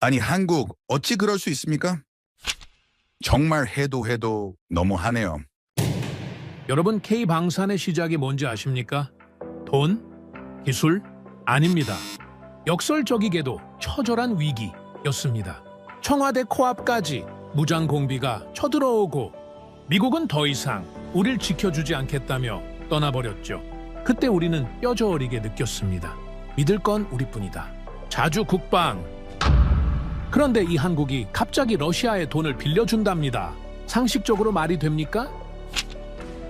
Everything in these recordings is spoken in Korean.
아니, 한국 어찌 그럴 수 있습니까? 정말 해도 너무하네요. 여러분, K방산의 시작이 뭔지 아십니까? 돈? 기술? 아닙니다. 역설적이게도 처절한 위기였습니다. 청와대 코앞까지 무장 공비가 쳐들어오고 미국은 더 이상 우릴 지켜주지 않겠다며 떠나버렸죠. 그때 우리는 뼈저리게 느꼈습니다. 믿을 건 우리뿐이다. 자주 국방. 그런데 이 한국이 갑자기 러시아의 돈을 빌려준답니다. 상식적으로 말이 됩니까?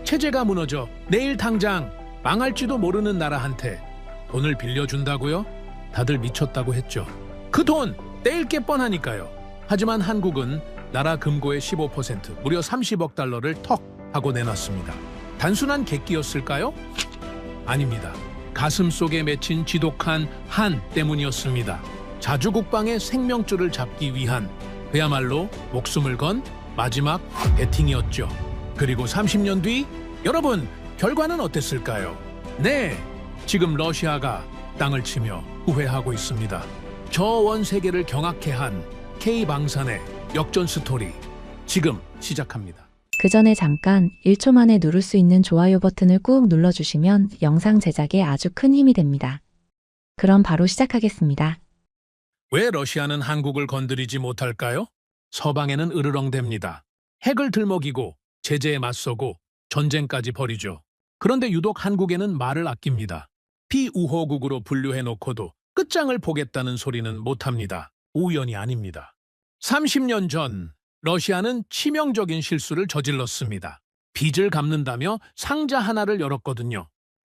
체제가 무너져 내일 당장 망할지도 모르는 나라한테 돈을 빌려준다고요? 다들 미쳤다고 했죠. 그 돈 떼일 게 뻔하니까요. 하지만 한국은 나라 금고의 15%, 무려 30억 달러를 턱 하고 내놨습니다. 단순한 객기였을까요? 아닙니다. 가슴속에 맺힌 지독한 한 때문이었습니다. 자주국방의 생명줄을 잡기 위한 그야말로 목숨을 건 마지막 배팅이었죠. 그리고 30년 뒤 여러분, 결과는 어땠을까요? 네, 지금 러시아가 땅을 치며 후회하고 있습니다. 저원 세계를 경악해 한 K방산의 역전 스토리 지금 시작합니다. 그 전에 잠깐 1초 만에 누를 수 있는 좋아요 버튼을 꾹 눌러주시면 영상 제작에 아주 큰 힘이 됩니다. 그럼 바로 시작하겠습니다. 왜 러시아는 한국을 건드리지 못할까요? 서방에는 으르렁댑니다. 핵을 들먹이고 제재에 맞서고 전쟁까지 벌이죠. 그런데 유독 한국에는 말을 아낍니다. 피우호국으로 분류해놓고도 끝장을 보겠다는 소리는 못합니다. 우연이 아닙니다. 30년 전 러시아는 치명적인 실수를 저질렀습니다. 빚을 갚는다며 상자 하나를 열었거든요.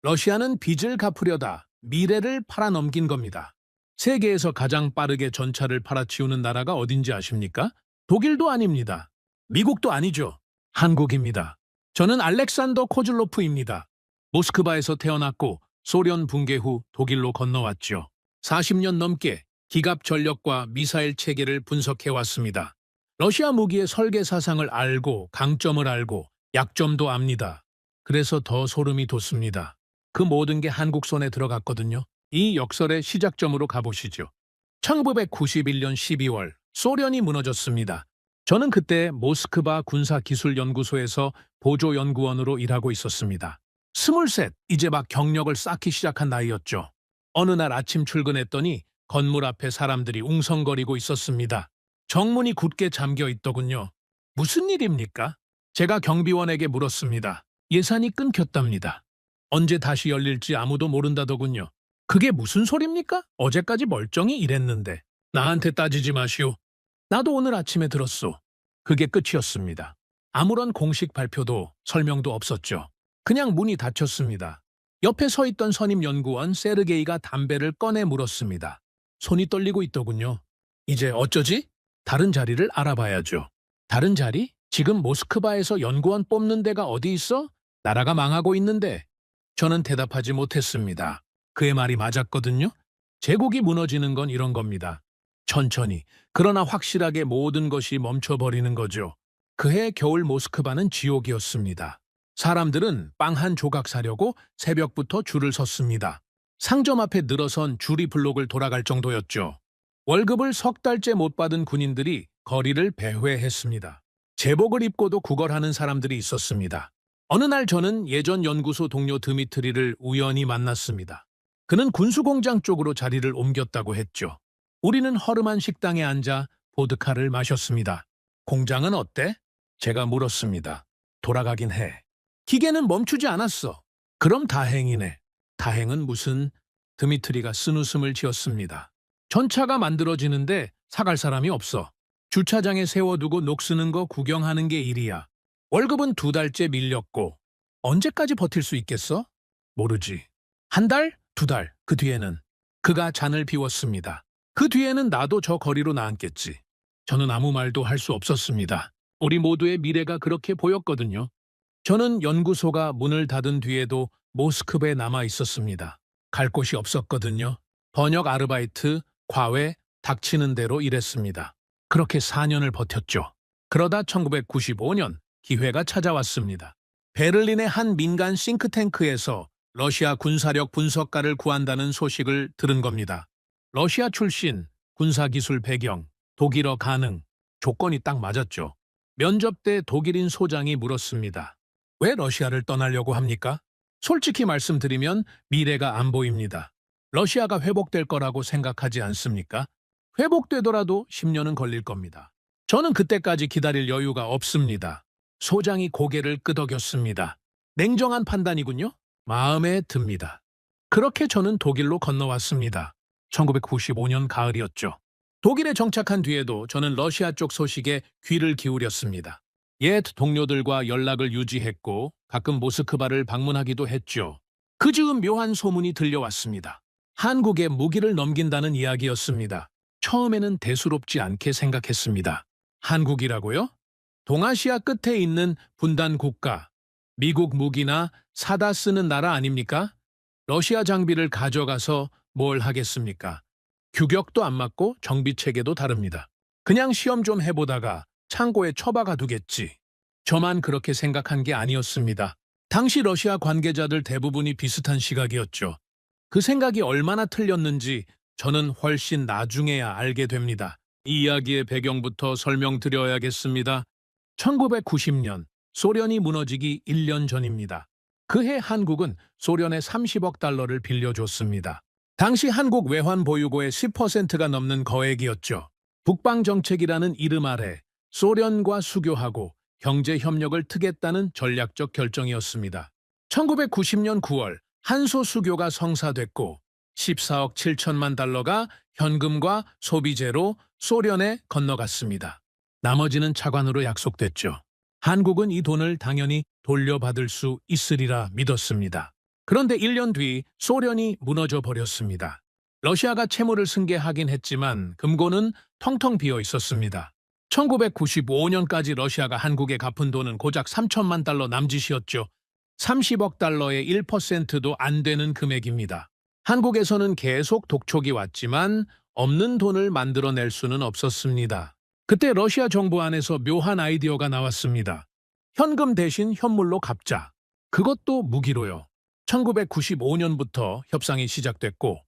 러시아는 빚을 갚으려다 미래를 팔아넘긴 겁니다. 세계에서 가장 빠르게 전차를 팔아치우는 나라가 어딘지 아십니까? 독일도 아닙니다. 미국도 아니죠. 한국입니다. 저는 알렉산더 코즐로프입니다. 모스크바에서 태어났고 소련 붕괴 후 독일로 건너왔죠. 40년 넘게 기갑 전력과 미사일 체계를 분석해왔습니다. 러시아 무기의 설계 사상을 알고 강점을 알고 약점도 압니다. 그래서 더 소름이 돋습니다. 그 모든 게 한국 손에 들어갔거든요. 이 역설의 시작점으로 가보시죠. 1991년 12월 소련이 무너졌습니다. 저는 그때 모스크바 군사기술연구소에서 보조연구원으로 일하고 있었습니다. 23, 이제 막 경력을 쌓기 시작한 나이였죠. 어느 날 아침 출근했더니 건물 앞에 사람들이 웅성거리고 있었습니다. 정문이 굳게 잠겨 있더군요. 무슨 일입니까? 제가 경비원에게 물었습니다. 예산이 끊겼답니다. 언제 다시 열릴지 아무도 모른다더군요. 그게 무슨 소립니까? 어제까지 멀쩡히 일했는데. 나한테 따지지 마시오. 나도 오늘 아침에 들었소. 그게 끝이었습니다. 아무런 공식 발표도 설명도 없었죠. 그냥 문이 닫혔습니다. 옆에 서 있던 선임 연구원 세르게이가 담배를 꺼내 물었습니다. 손이 떨리고 있더군요. 이제 어쩌지? 다른 자리를 알아봐야죠. 다른 자리? 지금 모스크바에서 연구원 뽑는 데가 어디 있어? 나라가 망하고 있는데. 저는 대답하지 못했습니다. 그의 말이 맞았거든요. 제국이 무너지는 건 이런 겁니다. 천천히, 그러나 확실하게 모든 것이 멈춰버리는 거죠. 그해 겨울 모스크바는 지옥이었습니다. 사람들은 빵 한 조각 사려고 새벽부터 줄을 섰습니다. 상점 앞에 늘어선 줄이 블록을 돌아갈 정도였죠. 월급을 석 달째 못 받은 군인들이 거리를 배회했습니다. 제복을 입고도 구걸하는 사람들이 있었습니다. 어느 날 저는 예전 연구소 동료 드미트리를 우연히 만났습니다. 그는 군수공장 쪽으로 자리를 옮겼다고 했죠. 우리는 허름한 식당에 앉아 보드카를 마셨습니다. 공장은 어때? 제가 물었습니다. 돌아가긴 해. 기계는 멈추지 않았어. 그럼 다행이네. 다행은 무슨? 드미트리가 쓴웃음을 지었습니다. 전차가 만들어지는데 사갈 사람이 없어. 주차장에 세워두고 녹쓰는 거 구경하는 게 일이야. 월급은 2달째 밀렸고 언제까지 버틸 수 있겠어? 모르지. 1달? 2달. 그 뒤에는 그가 잔을 비웠습니다. 그 뒤에는 나도 저 거리로 나앉겠지. 저는 아무 말도 할 수 없었습니다. 우리 모두의 미래가 그렇게 보였거든요. 저는 연구소가 문을 닫은 뒤에도 모스크바에 남아 있었습니다. 갈 곳이 없었거든요. 번역 아르바이트, 과외, 닥치는 대로 일했습니다. 그렇게 4년을 버텼죠. 그러다 1995년 기회가 찾아왔습니다. 베를린의 한 민간 싱크탱크에서 러시아 군사력 분석가를 구한다는 소식을 들은 겁니다. 러시아 출신 군사기술 배경, 독일어 가능. 조건이 딱 맞았죠. 면접 때 독일인 소장이 물었습니다. 왜 러시아를 떠나려고 합니까? 솔직히 말씀드리면 미래가 안 보입니다. 러시아가 회복될 거라고 생각하지 않습니까? 회복되더라도 10년은 걸릴 겁니다. 저는 그때까지 기다릴 여유가 없습니다. 소장이 고개를 끄덕였습니다. 냉정한 판단이군요. 마음에 듭니다. 그렇게 저는 독일로 건너왔습니다. 1995년 가을이었죠. 독일에 정착한 뒤에도 저는 러시아 쪽 소식에 귀를 기울였습니다. 옛 동료들과 연락을 유지했고 가끔 모스크바를 방문하기도 했죠. 그 즈음 묘한 소문이 들려왔습니다. 한국에 무기를 넘긴다는 이야기였습니다. 처음에는 대수롭지 않게 생각했습니다. 한국이라고요? 동아시아 끝에 있는 분단 국가, 미국 무기나 사다 쓰는 나라 아닙니까? 러시아 장비를 가져가서 뭘 하겠습니까? 규격도 안 맞고 정비 체계도 다릅니다. 그냥 시험 좀 해보다가 창고에 처박아 두겠지. 저만 그렇게 생각한 게 아니었습니다. 당시 러시아 관계자들 대부분이 비슷한 시각이었죠. 그 생각이 얼마나 틀렸는지 저는 훨씬 나중에야 알게 됩니다. 이 이야기의 배경부터 설명드려야겠습니다. 1990년 소련이 무너지기 1년 전입니다. 그해 한국은 소련에 30억 달러를 빌려줬습니다. 당시 한국 외환 보유고의 10%가 넘는 거액이었죠. 북방정책이라는 이름 아래 소련과 수교하고 경제협력을 트겠다는 전략적 결정이었습니다. 1990년 9월 한소 수교가 성사됐고 14억 7천만 달러가 현금과 소비재로 소련에 건너갔습니다. 나머지는 차관으로 약속됐죠. 한국은 이 돈을 당연히 돌려받을 수 있으리라 믿었습니다. 그런데 1년 뒤 소련이 무너져 버렸습니다. 러시아가 채무를 승계하긴 했지만 금고는 텅텅 비어 있었습니다. 1995년까지 러시아가 한국에 갚은 돈은 고작 3천만 달러 남짓이었죠. 30억 달러의 1%도 안 되는 금액입니다. 한국에서는 계속 독촉이 왔지만 없는 돈을 만들어낼 수는 없었습니다. 그때 러시아 정부 안에서 묘한 아이디어가 나왔습니다. 현금 대신 현물로 갚자. 그것도 무기로요. 1995년부터 협상이 시작됐고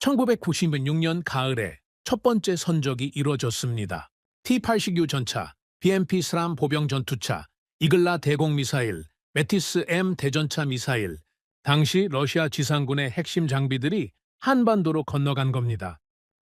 1996년 가을에 첫 번째 선적이 이뤄졌습니다. T-80U 전차, BMP 스람 보병 전투차, 이글라 대공 미사일, 메티스 M 대전차 미사일, 당시 러시아 지상군의 핵심 장비들이 한반도로 건너간 겁니다.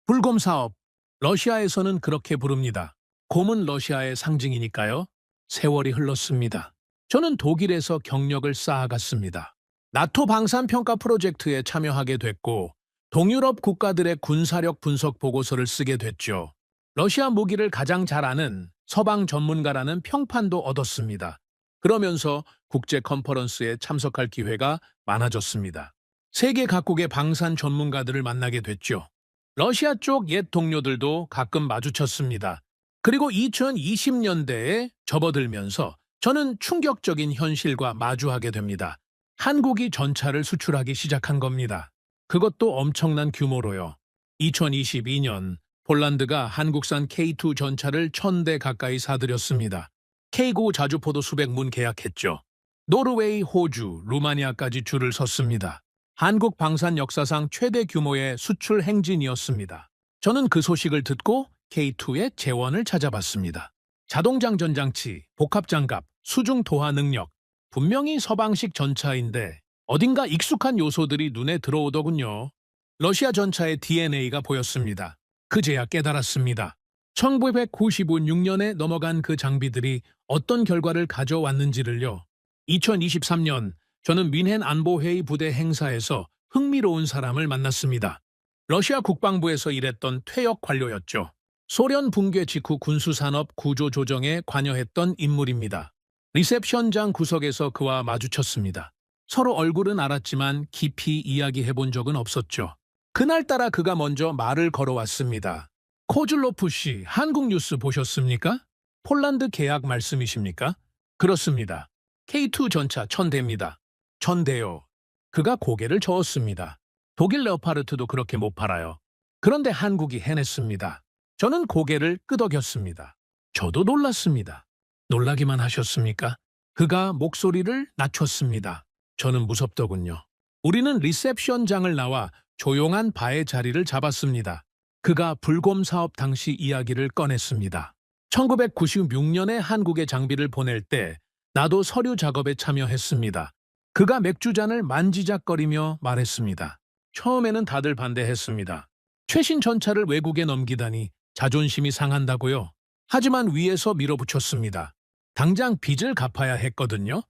불곰 사업, 러시아에서는 그렇게 부릅니다. 곰은 러시아의 상징이니까요. 세월이 흘렀습니다. 저는 독일에서 경력을 쌓아갔습니다. 나토 방산평가 프로젝트에 참여하게 됐고 동유럽 국가들의 군사력 분석 보고서를 쓰게 됐죠. 러시아 무기를 가장 잘 아는 서방 전문가라는 평판도 얻었습니다. 그러면서 국제 컨퍼런스에 참석할 기회가 많아졌습니다. 세계 각국의 방산 전문가들을 만나게 됐죠. 러시아 쪽 옛 동료들도 가끔 마주쳤습니다. 그리고 2020년대에 접어들면서 저는 충격적인 현실과 마주하게 됩니다. 한국이 전차를 수출하기 시작한 겁니다. 그것도 엄청난 규모로요. 2022년 폴란드가 한국산 K2 전차를 1,000대 가까이 사들였습니다. K9 자주포도 수백 문 계약했죠. 노르웨이, 호주, 루마니아까지 줄을 섰습니다. 한국 방산 역사상 최대 규모의 수출 행진이었습니다. 저는 그 소식을 듣고 K2의 재원을 찾아봤습니다. 자동장전장치, 복합장갑, 수중 도하 능력, 분명히 서방식 전차인데 어딘가 익숙한 요소들이 눈에 들어오더군요. 러시아 전차의 DNA가 보였습니다. 그제야 깨달았습니다. 1996년에 넘어간 그 장비들이 어떤 결과를 가져왔는지를요. 2023년 저는 뮌헨 안보회의 부대 행사에서 흥미로운 사람을 만났습니다. 러시아 국방부에서 일했던 퇴역 관료였죠. 소련 붕괴 직후 군수산업 구조 조정에 관여했던 인물입니다. 리셉션장 구석에서 그와 마주쳤습니다. 서로 얼굴은 알았지만 깊이 이야기해본 적은 없었죠. 그날따라 그가 먼저 말을 걸어왔습니다. 코즐로프 씨, 한국 뉴스 보셨습니까? 폴란드 계약 말씀이십니까? 그렇습니다. K2 전차 1,000대입니다. 1,000대요. 그가 고개를 저었습니다. 독일 레오파르트도 그렇게 못 팔아요. 그런데 한국이 해냈습니다. 저는 고개를 끄덕였습니다. 저도 놀랐습니다. 놀라기만 하셨습니까? 그가 목소리를 낮췄습니다. 저는 무섭더군요. 우리는 리셉션장을 나와 조용한 바의 자리를 잡았습니다. 그가 불곰 사업 당시 이야기를 꺼냈습니다. 1996년에 한국에 장비를 보낼 때 나도 서류 작업에 참여했습니다. 그가 맥주잔을 만지작거리며 말했습니다. 처음에는 다들 반대했습니다. 최신 전차를 외국에 넘기다니 자존심이 상한다고요. 하지만 위에서 밀어붙였습니다. 당장 빚을 갚아야 했거든요.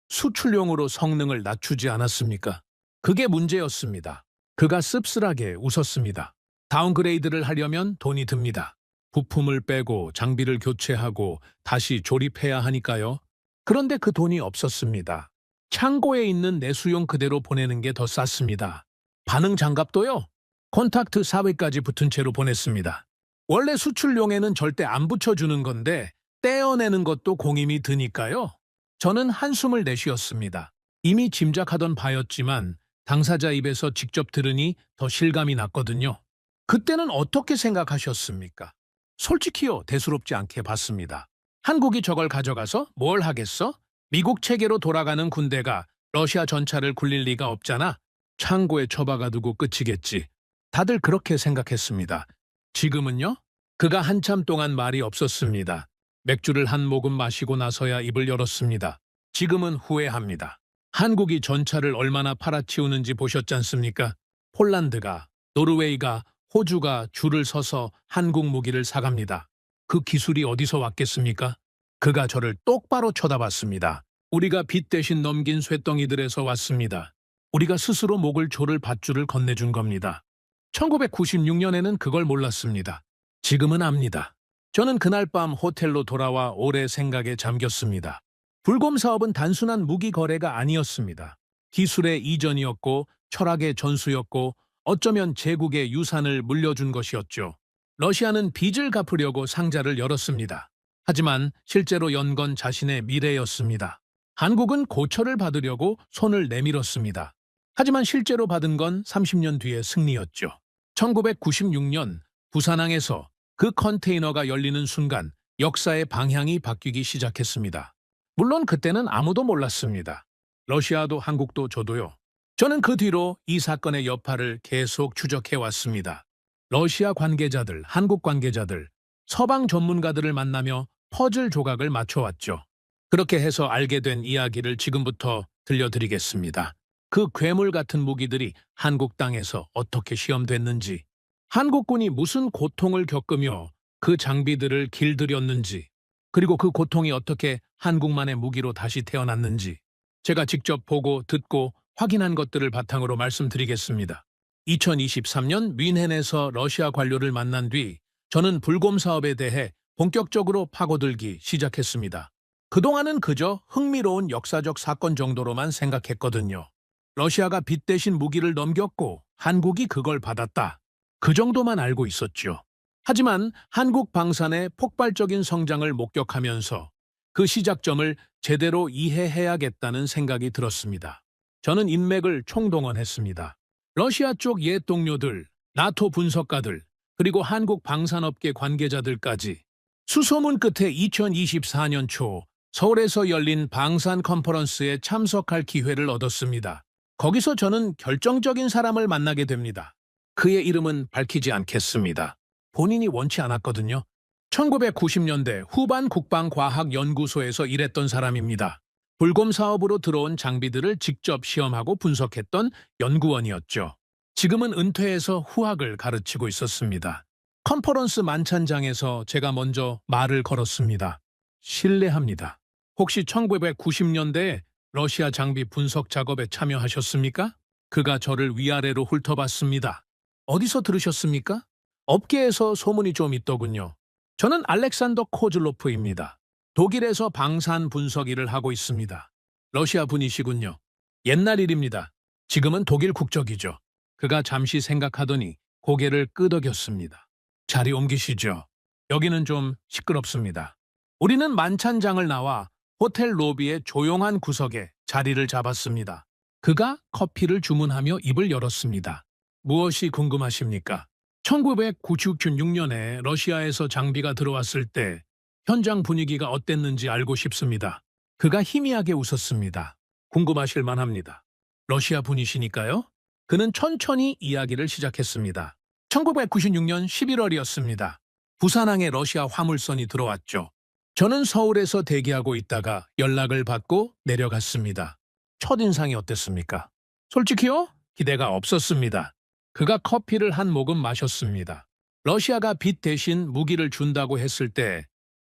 수출용으로 성능을 낮추지 않았습니까? 그게 문제였습니다. 그가 씁쓸하게 웃었습니다. 다운그레이드를 하려면 돈이 듭니다. 부품을 빼고 장비를 교체하고 다시 조립해야 하니까요. 그런데 그 돈이 없었습니다. 창고에 있는 내수용 그대로 보내는 게 더 쌌습니다. 반응 장갑도요. 콘탁트 4회까지 붙은 채로 보냈습니다. 원래 수출용에는 절대 안 붙여주는 건데 떼어내는 것도 공임이 드니까요. 저는 한숨을 내쉬었습니다. 이미 짐작하던 바였지만 당사자 입에서 직접 들으니 더 실감이 났거든요. 그때는 어떻게 생각하셨습니까? 솔직히요, 대수롭지 않게 봤습니다. 한국이 저걸 가져가서 뭘 하겠어? 미국 체계로 돌아가는 군대가 러시아 전차를 굴릴 리가 없잖아. 창고에 처박아 두고 끝이겠지. 다들 그렇게 생각했습니다. 지금은요? 그가 한참 동안 말이 없었습니다. 맥주를 한 모금 마시고 나서야 입을 열었습니다. 지금은 후회합니다. 한국이 전차를 얼마나 팔아치우는지 보셨지 않습니까? 폴란드가, 노르웨이가, 호주가 줄을 서서 한국 무기를 사갑니다. 그 기술이 어디서 왔겠습니까? 그가 저를 똑바로 쳐다봤습니다. 우리가 빚 대신 넘긴 쇳덩이들에서 왔습니다. 우리가 스스로 목을 조를 밧줄을 건네준 겁니다. 1996년에는 그걸 몰랐습니다. 지금은 압니다. 저는 그날 밤 호텔로 돌아와 오래 생각에 잠겼습니다. 불곰 사업은 단순한 무기 거래가 아니었습니다. 기술의 이전이었고 철학의 전수였고 어쩌면 제국의 유산을 물려준 것이었죠. 러시아는 빚을 갚으려고 상자를 열었습니다. 하지만 실제로 연 건 자신의 미래였습니다. 한국은 고철을 받으려고 손을 내밀었습니다. 하지만 실제로 받은 건 30년 뒤의 승리였죠. 1996년 부산항에서 그 컨테이너가 열리는 순간 역사의 방향이 바뀌기 시작했습니다. 물론 그때는 아무도 몰랐습니다. 러시아도 한국도 저도요. 저는 그 뒤로 이 사건의 여파를 계속 추적해왔습니다. 러시아 관계자들, 한국 관계자들, 서방 전문가들을 만나며 퍼즐 조각을 맞춰왔죠. 그렇게 해서 알게 된 이야기를 지금부터 들려드리겠습니다. 그 괴물 같은 무기들이 한국 땅에서 어떻게 시험됐는지, 한국군이 무슨 고통을 겪으며 그 장비들을 길들였는지, 그리고 그 고통이 어떻게 한국만의 무기로 다시 태어났는지 제가 직접 보고 듣고 확인한 것들을 바탕으로 말씀드리겠습니다. 2023년 뮌헨에서 러시아 관료를 만난 뒤 저는 불곰 사업에 대해 본격적으로 파고들기 시작했습니다. 그동안은 그저 흥미로운 역사적 사건 정도로만 생각했거든요. 러시아가 빚 대신 무기를 넘겼고 한국이 그걸 받았다. 그 정도만 알고 있었죠. 하지만 한국 방산의 폭발적인 성장을 목격하면서 그 시작점을 제대로 이해해야겠다는 생각이 들었습니다. 저는 인맥을 총동원했습니다. 러시아 쪽 옛 동료들, 나토 분석가들, 그리고 한국 방산업계 관계자들까지 수소문 끝에 2024년 초 서울에서 열린 방산 컨퍼런스에 참석할 기회를 얻었습니다. 거기서 저는 결정적인 사람을 만나게 됩니다. 그의 이름은 밝히지 않겠습니다. 본인이 원치 않았거든요. 1990년대 후반 국방과학연구소에서 일했던 사람입니다. 불곰 사업으로 들어온 장비들을 직접 시험하고 분석했던 연구원이었죠. 지금은 은퇴해서 후학을 가르치고 있었습니다. 컨퍼런스 만찬장에서 제가 먼저 말을 걸었습니다. 실례합니다. 혹시 1990년대에 러시아 장비 분석 작업에 참여하셨습니까? 그가 저를 위아래로 훑어봤습니다. 어디서 들으셨습니까? 업계에서 소문이 좀 있더군요. 저는 알렉산더 코즐로프입니다. 독일에서 방산 분석 일을 하고 있습니다. 러시아 분이시군요. 옛날 일입니다. 지금은 독일 국적이죠. 그가 잠시 생각하더니 고개를 끄덕였습니다. 자리 옮기시죠. 여기는 좀 시끄럽습니다. 우리는 만찬장을 나와 호텔 로비의 조용한 구석에 자리를 잡았습니다. 그가 커피를 주문하며 입을 열었습니다. 무엇이 궁금하십니까? 1996년에 러시아에서 장비가 들어왔을 때 현장 분위기가 어땠는지 알고 싶습니다. 그가 희미하게 웃었습니다. 궁금하실 만합니다. 러시아 분이시니까요? 그는 천천히 이야기를 시작했습니다. 1996년 11월이었습니다. 부산항에 러시아 화물선이 들어왔죠. 저는 서울에서 대기하고 있다가 연락을 받고 내려갔습니다. 첫인상이 어땠습니까? 솔직히요? 기대가 없었습니다. 그가 커피를 한 모금 마셨습니다. 러시아가 빚 대신 무기를 준다고 했을 때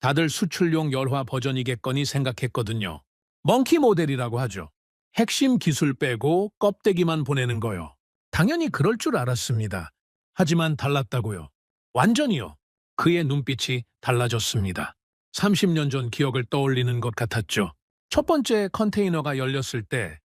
다들 수출용 열화 버전이겠거니 생각했거든요. 멍키 모델이라고 하죠. 핵심 기술 빼고 껍데기만 보내는 거요. 당연히 그럴 줄 알았습니다. 하지만 달랐다고요. 완전히요. 그의 눈빛이 달라졌습니다. 30년 전 기억을 떠올리는 것 같았죠. 첫 번째 컨테이너가 열렸을 때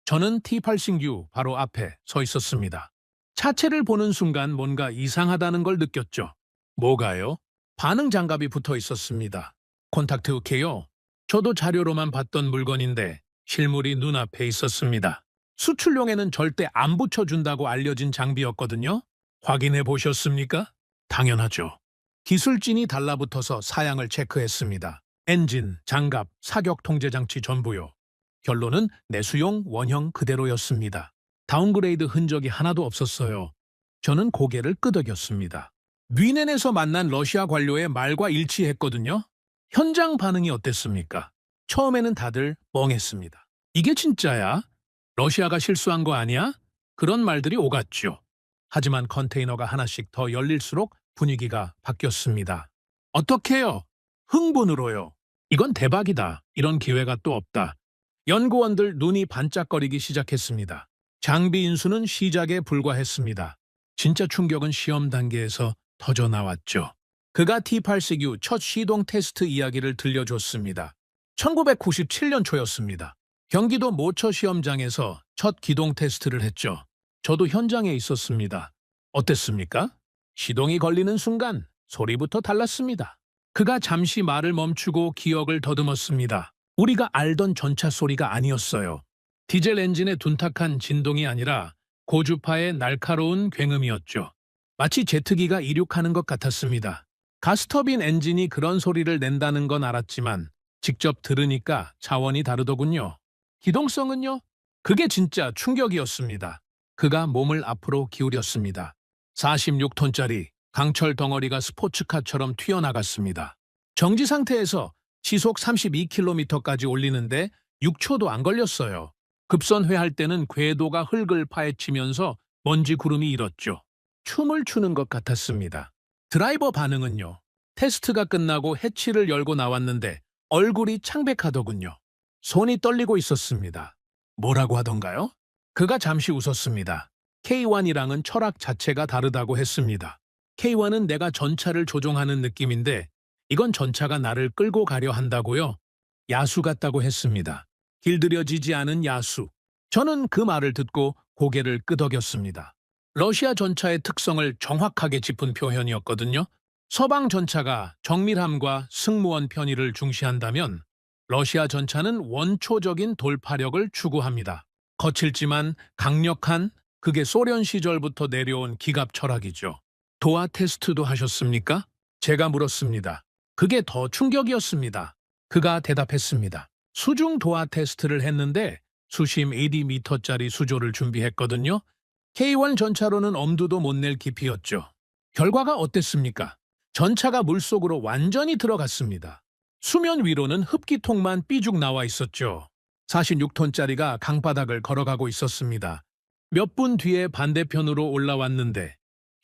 저는 T-80U 바로 앞에 서 있었습니다. 차체를 보는 순간 뭔가 이상하다는 걸 느꼈죠. 뭐가요? 반응 장갑이 붙어 있었습니다. 콘탁트 오케이요? 저도 자료로만 봤던 물건인데 실물이 눈앞에 있었습니다. 수출용에는 절대 안 붙여준다고 알려진 장비였거든요. 확인해 보셨습니까? 당연하죠. 기술진이 달라붙어서 사양을 체크했습니다. 엔진, 장갑, 사격 통제장치 전부요. 결론은 내수용 원형 그대로였습니다. 다운그레이드 흔적이 하나도 없었어요. 저는 고개를 끄덕였습니다. 뮌헨에서 만난 러시아 관료의 말과 일치했거든요. 현장 반응이 어땠습니까? 처음에는 다들 멍했습니다. 이게 진짜야? 러시아가 실수한 거 아니야? 그런 말들이 오갔죠. 하지만 컨테이너가 하나씩 더 열릴수록 분위기가 바뀌었습니다. 어떻게요? 흥분으로요. 이건 대박이다. 이런 기회가 또 없다. 연구원들 눈이 반짝거리기 시작했습니다. 장비 인수는 시작에 불과했습니다. 진짜 충격은 시험 단계에서 터져 나왔죠. 그가 T-80U 첫 시동 테스트 이야기를 들려줬습니다. 1997년 초였습니다. 경기도 모처 시험장에서 첫 기동 테스트를 했죠. 저도 현장에 있었습니다. 어땠습니까? 시동이 걸리는 순간 소리부터 달랐습니다. 그가 잠시 말을 멈추고 기억을 더듬었습니다. 우리가 알던 전차 소리가 아니었어요. 디젤 엔진의 둔탁한 진동이 아니라 고주파의 날카로운 굉음이었죠. 마치 제트기가 이륙하는 것 같았습니다. 가스터빈 엔진이 그런 소리를 낸다는 건 알았지만 직접 들으니까 차원이 다르더군요. 기동성은요? 그게 진짜 충격이었습니다. 그가 몸을 앞으로 기울였습니다. 46톤짜리 강철 덩어리가 스포츠카처럼 튀어나갔습니다. 정지 상태에서 시속 32km까지 올리는데 6초도 안 걸렸어요. 급선회할 때는 궤도가 흙을 파헤치면서 먼지 구름이 일었죠. 춤을 추는 것 같았습니다. 드라이버 반응은요. 테스트가 끝나고 해치를 열고 나왔는데 얼굴이 창백하더군요. 손이 떨리고 있었습니다. 뭐라고 하던가요? 그가 잠시 웃었습니다. K1이랑은 철학 자체가 다르다고 했습니다. K1은 내가 전차를 조종하는 느낌인데 이건 전차가 나를 끌고 가려 한다고요? 야수 같다고 했습니다. 길들여지지 않은 야수. 저는 그 말을 듣고 고개를 끄덕였습니다. 러시아 전차의 특성을 정확하게 짚은 표현이었거든요. 서방 전차가 정밀함과 승무원 편의를 중시한다면 러시아 전차는 원초적인 돌파력을 추구합니다. 거칠지만 강력한 그게 소련 시절부터 내려온 기갑 철학이죠. 도하 테스트도 하셨습니까? 제가 물었습니다. 그게 더 충격이었습니다. 그가 대답했습니다. 수중 도하 테스트를 했는데 수심 80m짜리 수조를 준비했거든요. K1 전차로는 엄두도 못 낼 깊이였죠. 결과가 어땠습니까? 전차가 물속으로 완전히 들어갔습니다. 수면 위로는 흡기통만 삐죽 나와 있었죠. 46톤짜리가 강바닥을 걸어가고 있었습니다. 몇 분 뒤에 반대편으로 올라왔는데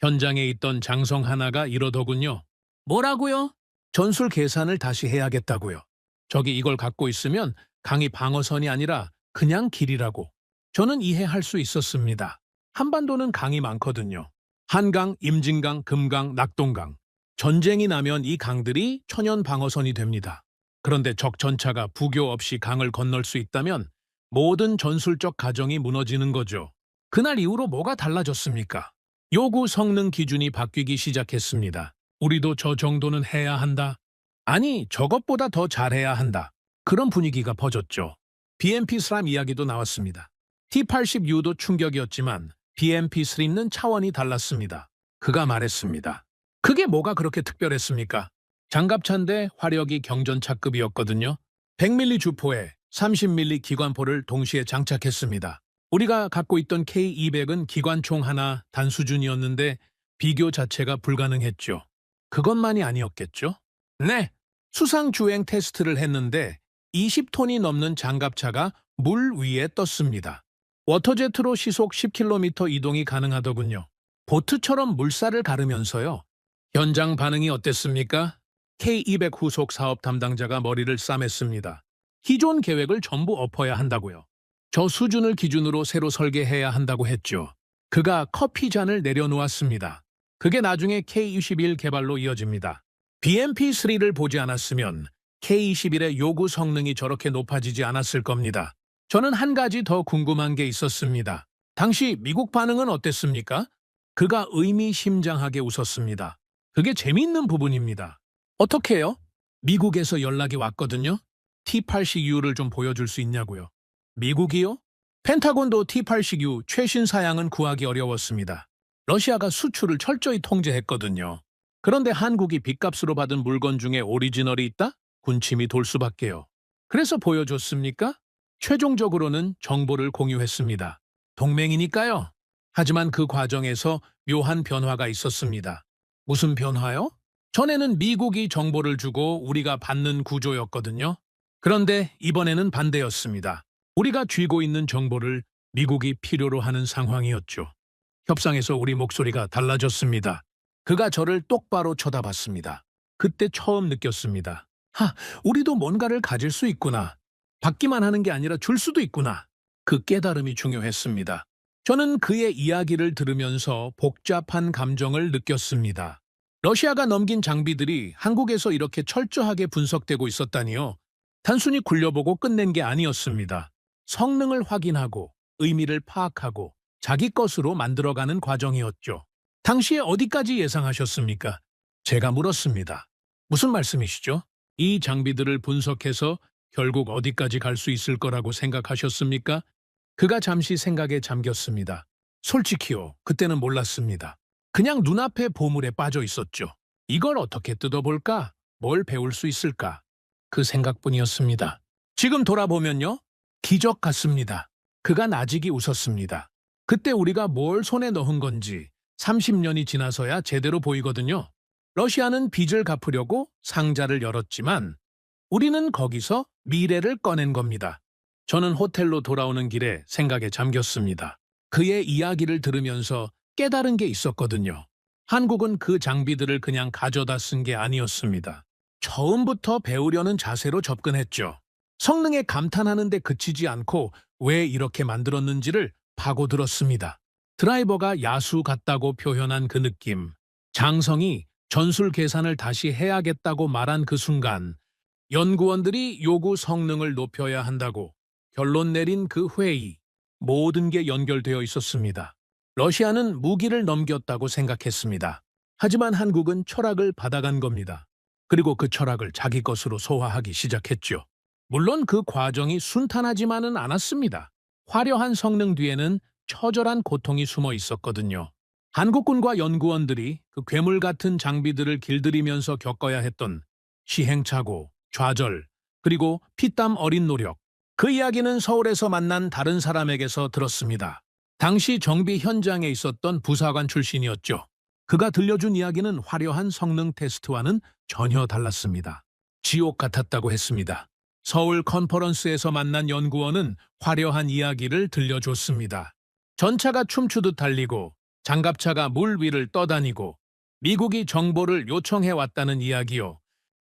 현장에 있던 장성 하나가 이러더군요. 뭐라고요? 전술 계산을 다시 해야겠다고요. 저기 이걸 갖고 있으면 강이 방어선이 아니라 그냥 길이라고. 저는 이해할 수 있었습니다. 한반도는 강이 많거든요. 한강, 임진강, 금강, 낙동강. 전쟁이 나면 이 강들이 천연 방어선이 됩니다. 그런데 적 전차가 부교 없이 강을 건널 수 있다면 모든 전술적 가정이 무너지는 거죠. 그날 이후로 뭐가 달라졌습니까? 요구 성능 기준이 바뀌기 시작했습니다. 우리도 저 정도는 해야 한다. 아니, 저것보다 더 잘해야 한다. 그런 분위기가 퍼졌죠. BMP-3 이야기도 나왔습니다. T-80U도 충격이었지만 BMP-3는 차원이 달랐습니다. 그가 말했습니다. 그게 뭐가 그렇게 특별했습니까? 장갑차인데 화력이 경전차급이었거든요. 100mm 주포에 30mm 기관포를 동시에 장착했습니다. 우리가 갖고 있던 K200은 기관총 하나 단 수준이었는데 비교 자체가 불가능했죠. 그것만이 아니었겠죠? 네, 수상주행 테스트를 했는데 20톤이 넘는 장갑차가 물 위에 떴습니다. 워터제트로 시속 10km 이동이 가능하더군요. 보트처럼 물살을 가르면서요. 현장 반응이 어땠습니까? K200 후속 사업 담당자가 머리를 싸맸습니다. 기존 계획을 전부 엎어야 한다고요. 저 수준을 기준으로 새로 설계해야 한다고 했죠. 그가 커피 잔을 내려놓았습니다. 그게 나중에 K21 개발로 이어집니다. BMP3를 보지 않았으면 K21의 요구 성능이 저렇게 높아지지 않았을 겁니다. 저는 한 가지 더 궁금한 게 있었습니다. 당시 미국 반응은 어땠습니까? 그가 의미심장하게 웃었습니다. 그게 재미있는 부분입니다. 어떻게요? 미국에서 연락이 왔거든요. T80U를 좀 보여줄 수 있냐고요. 미국이요? 펜타곤도 T80U 최신 사양은 구하기 어려웠습니다. 러시아가 수출을 철저히 통제했거든요. 그런데 한국이 빚값으로 받은 물건 중에 오리지널이 있다? 군침이 돌 수밖에요. 그래서 보여줬습니까? 최종적으로는 정보를 공유했습니다. 동맹이니까요. 하지만 그 과정에서 묘한 변화가 있었습니다. 무슨 변화요? 전에는 미국이 정보를 주고 우리가 받는 구조였거든요. 그런데 이번에는 반대였습니다. 우리가 쥐고 있는 정보를 미국이 필요로 하는 상황이었죠. 협상에서 우리 목소리가 달라졌습니다. 그가 저를 똑바로 쳐다봤습니다. 그때 처음 느꼈습니다. 우리도 뭔가를 가질 수 있구나. 받기만 하는 게 아니라 줄 수도 있구나. 그 깨달음이 중요했습니다. 저는 그의 이야기를 들으면서 복잡한 감정을 느꼈습니다. 러시아가 넘긴 장비들이 한국에서 이렇게 철저하게 분석되고 있었다니요. 단순히 굴려보고 끝낸 게 아니었습니다. 성능을 확인하고 의미를 파악하고 자기 것으로 만들어가는 과정이었죠. 당시에 어디까지 예상하셨습니까? 제가 물었습니다. 무슨 말씀이시죠? 이 장비들을 분석해서 결국 어디까지 갈 수 있을 거라고 생각하셨습니까? 그가 잠시 생각에 잠겼습니다. 솔직히요, 그때는 몰랐습니다. 그냥 눈앞에 보물에 빠져 있었죠. 이걸 어떻게 뜯어볼까? 뭘 배울 수 있을까? 그 생각뿐이었습니다. 지금 돌아보면요, 기적 같습니다. 그가 나직이 웃었습니다. 그때 우리가 뭘 손에 넣은 건지 30년이 지나서야 제대로 보이거든요. 러시아는 빚을 갚으려고 상자를 열었지만 우리는 거기서 미래를 꺼낸 겁니다. 저는 호텔로 돌아오는 길에 생각에 잠겼습니다. 그의 이야기를 들으면서 깨달은 게 있었거든요. 한국은 그 장비들을 그냥 가져다 쓴 게 아니었습니다. 처음부터 배우려는 자세로 접근했죠. 성능에 감탄하는데 그치지 않고 왜 이렇게 만들었는지를 파고들었습니다. 드라이버가 야수 같다고 표현한 그 느낌, 장성이 전술 계산을 다시 해야겠다고 말한 그 순간, 연구원들이 요구 성능을 높여야 한다고 결론 내린 그 회의, 모든 게 연결되어 있었습니다. 러시아는 무기를 넘겼다고 생각했습니다. 하지만 한국은 철학을 받아간 겁니다. 그리고 그 철학을 자기 것으로 소화하기 시작했죠. 물론 그 과정이 순탄하지만은 않았습니다. 화려한 성능 뒤에는 처절한 고통이 숨어 있었거든요. 한국군과 연구원들이 그 괴물 같은 장비들을 길들이면서 겪어야 했던 시행착오, 좌절, 그리고 피땀 어린 노력. 그 이야기는 서울에서 만난 다른 사람에게서 들었습니다. 당시 정비 현장에 있었던 부사관 출신이었죠. 그가 들려준 이야기는 화려한 성능 테스트와는 전혀 달랐습니다. 지옥 같았다고 했습니다. 서울 컨퍼런스에서 만난 연구원은 화려한 이야기를 들려줬습니다. 전차가 춤추듯 달리고 장갑차가 물 위를 떠다니고 미국이 정보를 요청해왔다는 이야기요.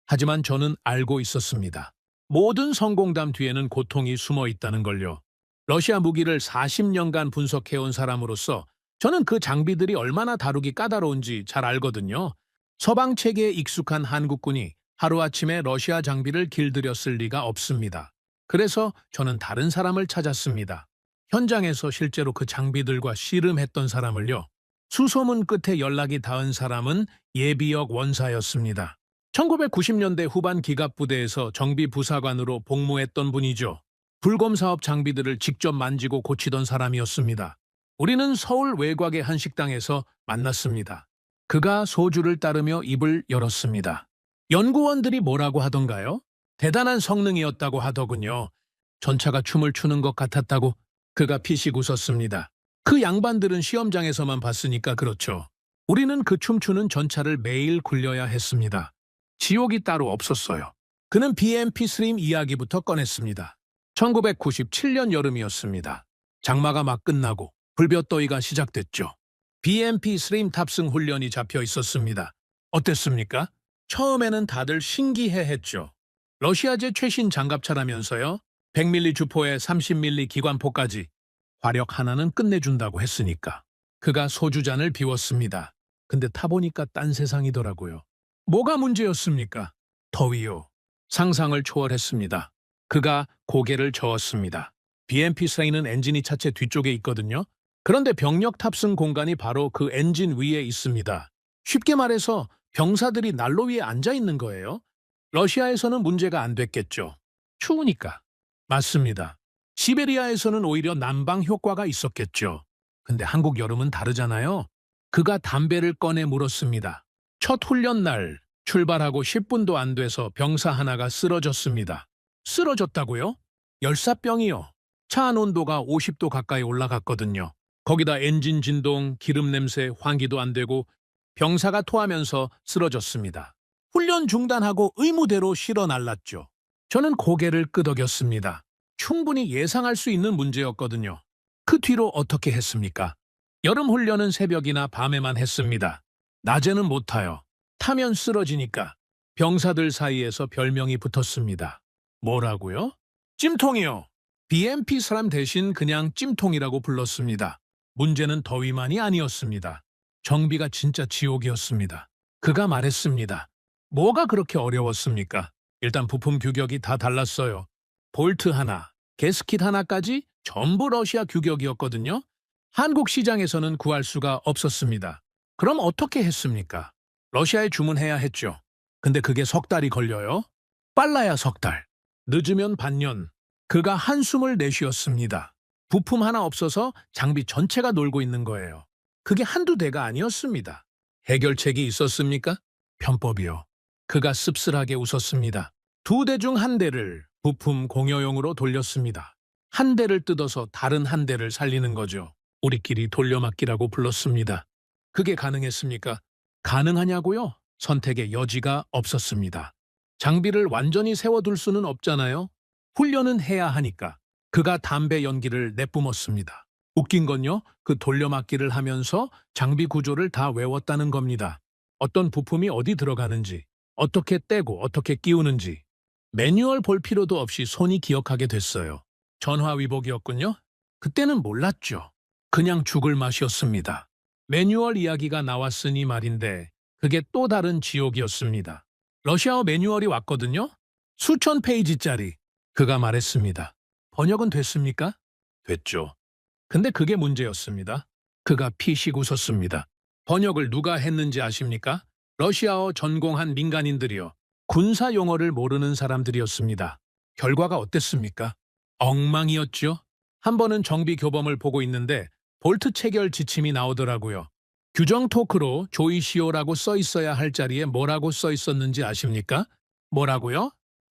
하지만 저는 알고 있었습니다. 모든 성공담 뒤에는 고통이 숨어 있다는 걸요. 러시아 무기를 40년간 분석해온 사람으로서 저는 그 장비들이 얼마나 다루기 까다로운지 잘 알거든요. 서방 체계에 익숙한 한국군이 하루아침에 러시아 장비를 길들였을 리가 없습니다. 그래서 저는 다른 사람을 찾았습니다. 현장에서 실제로 그 장비들과 씨름했던 사람을요. 수소문 끝에 연락이 닿은 사람은 예비역 원사였습니다. 1990년대 후반 기갑부대에서 정비부사관으로 복무했던 분이죠. 불검 사업 장비들을 직접 만지고 고치던 사람이었습니다. 우리는 서울 외곽의 한 식당에서 만났습니다. 그가 소주를 따르며 입을 열었습니다. 연구원들이 뭐라고 하던가요? 대단한 성능이었다고 하더군요. 전차가 춤을 추는 것 같았다고 그가 피식 웃었습니다. 그 양반들은 시험장에서만 봤으니까 그렇죠. 우리는 그 춤추는 전차를 매일 굴려야 했습니다. 지옥이 따로 없었어요. 그는 BMP 스림 이야기부터 꺼냈습니다. 1997년 여름이었습니다. 장마가 막 끝나고 불볕더위가 시작됐죠. BMP 스림 탑승 훈련이 잡혀 있었습니다. 어땠습니까? 처음에는 다들 신기해했죠. 러시아제 최신 장갑차라면서요. 100mm 주포에 30mm 기관포까지 화력 하나는 끝내준다고 했으니까. 그가 소주잔을 비웠습니다. 근데 타보니까 딴 세상이더라고요. 뭐가 문제였습니까? 더위요. 상상을 초월했습니다. 그가 고개를 저었습니다. BMP 스레이는 엔진이 차체 뒤쪽에 있거든요. 그런데 병력 탑승 공간이 바로 그 엔진 위에 있습니다. 쉽게 말해서 병사들이 난로 위에 앉아 있는 거예요. 러시아에서는 문제가 안 됐겠죠. 추우니까. 맞습니다. 시베리아에서는 오히려 난방 효과가 있었겠죠. 근데 한국 여름은 다르잖아요. 그가 담배를 꺼내 물었습니다. 첫 훈련 날 출발하고 10분도 안 돼서 병사 하나가 쓰러졌습니다. 쓰러졌다고요? 열사병이요. 차 안 온도가 50도 가까이 올라갔거든요. 거기다 엔진 진동, 기름 냄새, 환기도 안 되고 병사가 토하면서 쓰러졌습니다. 훈련 중단하고 의무대로 실어 날랐죠. 저는 고개를 끄덕였습니다. 충분히 예상할 수 있는 문제였거든요. 그 뒤로 어떻게 했습니까? 여름 훈련은 새벽이나 밤에만 했습니다. 낮에는 못 타요. 타면 쓰러지니까 병사들 사이에서 별명이 붙었습니다. 뭐라고요? 찜통이요. BMP 사람 대신 그냥 찜통이라고 불렀습니다. 문제는 더위만이 아니었습니다. 정비가 진짜 지옥이었습니다. 그가 말했습니다. 뭐가 그렇게 어려웠습니까? 일단 부품 규격이 다 달랐어요. 볼트 하나, 게스킷 하나까지 전부 러시아 규격이었거든요. 한국 시장에서는 구할 수가 없었습니다. 그럼 어떻게 했습니까? 러시아에 주문해야 했죠. 근데 그게 석 달이 걸려요. 빨라야 석 달, 늦으면 반년. 그가 한숨을 내쉬었습니다. 부품 하나 없어서 장비 전체가 놀고 있는 거예요. 그게 한두 대가 아니었습니다. 해결책이 있었습니까? 편법이요. 그가 씁쓸하게 웃었습니다. 두 대 중 한 대를 부품 공여용으로 돌렸습니다. 한 대를 뜯어서 다른 한 대를 살리는 거죠. 우리끼리 돌려막기라고 불렀습니다. 그게 가능했습니까? 가능하냐고요? 선택의 여지가 없었습니다. 장비를 완전히 세워둘 수는 없잖아요. 훈련은 해야 하니까. 그가 담배 연기를 내뿜었습니다. 웃긴 건요, 그 돌려막기를 하면서 장비 구조를 다 외웠다는 겁니다. 어떤 부품이 어디 들어가는지, 어떻게 떼고 어떻게 끼우는지. 매뉴얼 볼 필요도 없이 손이 기억하게 됐어요. 전화위복이었군요. 그때는 몰랐죠. 그냥 죽을 맛이었습니다. 매뉴얼 이야기가 나왔으니 말인데 그게 또 다른 지옥이었습니다. 러시아어 매뉴얼이 왔거든요. 수천 페이지짜리. 그가 말했습니다. 번역은 됐습니까? 됐죠. 근데 그게 문제였습니다. 그가 피식 웃었습니다. 번역을 누가 했는지 아십니까? 러시아어 전공한 민간인들이요. 군사 용어를 모르는 사람들이었습니다. 결과가 어땠습니까? 엉망이었죠. 한 번은 정비 교범을 보고 있는데 볼트 체결 지침이 나오더라고요. 규정 토크로 조이시오라고 써 있어야 할 자리에 뭐라고 써 있었는지 아십니까? 뭐라고요?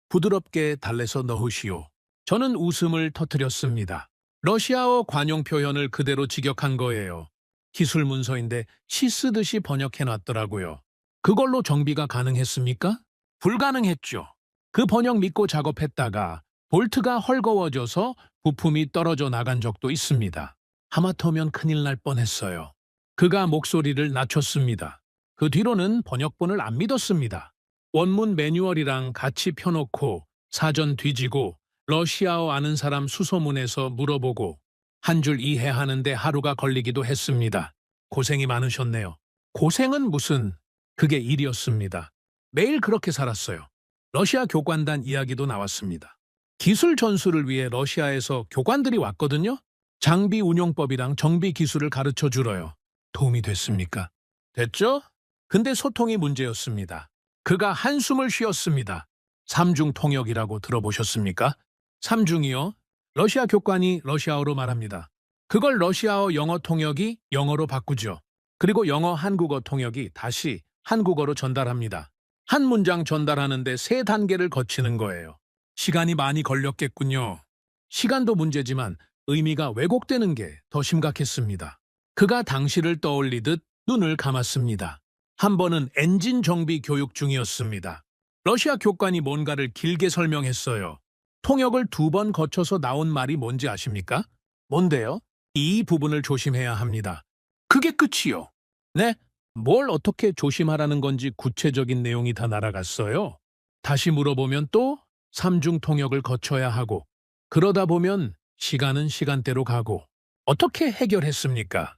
부드럽게 달래서 넣으시오. 저는 웃음을 터뜨렸습니다. 러시아어 관용 표현을 그대로 직역한 거예요. 기술 문서인데 시 쓰듯이 번역해놨더라고요. 그걸로 정비가 가능했습니까? 불가능했죠. 그 번역 믿고 작업했다가 볼트가 헐거워져서 부품이 떨어져 나간 적도 있습니다. 하마터면 큰일 날 뻔했어요. 그가 목소리를 낮췄습니다. 그 뒤로는 번역본을 안 믿었습니다. 원문 매뉴얼이랑 같이 펴놓고 사전 뒤지고 러시아어 아는 사람 수소문해서 물어보고 한 줄 이해하는데 하루가 걸리기도 했습니다. 고생이 많으셨네요. 고생은 무슨, 그게 일이었습니다. 매일 그렇게 살았어요. 러시아 교관단 이야기도 나왔습니다. 기술 전수를 위해 러시아에서 교관들이 왔거든요. 장비 운용법이랑 정비 기술을 가르쳐 주러요. 도움이 됐습니까? 됐죠? 근데 소통이 문제였습니다. 그가 한숨을 쉬었습니다. 삼중 통역이라고 들어보셨습니까? 삼중이요? 러시아 교관이 러시아어로 말합니다. 그걸 러시아어 영어 통역이 영어로 바꾸죠. 그리고 영어 한국어 통역이 다시 한국어로 전달합니다. 한 문장 전달하는데 3단계를 거치는 거예요. 시간이 많이 걸렸겠군요. 시간도 문제지만 의미가 왜곡되는 게 더 심각했습니다. 그가 당시를 떠올리듯 눈을 감았습니다. 한 번은 엔진 정비 교육 중이었습니다. 러시아 교관이 뭔가를 길게 설명했어요. 통역을 2번 거쳐서 나온 말이 뭔지 아십니까? 뭔데요? 이 부분을 조심해야 합니다. 그게 끝이요. 네? 뭘 어떻게 조심하라는 건지 구체적인 내용이 다 날아갔어요. 다시 물어보면 또 3중 통역을 거쳐야 하고, 그러다 보면 시간은 시간대로 가고. 어떻게 해결했습니까?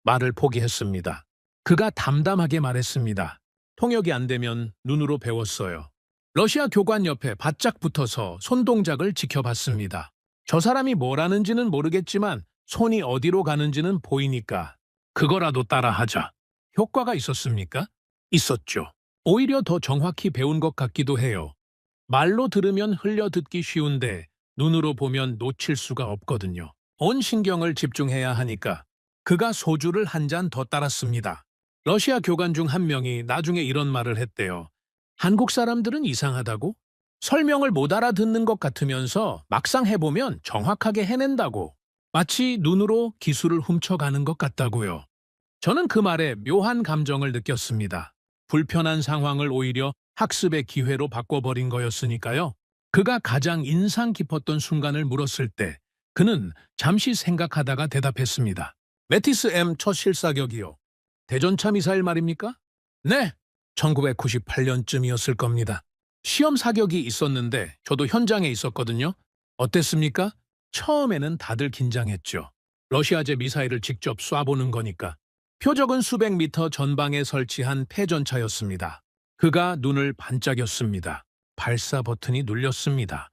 말을 포기했습니다. 그가 담담하게 말했습니다. 통역이 안 되면 눈으로 배웠어요. 러시아 교관 옆에 바짝 붙어서 손동작을 지켜봤습니다. 저 사람이 뭘 하는지는 모르겠지만 손이 어디로 가는지는 보이니까 그거라도 따라하자. 효과가 있었습니까? 있었죠. 오히려 더 정확히 배운 것 같기도 해요. 말로 들으면 흘려듣기 쉬운데 눈으로 보면 놓칠 수가 없거든요. 온 신경을 집중해야 하니까 그가 소주를 한 잔 더 따랐습니다. 러시아 교관 중 한 명이 나중에 이런 말을 했대요. 한국 사람들은 이상하다고? 설명을 못 알아듣는 것 같으면서 막상 해보면 정확하게 해낸다고. 마치 눈으로 기술을 훔쳐가는 것 같다고요. 저는 그 말에 묘한 감정을 느꼈습니다. 불편한 상황을 오히려 학습의 기회로 바꿔버린 거였으니까요. 그가 가장 인상 깊었던 순간을 물었을 때 그는 잠시 생각하다가 대답했습니다. 메티스 M 첫 실사격이요. 대전차 미사일 말입니까? 네, 1998년쯤이었을 겁니다. 시험 사격이 있었는데 저도 현장에 있었거든요. 어땠습니까? 처음에는 다들 긴장했죠. 러시아제 미사일을 직접 쏴보는 거니까. 표적은 수백 미터 전방에 설치한 패전차였습니다. 그가 눈을 반짝였습니다. 발사 버튼이 눌렸습니다.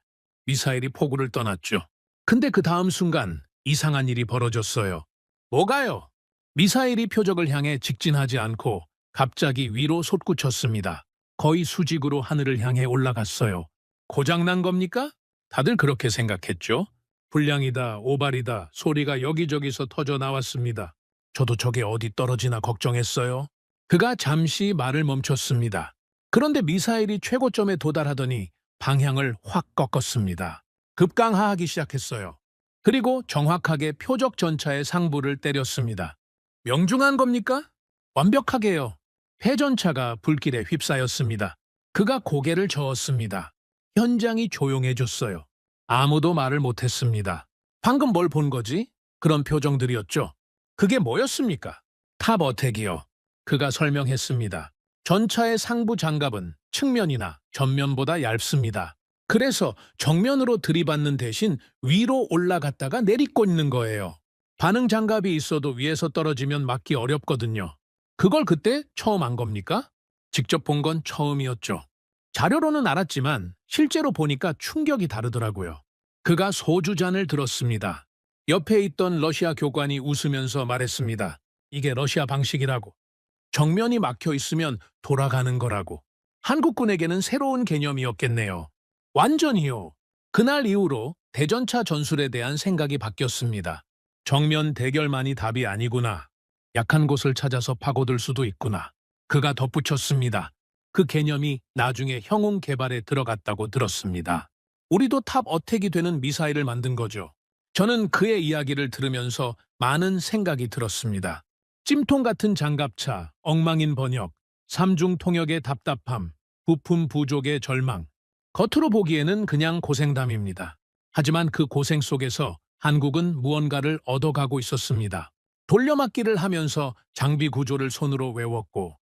미사일이 포구를 떠났죠. 근데 그 다음 순간 이상한 일이 벌어졌어요. 뭐가요? 미사일이 표적을 향해 직진하지 않고 갑자기 위로 솟구쳤습니다. 거의 수직으로 하늘을 향해 올라갔어요. 고장난 겁니까? 다들 그렇게 생각했죠. 불량이다, 오발이다, 소리가 여기저기서 터져 나왔습니다. 저도 저게 어디 떨어지나 걱정했어요. 그가 잠시 말을 멈췄습니다. 그런데 미사일이 최고점에 도달하더니 방향을 확 꺾었습니다. 급강하하기 시작했어요. 그리고 정확하게 표적 전차의 상부를 때렸습니다. 명중한 겁니까? 완벽하게요. 패전차가 불길에 휩싸였습니다. 그가 고개를 저었습니다. 현장이 조용해졌어요. 아무도 말을 못했습니다. 방금 뭘 본 거지? 그런 표정들이었죠. 그게 뭐였습니까? 탑 어택이요. 그가 설명했습니다. 전차의 상부 장갑은 측면이나 전면보다 얇습니다. 그래서 정면으로 들이받는 대신 위로 올라갔다가 내리꽂는 거예요. 반응 장갑이 있어도 위에서 떨어지면 막기 어렵거든요. 그걸 그때 처음 안 겁니까? 직접 본 건 처음이었죠. 자료로는 알았지만 실제로 보니까 충격이 다르더라고요. 그가 소주잔을 들었습니다. 옆에 있던 러시아 교관이 웃으면서 말했습니다. 이게 러시아 방식이라고. 정면이 막혀 있으면 돌아가는 거라고. 한국군에게는 새로운 개념이었겠네요. 완전히요. 그날 이후로 대전차 전술에 대한 생각이 바뀌었습니다. 정면 대결만이 답이 아니구나. 약한 곳을 찾아서 파고들 수도 있구나. 그가 덧붙였습니다. 그 개념이 나중에 형용 개발에 들어갔다고 들었습니다. 우리도 탑 어택이 되는 미사일을 만든 거죠. 저는 그의 이야기를 들으면서 많은 생각이 들었습니다. 찜통 같은 장갑차, 엉망인 번역, 삼중 통역의 답답함, 부품 부족의 절망. 겉으로 보기에는 그냥 고생담입니다. 하지만 그 고생 속에서 한국은 무언가를 얻어가고 있었습니다. 돌려막기를 하면서 장비 구조를 손으로 외웠고,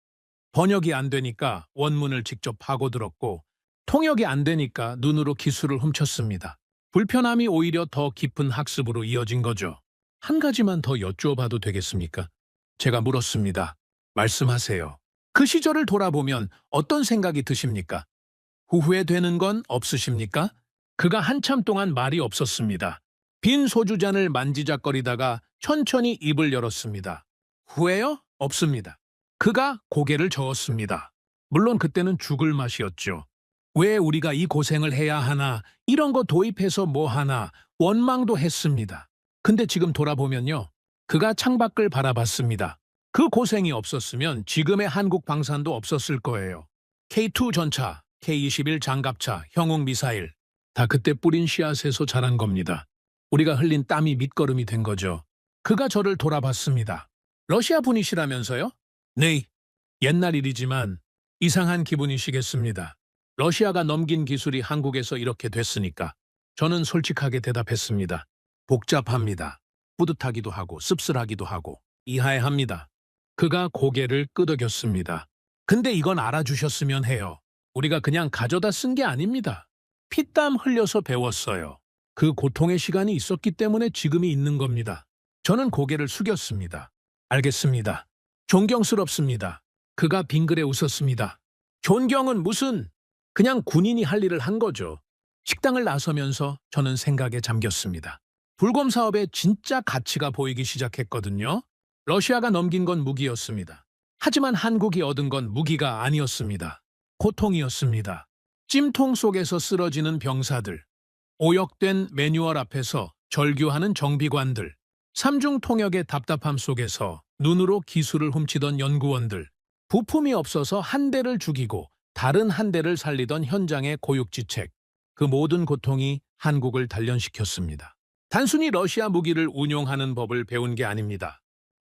번역이 안 되니까 원문을 직접 파고들었고, 통역이 안 되니까 눈으로 기술을 훔쳤습니다. 불편함이 오히려 더 깊은 학습으로 이어진 거죠. 한 가지만 더 여쭈어봐도 되겠습니까? 제가 물었습니다. 말씀하세요. 그 시절을 돌아보면 어떤 생각이 드십니까? 후회되는 건 없으십니까? 그가 한참 동안 말이 없었습니다. 빈 소주잔을 만지작거리다가 천천히 입을 열었습니다. 후회요? 없습니다. 그가 고개를 저었습니다. 물론 그때는 죽을 맛이었죠. 왜 우리가 이 고생을 해야 하나, 이런 거 도입해서 뭐 하나, 원망도 했습니다. 근데 지금 돌아보면요. 그가 창밖을 바라봤습니다. 그 고생이 없었으면 지금의 한국 방산도 없었을 거예요. K2 전차, K21 장갑차, 형용 미사일. 다 그때 뿌린 씨앗에서 자란 겁니다. 우리가 흘린 땀이 밑거름이 된 거죠. 그가 저를 돌아봤습니다. 러시아 분이시라면서요? 네, 옛날 일이지만 이상한 기분이시겠습니다. 러시아가 넘긴 기술이 한국에서 이렇게 됐으니까 저는 솔직하게 대답했습니다. 복잡합니다. 뿌듯하기도 하고 씁쓸하기도 하고 이해합니다. 그가 고개를 끄덕였습니다. 근데 이건 알아주셨으면 해요. 우리가 그냥 가져다 쓴 게 아닙니다. 피땀 흘려서 배웠어요. 그 고통의 시간이 있었기 때문에 지금이 있는 겁니다. 저는 고개를 숙였습니다. 알겠습니다. 존경스럽습니다. 그가 빙그레 웃었습니다. 존경은 무슨, 그냥 군인이 할 일을 한 거죠. 식당을 나서면서 저는 생각에 잠겼습니다. 불곰 사업에 진짜 가치가 보이기 시작했거든요. 러시아가 넘긴 건 무기였습니다. 하지만 한국이 얻은 건 무기가 아니었습니다. 고통이었습니다. 찜통 속에서 쓰러지는 병사들, 오역된 매뉴얼 앞에서 절규하는 정비관들, 삼중 통역의 답답함 속에서 눈으로 기술을 훔치던 연구원들, 부품이 없어서 한 대를 죽이고 다른 한 대를 살리던 현장의 고육지책, 그 모든 고통이 한국을 단련시켰습니다. 단순히 러시아 무기를 운용하는 법을 배운 게 아닙니다.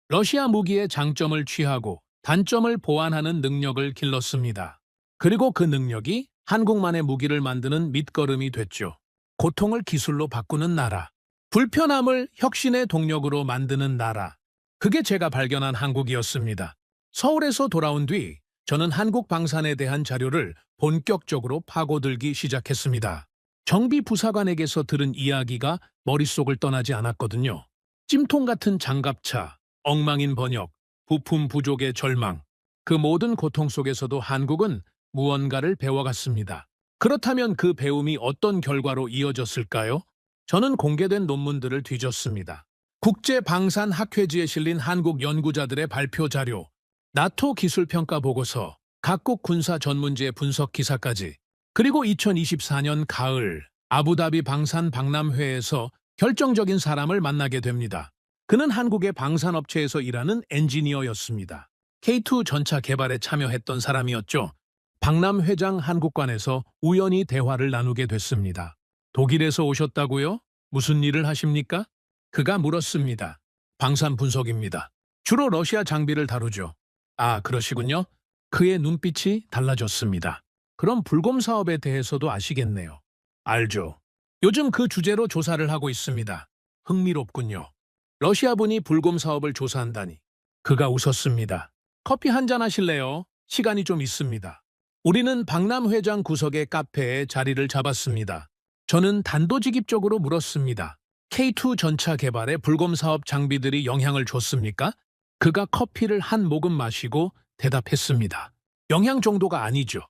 러시아 무기의 장점을 취하고 단점을 보완하는 능력을 길렀습니다. 그리고 그 능력이 한국만의 무기를 만드는 밑거름이 됐죠. 고통을 기술로 바꾸는 나라, 불편함을 혁신의 동력으로 만드는 나라. 그게 제가 발견한 한국이었습니다. 서울에서 돌아온 뒤 저는 한국 방산에 대한 자료를 본격적으로 파고들기 시작했습니다. 정비부사관에게서 들은 이야기가 머릿속을 떠나지 않았거든요. 찜통 같은 장갑차, 엉망인 번역, 부품 부족의 절망. 그 모든 고통 속에서도 한국은 무언가를 배워갔습니다. 그렇다면 그 배움이 어떤 결과로 이어졌을까요? 저는 공개된 논문들을 뒤졌습니다. 국제방산학회지에 실린 한국 연구자들의 발표 자료, 나토 기술평가 보고서, 각국 군사 전문지의 분석 기사까지, 그리고 2024년 가을 아부다비 방산 박람회에서 결정적인 사람을 만나게 됩니다. 그는 한국의 방산업체에서 일하는 엔지니어였습니다. K2 전차 개발에 참여했던 사람이었죠. 박람회장 한국관에서 우연히 대화를 나누게 됐습니다. 독일에서 오셨다고요? 무슨 일을 하십니까? 그가 물었습니다. 방산 분석입니다. 주로 러시아 장비를 다루죠. 아, 그러시군요. 그의 눈빛이 달라졌습니다. 그럼 불곰 사업에 대해서도 아시겠네요. 알죠. 요즘 그 주제로 조사를 하고 있습니다. 흥미롭군요. 러시아분이 불곰 사업을 조사한다니. 그가 웃었습니다. 커피 한잔 하실래요? 시간이 좀 있습니다. 우리는 박람회장 구석의 카페에 자리를 잡았습니다. 저는 단도직입적으로 물었습니다. K2 전차 개발에 불곰 사업 장비들이 영향을 줬습니까? 그가 커피를 한 모금 마시고 대답했습니다. 영향 정도가 아니죠.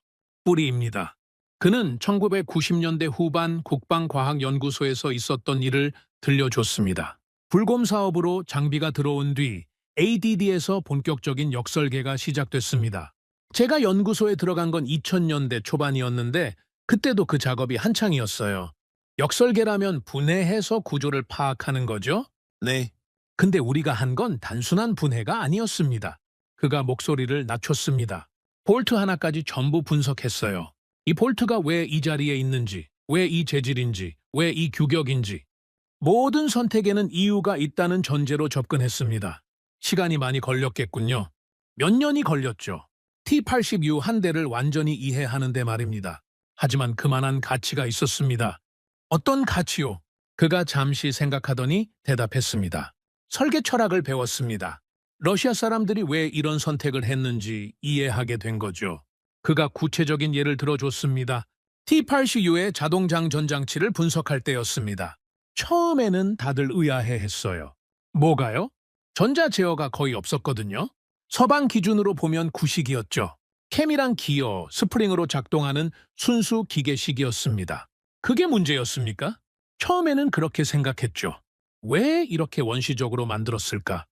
뿌리입니다. 그는 1990년대 후반 국방과학연구소에서 있었던 일을 들려줬습니다. 불곰 사업으로 장비가 들어온 뒤 ADD에서 본격적인 역설계가 시작됐습니다. 제가 연구소에 들어간 건 2000년대 초반이었는데 그때도 그 작업이 한창이었어요. 역설계라면 분해해서 구조를 파악하는 거죠? 네. 근데 우리가 한 건 단순한 분해가 아니었습니다. 그가 목소리를 낮췄습니다. 볼트 하나까지 전부 분석했어요. 이 볼트가 왜 이 자리에 있는지, 왜 이 재질인지, 왜 이 규격인지. 모든 선택에는 이유가 있다는 전제로 접근했습니다. 시간이 많이 걸렸겠군요. 몇 년이 걸렸죠. T-80U 한 대를 완전히 이해하는데 말입니다. 하지만 그만한 가치가 있었습니다. 어떤 가치요? 그가 잠시 생각하더니 대답했습니다. 설계 철학을 배웠습니다. 러시아 사람들이 왜 이런 선택을 했는지 이해하게 된 거죠. 그가 구체적인 예를 들어줬습니다. T-80U의 자동장 전장치를 분석할 때였습니다. 처음에는 다들 의아해했어요. 뭐가요? 전자 제어가 거의 없었거든요. 서방 기준으로 보면 구식이었죠. 캠이랑 기어, 스프링으로 작동하는 순수 기계식이었습니다. 그게 문제였습니까? 처음에는 그렇게 생각했죠. 왜 이렇게 원시적으로 만들었을까?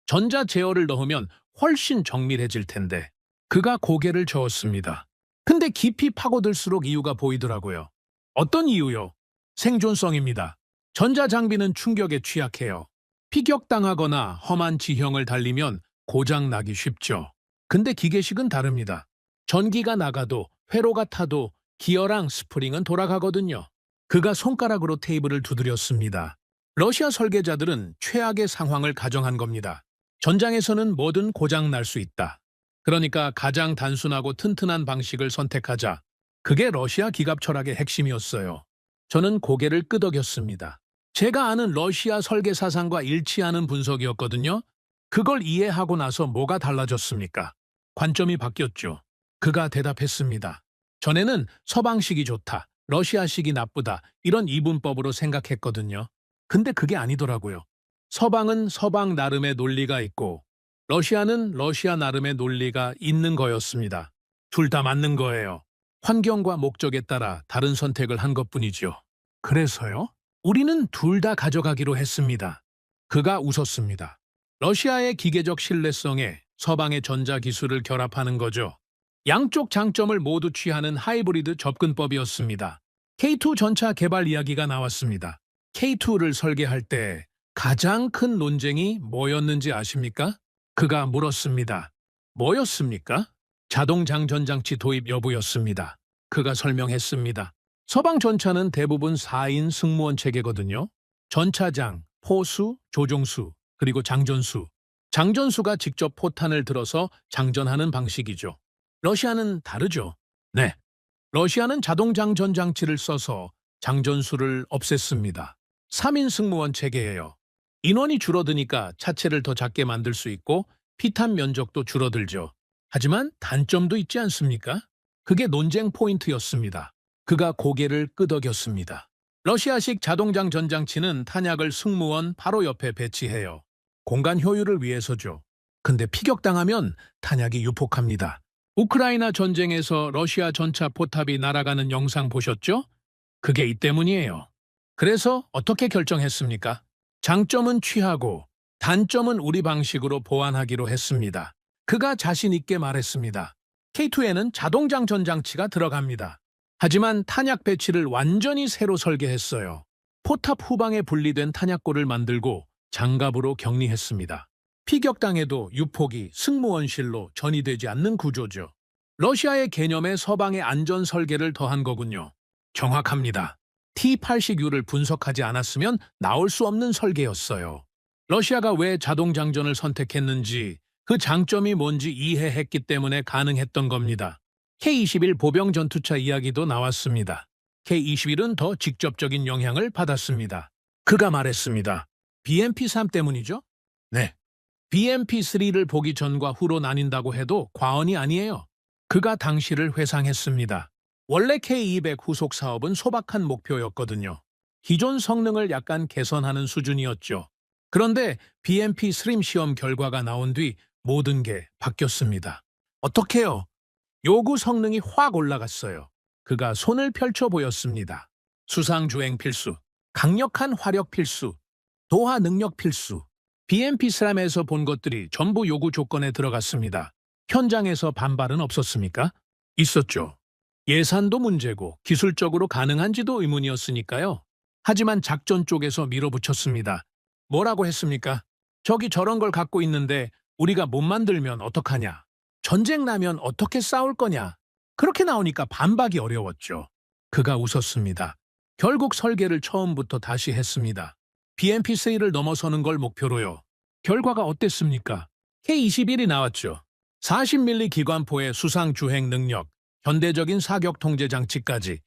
전자 제어를 넣으면 훨씬 정밀해질 텐데. 그가 고개를 저었습니다. 근데 깊이 파고들수록 이유가 보이더라고요. 어떤 이유요? 생존성입니다. 전자장비는 충격에 취약해요. 피격당하거나 험한 지형을 달리면 고장나기 쉽죠. 근데 기계식은 다릅니다. 전기가 나가도 회로가 타도 기어랑 스프링은 돌아가거든요. 그가 손가락으로 테이블을 두드렸습니다. 러시아 설계자들은 최악의 상황을 가정한 겁니다. 전장에서는 뭐든 고장 날 수 있다. 그러니까 가장 단순하고 튼튼한 방식을 선택하자. 그게 러시아 기갑 철학의 핵심이었어요. 저는 고개를 끄덕였습니다. 제가 아는 러시아 설계 사상과 일치하는 분석이었거든요. 그걸 이해하고 나서 뭐가 달라졌습니까? 관점이 바뀌었죠. 그가 대답했습니다. 전에는 서방식이 좋다, 러시아식이 나쁘다, 이런 이분법으로 생각했거든요. 근데 그게 아니더라고요. 서방은 서방 나름의 논리가 있고, 러시아는 러시아 나름의 논리가 있는 거였습니다. 둘 다 맞는 거예요. 환경과 목적에 따라 다른 선택을 한 것뿐이죠. 그래서요? 우리는 둘 다 가져가기로 했습니다. 그가 웃었습니다. 러시아의 기계적 신뢰성에 서방의 전자기술을 결합하는 거죠. 양쪽 장점을 모두 취하는 하이브리드 접근법이었습니다. K2 전차 개발 이야기가 나왔습니다. K2를 설계할 때 가장 큰 논쟁이 뭐였는지 아십니까? 그가 물었습니다. 뭐였습니까? 자동 장전장치 도입 여부였습니다. 그가 설명했습니다. 서방 전차는 대부분 4인 승무원 체계거든요. 전차장, 포수, 조종수, 그리고 장전수. 장전수가 직접 포탄을 들어서 장전하는 방식이죠. 러시아는 다르죠. 네. 러시아는 자동 장전 장치를 써서 장전수를 없앴습니다. 3인 승무원 체계예요. 인원이 줄어드니까 차체를 더 작게 만들 수 있고 피탄 면적도 줄어들죠. 하지만 단점도 있지 않습니까? 그게 논쟁 포인트였습니다. 그가 고개를 끄덕였습니다. 러시아식 자동장전 장치는 탄약을 승무원 바로 옆에 배치해요. 공간 효율을 위해서죠. 근데 피격당하면 탄약이 유폭합니다. 우크라이나 전쟁에서 러시아 전차 포탑이 날아가는 영상 보셨죠? 그게 이 때문이에요. 그래서 어떻게 결정했습니까? 장점은 취하고 단점은 우리 방식으로 보완하기로 했습니다. 그가 자신 있게 말했습니다. K2에는 자동장전 장치가 들어갑니다. 하지만 탄약 배치를 완전히 새로 설계했어요. 포탑 후방에 분리된 탄약고를 만들고 장갑으로 격리했습니다. 피격당해도 유폭이 승무원실로 전이되지 않는 구조죠. 러시아의 개념에 서방의 안전 설계를 더한 거군요. 정확합니다. T-80U를 분석하지 않았으면 나올 수 없는 설계였어요. 러시아가 왜 자동장전을 선택했는지, 그 장점이 뭔지 이해했기 때문에 가능했던 겁니다. K-21 보병 전투차 이야기도 나왔습니다. K-21은 더 직접적인 영향을 받았습니다. 그가 말했습니다. BMP-3 때문이죠? 네. BMP-3를 보기 전과 후로 나뉜다고 해도 과언이 아니에요. 그가 당시를 회상했습니다. 원래 K200 후속 사업은 소박한 목표였거든요. 기존 성능을 약간 개선하는 수준이었죠. 그런데 BMP-3 시험 결과가 나온 뒤 모든 게 바뀌었습니다. 어떻게요? 요구 성능이 확 올라갔어요. 그가 손을 펼쳐 보였습니다. 수상주행 필수, 강력한 화력 필수, 도하 능력 필수. BMP-3에서 본 것들이 전부 요구 조건에 들어갔습니다. 현장에서 반발은 없었습니까? 있었죠. 예산도 문제고 기술적으로 가능한지도 의문이었으니까요. 하지만 작전 쪽에서 밀어붙였습니다. 뭐라고 했습니까? 저기 저런 걸 갖고 있는데 우리가 못 만들면 어떡하냐? 전쟁 나면 어떻게 싸울 거냐? 그렇게 나오니까 반박이 어려웠죠. 그가 웃었습니다. 결국 설계를 처음부터 다시 했습니다. BMP-3를 넘어서는 걸 목표로요. 결과가 어땠습니까? K-21이 나왔죠. 40mm 기관포의 수상 주행 능력, 현대적인 사격 통제 장치까지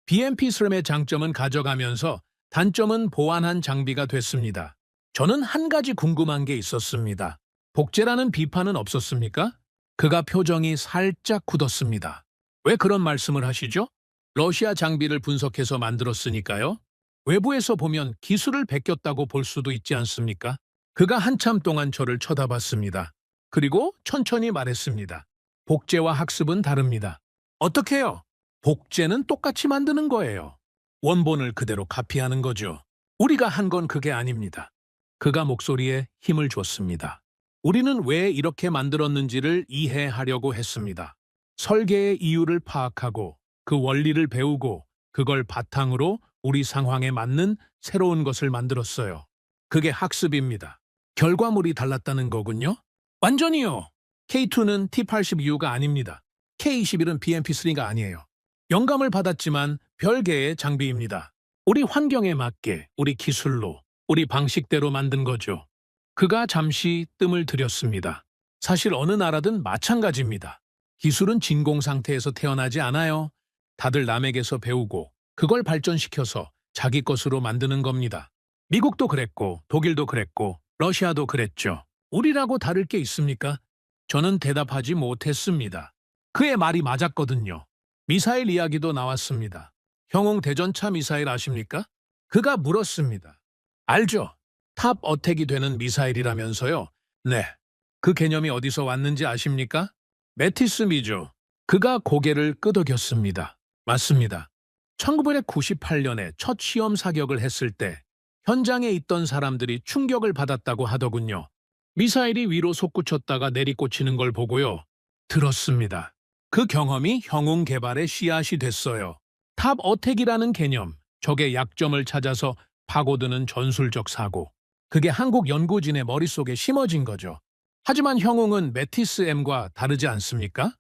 BMP-3의 장점은 가져가면서 단점은 보완한 장비가 됐습니다. 저는 한 가지 궁금한 게 있었습니다. 복제라는 비판은 없었습니까? 그가 표정이 살짝 굳었습니다. 왜 그런 말씀을 하시죠? 러시아 장비를 분석해서 만들었으니까요. 외부에서 보면 기술을 베꼈다고 볼 수도 있지 않습니까? 그가 한참 동안 저를 쳐다봤습니다. 그리고 천천히 말했습니다. 복제와 학습은 다릅니다. 어떻게요? 복제는 똑같이 만드는 거예요. 원본을 그대로 카피하는 거죠. 우리가 한 건 그게 아닙니다. 그가 목소리에 힘을 줬습니다. 우리는 왜 이렇게 만들었는지를 이해하려고 했습니다. 설계의 이유를 파악하고 그 원리를 배우고 그걸 바탕으로 우리 상황에 맞는 새로운 것을 만들었어요. 그게 학습입니다. 결과물이 달랐다는 거군요? 완전히요. K2는 T-80U가 아닙니다. K-21은 BMP-3가 아니에요. 영감을 받았지만 별개의 장비입니다. 우리 환경에 맞게, 우리 기술로, 우리 방식대로 만든 거죠. 그가 잠시 뜸을 들였습니다. 사실 어느 나라든 마찬가지입니다. 기술은 진공 상태에서 태어나지 않아요. 다들 남에게서 배우고 그걸 발전시켜서 자기 것으로 만드는 겁니다. 미국도 그랬고 독일도 그랬고 러시아도 그랬죠. 우리라고 다를 게 있습니까? 저는 대답하지 못했습니다. 그의 말이 맞았거든요. 미사일 이야기도 나왔습니다. 형용 대전차 미사일 아십니까? 그가 물었습니다. 알죠. 탑 어택이 되는 미사일이라면서요. 네. 그 개념이 어디서 왔는지 아십니까? 메티스 미죠. 그가 고개를 끄덕였습니다. 맞습니다. 1998년에 첫 시험 사격을 했을 때 현장에 있던 사람들이 충격을 받았다고 하더군요. 미사일이 위로 솟구쳤다가 내리꽂히는 걸 보고요. 들었습니다. 그 경험이 형용 개발의 씨앗이 됐어요. 탑 어택이라는 개념, 적의 약점을 찾아서 파고드는 전술적 사고. 그게 한국 연구진의 머릿속에 심어진 거죠. 하지만 형용은 메티스 M과 다르지 않습니까?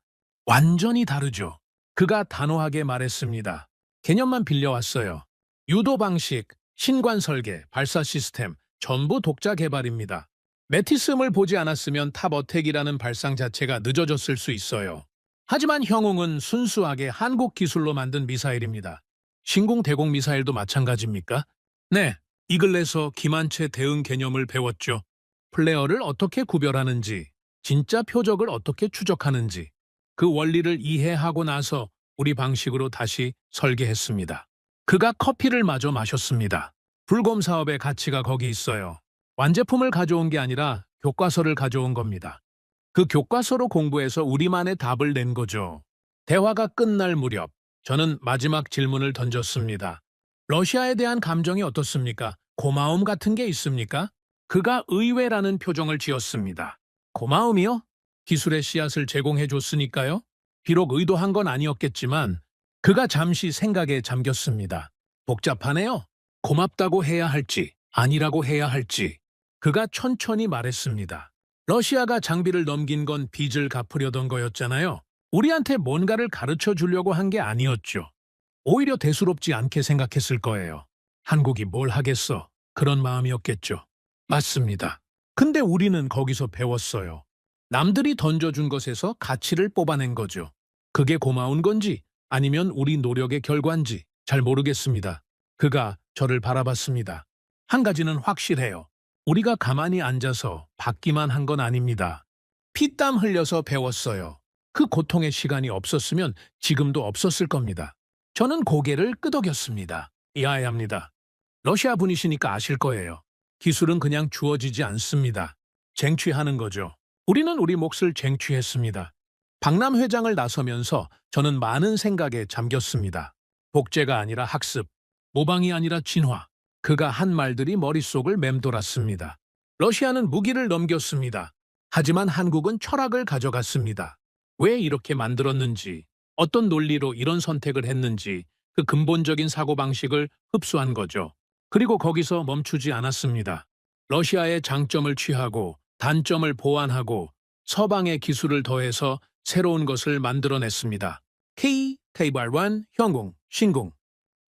완전히 다르죠. 그가 단호하게 말했습니다. 개념만 빌려왔어요. 유도 방식, 신관 설계, 발사 시스템, 전부 독자 개발입니다. 메티스M을 보지 않았으면 탑 어택이라는 발상 자체가 늦어졌을 수 있어요. 하지만 형용은 순수하게 한국 기술로 만든 미사일입니다. 신공 대공 미사일도 마찬가지입니까? 네, 이글에서 기만체 대응 개념을 배웠죠. 플레어를 어떻게 구별하는지, 진짜 표적을 어떻게 추적하는지, 그 원리를 이해하고 나서 우리 방식으로 다시 설계했습니다. 그가 커피를 마저 마셨습니다. 불곰 사업의 가치가 거기 있어요. 완제품을 가져온 게 아니라 교과서를 가져온 겁니다. 그 교과서로 공부해서 우리만의 답을 낸 거죠. 대화가 끝날 무렵 저는 마지막 질문을 던졌습니다. 러시아에 대한 감정이 어떻습니까? 고마움 같은 게 있습니까? 그가 의외라는 표정을 지었습니다. 고마움이요? 기술의 씨앗을 제공해 줬으니까요? 비록 의도한 건 아니었겠지만 그가 잠시 생각에 잠겼습니다. 복잡하네요. 고맙다고 해야 할지 아니라고 해야 할지. 그가 천천히 말했습니다. 러시아가 장비를 넘긴 건 빚을 갚으려던 거였잖아요. 우리한테 뭔가를 가르쳐 주려고 한 게 아니었죠. 오히려 대수롭지 않게 생각했을 거예요. 한국이 뭘 하겠어. 그런 마음이었겠죠. 맞습니다. 근데 우리는 거기서 배웠어요. 남들이 던져준 것에서 가치를 뽑아낸 거죠. 그게 고마운 건지 아니면 우리 노력의 결과인지 잘 모르겠습니다. 그가 저를 바라봤습니다. 한 가지는 확실해요. 우리가 가만히 앉아서 받기만 한 건 아닙니다. 피땀 흘려서 배웠어요. 그 고통의 시간이 없었으면 지금도 없었을 겁니다. 저는 고개를 끄덕였습니다. 이해합니다. 러시아 분이시니까 아실 거예요. 기술은 그냥 주어지지 않습니다. 쟁취하는 거죠. 우리는 우리 몫을 쟁취했습니다. 박람 회장을 나서면서 저는 많은 생각에 잠겼습니다. 복제가 아니라 학습, 모방이 아니라 진화. 그가 한 말들이 머릿속을 맴돌았습니다. 러시아는 무기를 넘겼습니다. 하지만 한국은 철학을 가져갔습니다. 왜 이렇게 만들었는지, 어떤 논리로 이런 선택을 했는지 그 근본적인 사고방식을 흡수한 거죠. 그리고 거기서 멈추지 않았습니다. 러시아의 장점을 취하고 단점을 보완하고 서방의 기술을 더해서 새로운 것을 만들어냈습니다. K-1, 형공, 신공.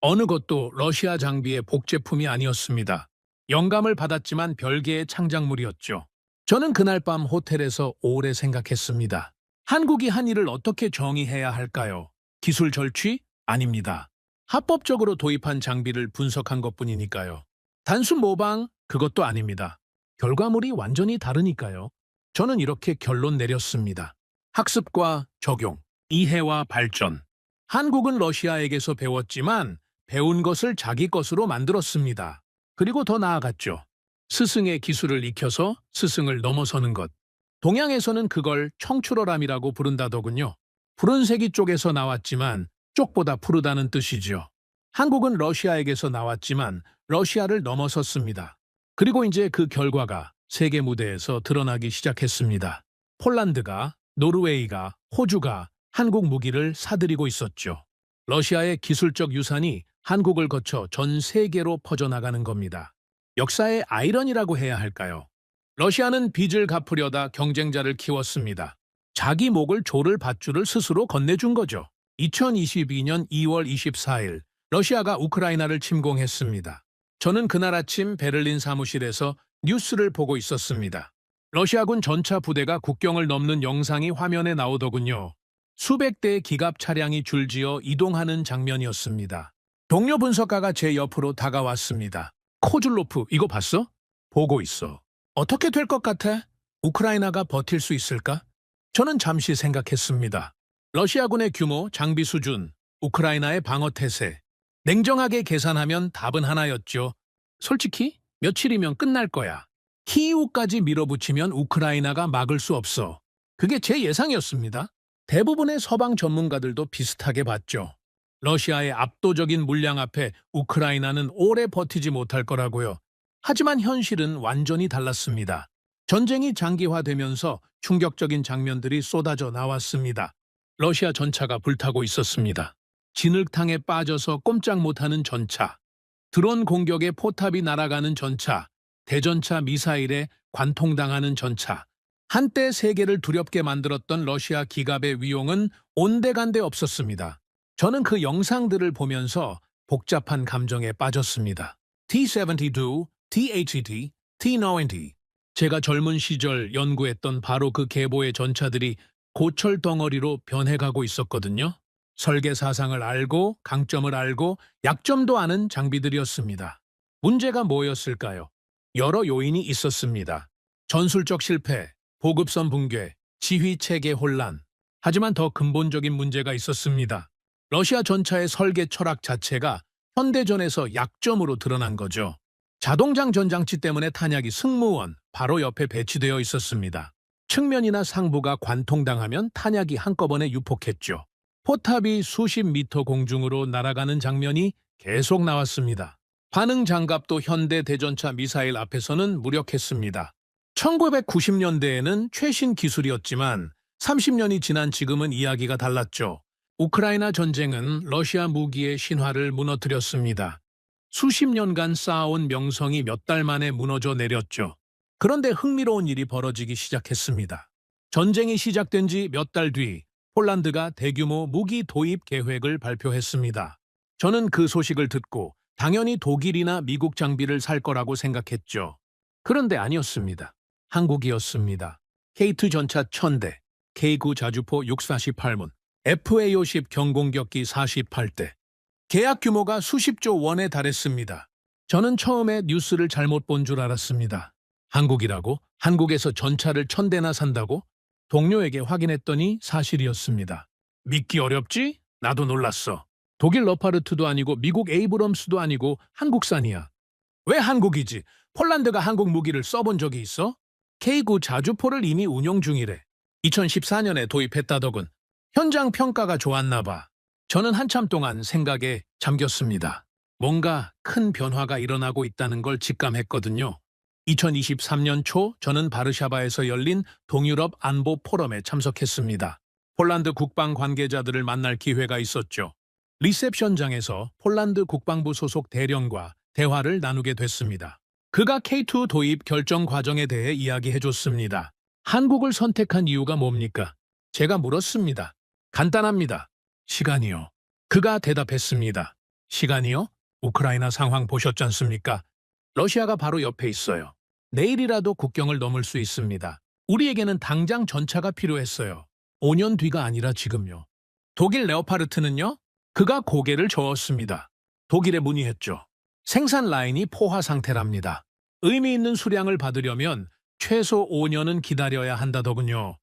어느 것도 러시아 장비의 복제품이 아니었습니다. 영감을 받았지만 별개의 창작물이었죠. 저는 그날 밤 호텔에서 오래 생각했습니다. 한국이 한 일을 어떻게 정의해야 할까요? 기술 절취? 아닙니다. 합법적으로 도입한 장비를 분석한 것뿐이니까요. 단순 모방? 그것도 아닙니다. 결과물이 완전히 다르니까요. 저는 이렇게 결론 내렸습니다. 학습과 적용, 이해와 발전. 한국은 러시아에게서 배웠지만 배운 것을 자기 것으로 만들었습니다. 그리고 더 나아갔죠. 스승의 기술을 익혀서 스승을 넘어서는 것. 동양에서는 그걸 청출어람이라고 부른다더군요. 푸른색이 쪽에서 나왔지만 쪽보다 푸르다는 뜻이죠. 한국은 러시아에게서 나왔지만 러시아를 넘어섰습니다. 그리고 이제 그 결과가 세계 무대에서 드러나기 시작했습니다. 폴란드가, 노르웨이가, 호주가 한국 무기를 사들이고 있었죠. 러시아의 기술적 유산이 한국을 거쳐 전 세계로 퍼져나가는 겁니다. 역사의 아이러니라고 해야 할까요? 러시아는 빚을 갚으려다 경쟁자를 키웠습니다. 자기 목을 조를 밧줄을 스스로 건네준 거죠. 2022년 2월 24일 러시아가 우크라이나를 침공했습니다. 저는 그날 아침 베를린 사무실에서 뉴스를 보고 있었습니다. 러시아군 전차 부대가 국경을 넘는 영상이 화면에 나오더군요. 수백 대의 기갑 차량이 줄지어 이동하는 장면이었습니다. 동료 분석가가 제 옆으로 다가왔습니다. 코줄로프, 이거 봤어? 보고 있어. 어떻게 될 것 같아? 우크라이나가 버틸 수 있을까? 저는 잠시 생각했습니다. 러시아군의 규모, 장비 수준, 우크라이나의 방어 태세. 냉정하게 계산하면 답은 하나였죠. 솔직히 며칠이면 끝날 거야. 키이우까지 밀어붙이면 우크라이나가 막을 수 없어. 그게 제 예상이었습니다. 대부분의 서방 전문가들도 비슷하게 봤죠. 러시아의 압도적인 물량 앞에 우크라이나는 오래 버티지 못할 거라고요. 하지만 현실은 완전히 달랐습니다. 전쟁이 장기화되면서 충격적인 장면들이 쏟아져 나왔습니다. 러시아 전차가 불타고 있었습니다. 진흙탕에 빠져서 꼼짝 못하는 전차, 드론 공격에 포탑이 날아가는 전차, 대전차 미사일에 관통당하는 전차. 한때 세계를 두렵게 만들었던 러시아 기갑의 위용은 온데간데 없었습니다. 저는 그 영상들을 보면서 복잡한 감정에 빠졌습니다. T-72, T-80, T-90. 제가 젊은 시절 연구했던 바로 그 계보의 전차들이 고철 덩어리로 변해가고 있었거든요. 설계 사상을 알고 강점을 알고 약점도 아는 장비들이었습니다. 문제가 뭐였을까요? 여러 요인이 있었습니다. 전술적 실패, 보급선 붕괴, 지휘 체계 혼란. 하지만 더 근본적인 문제가 있었습니다. 러시아 전차의 설계 철학 자체가 현대전에서 약점으로 드러난 거죠. 자동장 전장치 때문에 탄약이 승무원 바로 옆에 배치되어 있었습니다. 측면이나 상부가 관통당하면 탄약이 한꺼번에 유폭했죠. 포탑이 수십 미터 공중으로 날아가는 장면이 계속 나왔습니다. 반응 장갑도 현대 대전차 미사일 앞에서는 무력했습니다. 1990년대에는 최신 기술이었지만 30년이 지난 지금은 이야기가 달랐죠. 우크라이나 전쟁은 러시아 무기의 신화를 무너뜨렸습니다. 수십 년간 쌓아온 명성이 몇 달 만에 무너져 내렸죠. 그런데 흥미로운 일이 벌어지기 시작했습니다. 전쟁이 시작된 지 몇 달 뒤 폴란드가 대규모 무기 도입 계획을 발표했습니다. 저는 그 소식을 듣고 당연히 독일이나 미국 장비를 살 거라고 생각했죠. 그런데 아니었습니다. 한국이었습니다. K2 전차 1000대, K9 자주포 648문, FA50 경공격기 48대. 계약 규모가 수십조 원에 달했습니다. 저는 처음에 뉴스를 잘못 본 줄 알았습니다. 한국이라고? 한국에서 전차를 1000대나 산다고? 동료에게 확인했더니 사실이었습니다. 믿기 어렵지? 나도 놀랐어. 독일 러파르트도 아니고 미국 에이브럼스도 아니고 한국산이야. 왜 한국이지? 폴란드가 한국 무기를 써본 적이 있어? K9 자주포를 이미 운용 중이래. 2014년에 도입했다더군. 현장 평가가 좋았나 봐. 저는 한참 동안 생각에 잠겼습니다. 뭔가 큰 변화가 일어나고 있다는 걸 직감했거든요. 2023년 초 저는 바르샤바에서 열린 동유럽 안보 포럼에 참석했습니다. 폴란드 국방 관계자들을 만날 기회가 있었죠. 리셉션장에서 폴란드 국방부 소속 대령과 대화를 나누게 됐습니다. 그가 K2 도입 결정 과정에 대해 이야기해줬습니다. 한국을 선택한 이유가 뭡니까? 제가 물었습니다. 간단합니다. 시간이요. 그가 대답했습니다. 시간이요? 우크라이나 상황 보셨지 않습니까? 러시아가 바로 옆에 있어요. 내일이라도 국경을 넘을 수 있습니다. 우리에게는 당장 전차가 필요했어요. 5년 뒤가 아니라 지금요. 독일 레오파르트는요? 그가 고개를 저었습니다. 독일에 문의했죠. 생산 라인이 포화 상태랍니다. 의미 있는 수량을 받으려면 최소 5년은 기다려야 한다더군요.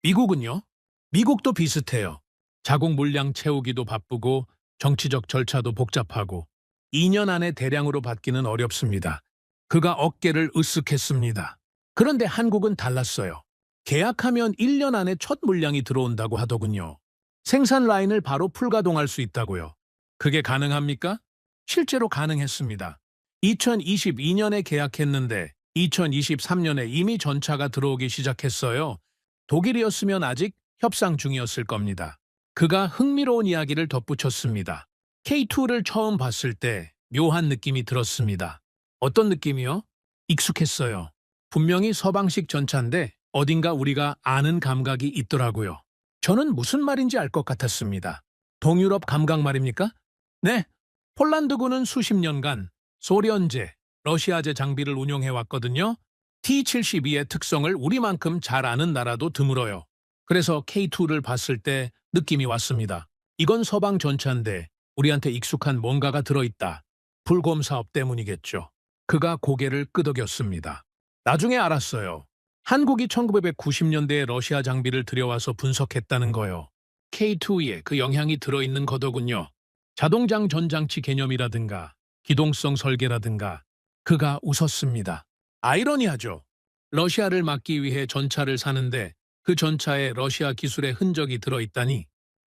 미국은요? 미국도 비슷해요. 자국 물량 채우기도 바쁘고 정치적 절차도 복잡하고 2년 안에 대량으로 받기는 어렵습니다. 그가 어깨를 으쓱했습니다. 그런데 한국은 달랐어요. 계약하면 1년 안에 첫 물량이 들어온다고 하더군요. 생산 라인을 바로 풀가동할 수 있다고요. 그게 가능합니까? 실제로 가능했습니다. 2022년에 계약했는데 2023년에 이미 전차가 들어오기 시작했어요. 독일이었으면 아직 협상 중이었을 겁니다. 그가 흥미로운 이야기를 덧붙였습니다. K2를 처음 봤을 때 묘한 느낌이 들었습니다. 어떤 느낌이요? 익숙했어요. 분명히 서방식 전차인데 어딘가 우리가 아는 감각이 있더라고요. 저는 무슨 말인지 알 것 같았습니다. 동유럽 감각 말입니까? 네. 폴란드군은 수십 년간 소련제, 러시아제 장비를 운용해왔거든요. T-72의 특성을 우리만큼 잘 아는 나라도 드물어요. 그래서 K2를 봤을 때 느낌이 왔습니다. 이건 서방 전차인데 우리한테 익숙한 뭔가가 들어있다. 불곰 사업 때문이겠죠. 그가 고개를 끄덕였습니다. 나중에 알았어요. 한국이 1990년대에 러시아 장비를 들여와서 분석했다는 거요. K2에 그 영향이 들어있는 거더군요. 자동장 전장치 개념이라든가 기동성 설계라든가. 그가 웃었습니다. 아이러니하죠. 러시아를 막기 위해 전차를 사는데 그 전차에 러시아 기술의 흔적이 들어있다니.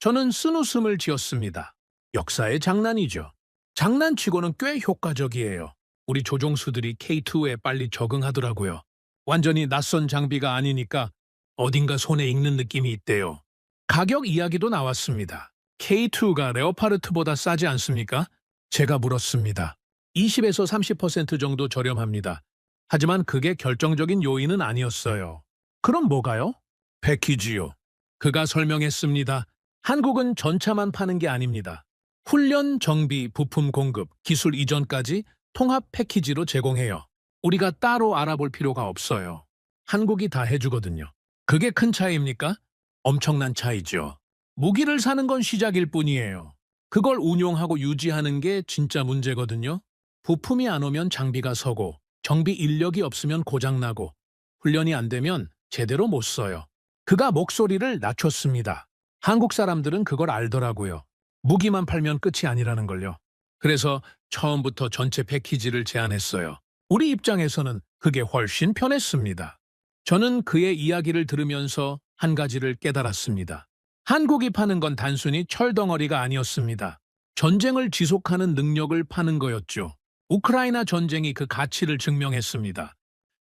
저는 쓴웃음을 지었습니다. 역사의 장난이죠. 장난치고는 꽤 효과적이에요. 우리 조종수들이 K2에 빨리 적응하더라고요. 완전히 낯선 장비가 아니니까 어딘가 손에 익는 느낌이 있대요. 가격 이야기도 나왔습니다. K2가 레오파르트보다 싸지 않습니까? 제가 물었습니다. 20에서 30% 정도 저렴합니다. 하지만 그게 결정적인 요인은 아니었어요. 그럼 뭐가요? 패키지요. 그가 설명했습니다. 한국은 전차만 파는 게 아닙니다. 훈련, 정비, 부품 공급, 기술 이전까지 통합 패키지로 제공해요. 우리가 따로 알아볼 필요가 없어요. 한국이 다 해주거든요. 그게 큰 차이입니까? 엄청난 차이죠. 무기를 사는 건 시작일 뿐이에요. 그걸 운용하고 유지하는 게 진짜 문제거든요. 부품이 안 오면 장비가 서고, 정비 인력이 없으면 고장나고, 훈련이 안 되면 제대로 못 써요. 그가 목소리를 낮췄습니다. 한국 사람들은 그걸 알더라고요. 무기만 팔면 끝이 아니라는 걸요. 그래서 처음부터 전체 패키지를 제안했어요. 우리 입장에서는 그게 훨씬 편했습니다. 저는 그의 이야기를 들으면서 한 가지를 깨달았습니다. 한국이 파는 건 단순히 철덩어리가 아니었습니다. 전쟁을 지속하는 능력을 파는 거였죠. 우크라이나 전쟁이 그 가치를 증명했습니다.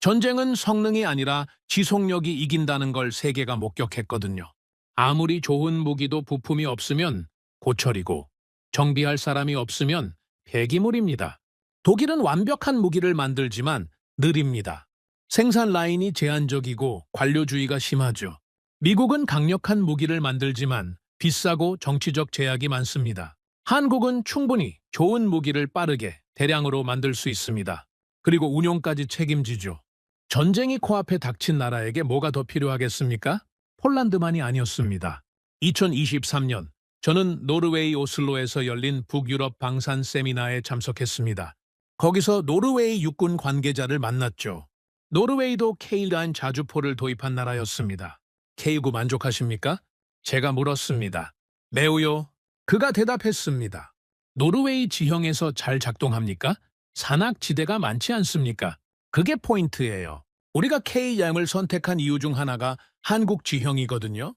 전쟁은 성능이 아니라 지속력이 이긴다는 걸 세계가 목격했거든요. 아무리 좋은 무기도 부품이 없으면 고철이고 정비할 사람이 없으면 폐기물입니다. 독일은 완벽한 무기를 만들지만 느립니다. 생산 라인이 제한적이고 관료주의가 심하죠. 미국은 강력한 무기를 만들지만 비싸고 정치적 제약이 많습니다. 한국은 충분히 좋은 무기를 빠르게 대량으로 만들 수 있습니다. 그리고 운용까지 책임지죠. 전쟁이 코앞에 닥친 나라에게 뭐가 더 필요하겠습니까? 폴란드만이 아니었습니다. 2023년 저는 노르웨이 오슬로에서 열린 북유럽 방산 세미나에 참석했습니다. 거기서 노르웨이 육군 관계자를 만났죠. 노르웨이도 K9 자주포를 도입한 나라였습니다. K9 만족하십니까? 제가 물었습니다. 매우요. 그가 대답했습니다. 노르웨이 지형에서 잘 작동합니까? 산악지대가 많지 않습니까? 그게 포인트예요. 우리가 K9을 선택한 이유 중 하나가 한국 지형이거든요.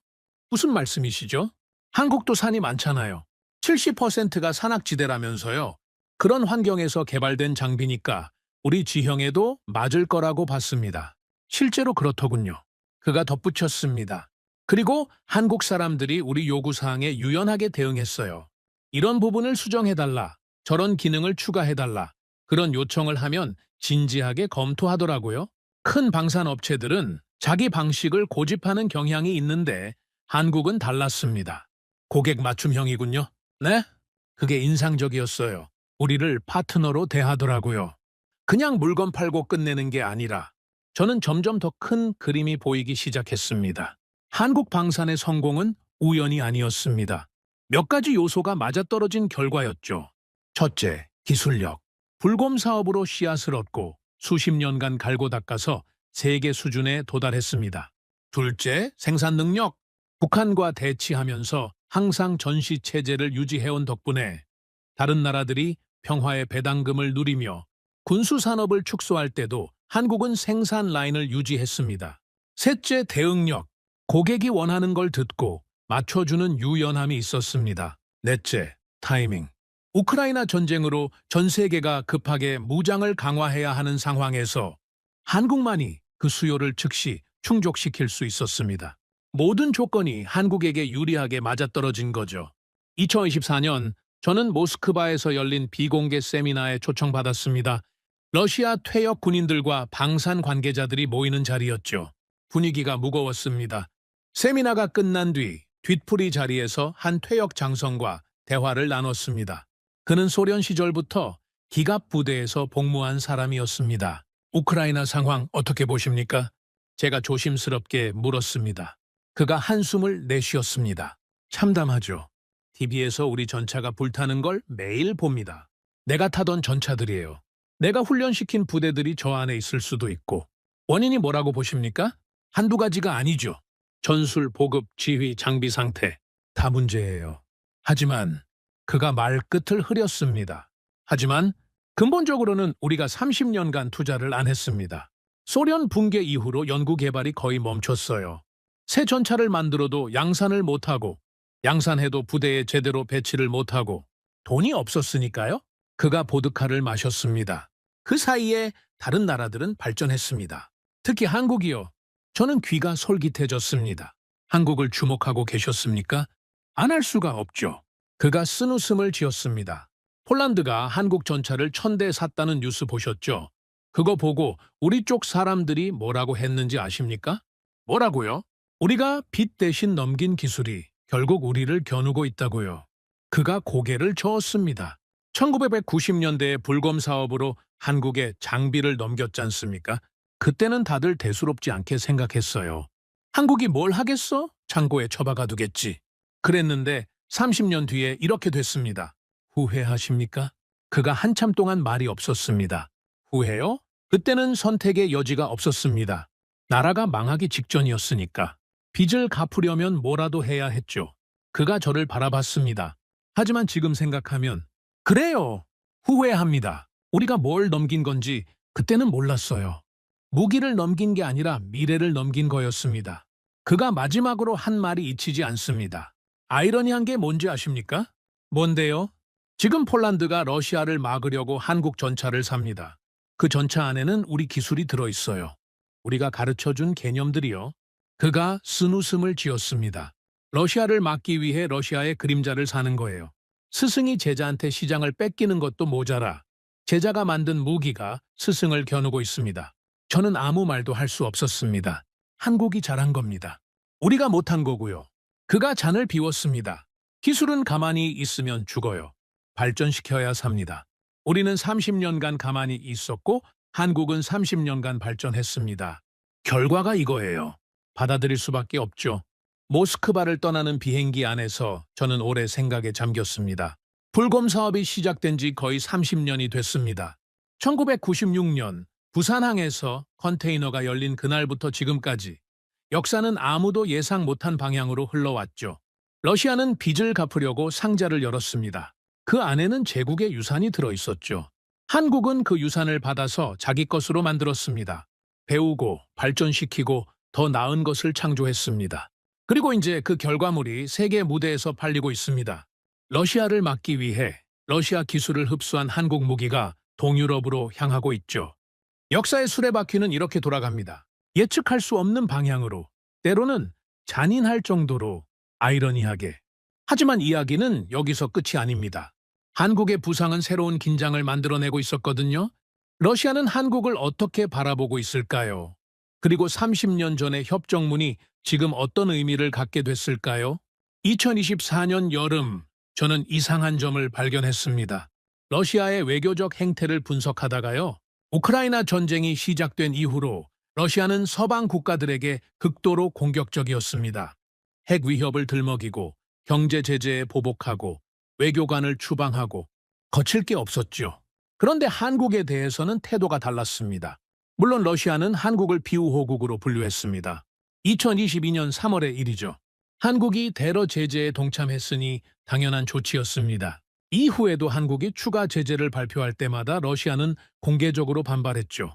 무슨 말씀이시죠? 한국도 산이 많잖아요. 70%가 산악지대라면서요. 그런 환경에서 개발된 장비니까 우리 지형에도 맞을 거라고 봤습니다. 실제로 그렇더군요. 그가 덧붙였습니다. 그리고 한국 사람들이 우리 요구사항에 유연하게 대응했어요. 이런 부분을 수정해달라, 저런 기능을 추가해달라, 그런 요청을 하면 진지하게 검토하더라고요. 큰 방산업체들은 자기 방식을 고집하는 경향이 있는데 한국은 달랐습니다. 고객 맞춤형이군요. 네? 그게 인상적이었어요. 우리를 파트너로 대하더라고요. 그냥 물건 팔고 끝내는 게 아니라 저는 점점 더 큰 그림이 보이기 시작했습니다. 한국 방산의 성공은 우연이 아니었습니다. 몇 가지 요소가 맞아떨어진 결과였죠. 첫째, 기술력. 불곰 사업으로 씨앗을 얻고 수십 년간 갈고 닦아서 세계 수준에 도달했습니다. 둘째, 생산 능력. 북한과 대치하면서 항상 전시 체제를 유지해온 덕분에 다른 나라들이 평화의 배당금을 누리며 군수 산업을 축소할 때도 한국은 생산 라인을 유지했습니다. 셋째, 대응력. 고객이 원하는 걸 듣고 맞춰주는 유연함이 있었습니다. 넷째, 타이밍. 우크라이나 전쟁으로 전 세계가 급하게 무장을 강화해야 하는 상황에서 한국만이 그 수요를 즉시 충족시킬 수 있었습니다. 모든 조건이 한국에게 유리하게 맞아떨어진 거죠. 2024년 저는 모스크바에서 열린 비공개 세미나에 초청받았습니다. 러시아 퇴역 군인들과 방산 관계자들이 모이는 자리였죠. 분위기가 무거웠습니다. 세미나가 끝난 뒤 뒷풀이 자리에서 한 퇴역 장성과 대화를 나눴습니다. 그는 소련 시절부터 기갑 부대에서 복무한 사람이었습니다. 우크라이나 상황 어떻게 보십니까? 제가 조심스럽게 물었습니다. 그가 한숨을 내쉬었습니다. 참담하죠. TV에서 우리 전차가 불타는 걸 매일 봅니다. 내가 타던 전차들이에요. 내가 훈련시킨 부대들이 저 안에 있을 수도 있고. 원인이 뭐라고 보십니까? 한두 가지가 아니죠. 전술, 보급, 지휘, 장비 상태 다 문제예요. 하지만 그가 말끝을 흐렸습니다. 하지만 근본적으로는 우리가 30년간 투자를 안 했습니다. 소련 붕괴 이후로 연구 개발이 거의 멈췄어요. 새 전차를 만들어도 양산을 못하고 양산해도 부대에 제대로 배치를 못하고 돈이 없었으니까요. 그가 보드카를 마셨습니다. 그 사이에 다른 나라들은 발전했습니다. 특히 한국이요. 저는 귀가 솔깃해졌습니다. 한국을 주목하고 계셨습니까? 안 할 수가 없죠. 그가 쓴웃음을 지었습니다. 폴란드가 한국 전차를 1000대 샀다는 뉴스 보셨죠? 그거 보고 우리 쪽 사람들이 뭐라고 했는지 아십니까? 뭐라고요? 우리가 빚 대신 넘긴 기술이 결국 우리를 겨누고 있다고요. 그가 고개를 저었습니다. 1990년대에 불검 사업으로 한국에 장비를 넘겼지 않습니까? 그때는 다들 대수롭지 않게 생각했어요. 한국이 뭘 하겠어? 창고에 처박아 두겠지. 그랬는데 30년 뒤에 이렇게 됐습니다. 후회하십니까? 그가 한참 동안 말이 없었습니다. 후회요? 그때는 선택의 여지가 없었습니다. 나라가 망하기 직전이었으니까. 빚을 갚으려면 뭐라도 해야 했죠. 그가 저를 바라봤습니다. 하지만 지금 생각하면 그래요. 후회합니다. 우리가 뭘 넘긴 건지 그때는 몰랐어요. 무기를 넘긴 게 아니라 미래를 넘긴 거였습니다. 그가 마지막으로 한 말이 잊히지 않습니다. 아이러니한 게 뭔지 아십니까? 뭔데요? 지금 폴란드가 러시아를 막으려고 한국 전차를 삽니다. 그 전차 안에는 우리 기술이 들어있어요. 우리가 가르쳐준 개념들이요. 그가 쓴웃음을 지었습니다. 러시아를 막기 위해 러시아의 그림자를 사는 거예요. 스승이 제자한테 시장을 뺏기는 것도 모자라 제자가 만든 무기가 스승을 겨누고 있습니다. 저는 아무 말도 할 수 없었습니다. 한국이 잘한 겁니다. 우리가 못한 거고요. 그가 잔을 비웠습니다. 기술은 가만히 있으면 죽어요. 발전시켜야 삽니다. 우리는 30년간 가만히 있었고 한국은 30년간 발전했습니다. 결과가 이거예요. 받아들일 수밖에 없죠. 모스크바를 떠나는 비행기 안에서 저는 오래 생각에 잠겼습니다. 불검 사업이 시작된 지 거의 30년이 됐습니다. 1996년 부산항에서 컨테이너가 열린 그날부터 지금까지 역사는 아무도 예상 못한 방향으로 흘러왔죠. 러시아는 빚을 갚으려고 상자를 열었습니다. 그 안에는 제국의 유산이 들어있었죠. 한국은 그 유산을 받아서 자기 것으로 만들었습니다. 배우고 발전시키고 더 나은 것을 창조했습니다. 그리고 이제 그 결과물이 세계 무대에서 팔리고 있습니다. 러시아를 막기 위해 러시아 기술을 흡수한 한국 무기가 동유럽으로 향하고 있죠. 역사의 수레바퀴는 이렇게 돌아갑니다. 예측할 수 없는 방향으로, 때로는 잔인할 정도로 아이러니하게. 하지만 이야기는 여기서 끝이 아닙니다. 한국의 부상은 새로운 긴장을 만들어내고 있었거든요. 러시아는 한국을 어떻게 바라보고 있을까요? 그리고 30년 전의 협정문이 지금 어떤 의미를 갖게 됐을까요? 2024년 여름, 저는 이상한 점을 발견했습니다. 러시아의 외교적 행태를 분석하다가요. 우크라이나 전쟁이 시작된 이후로 러시아는 서방 국가들에게 극도로 공격적이었습니다. 핵 위협을 들먹이고 경제 제재에 보복하고 외교관을 추방하고 거칠 게 없었죠. 그런데 한국에 대해서는 태도가 달랐습니다. 물론 러시아는 한국을 비우호국으로 분류했습니다. 2022년 3월의 일이죠. 한국이 테러 제재에 동참했으니 당연한 조치였습니다. 이후에도 한국이 추가 제재를 발표할 때마다 러시아는 공개적으로 반발했죠.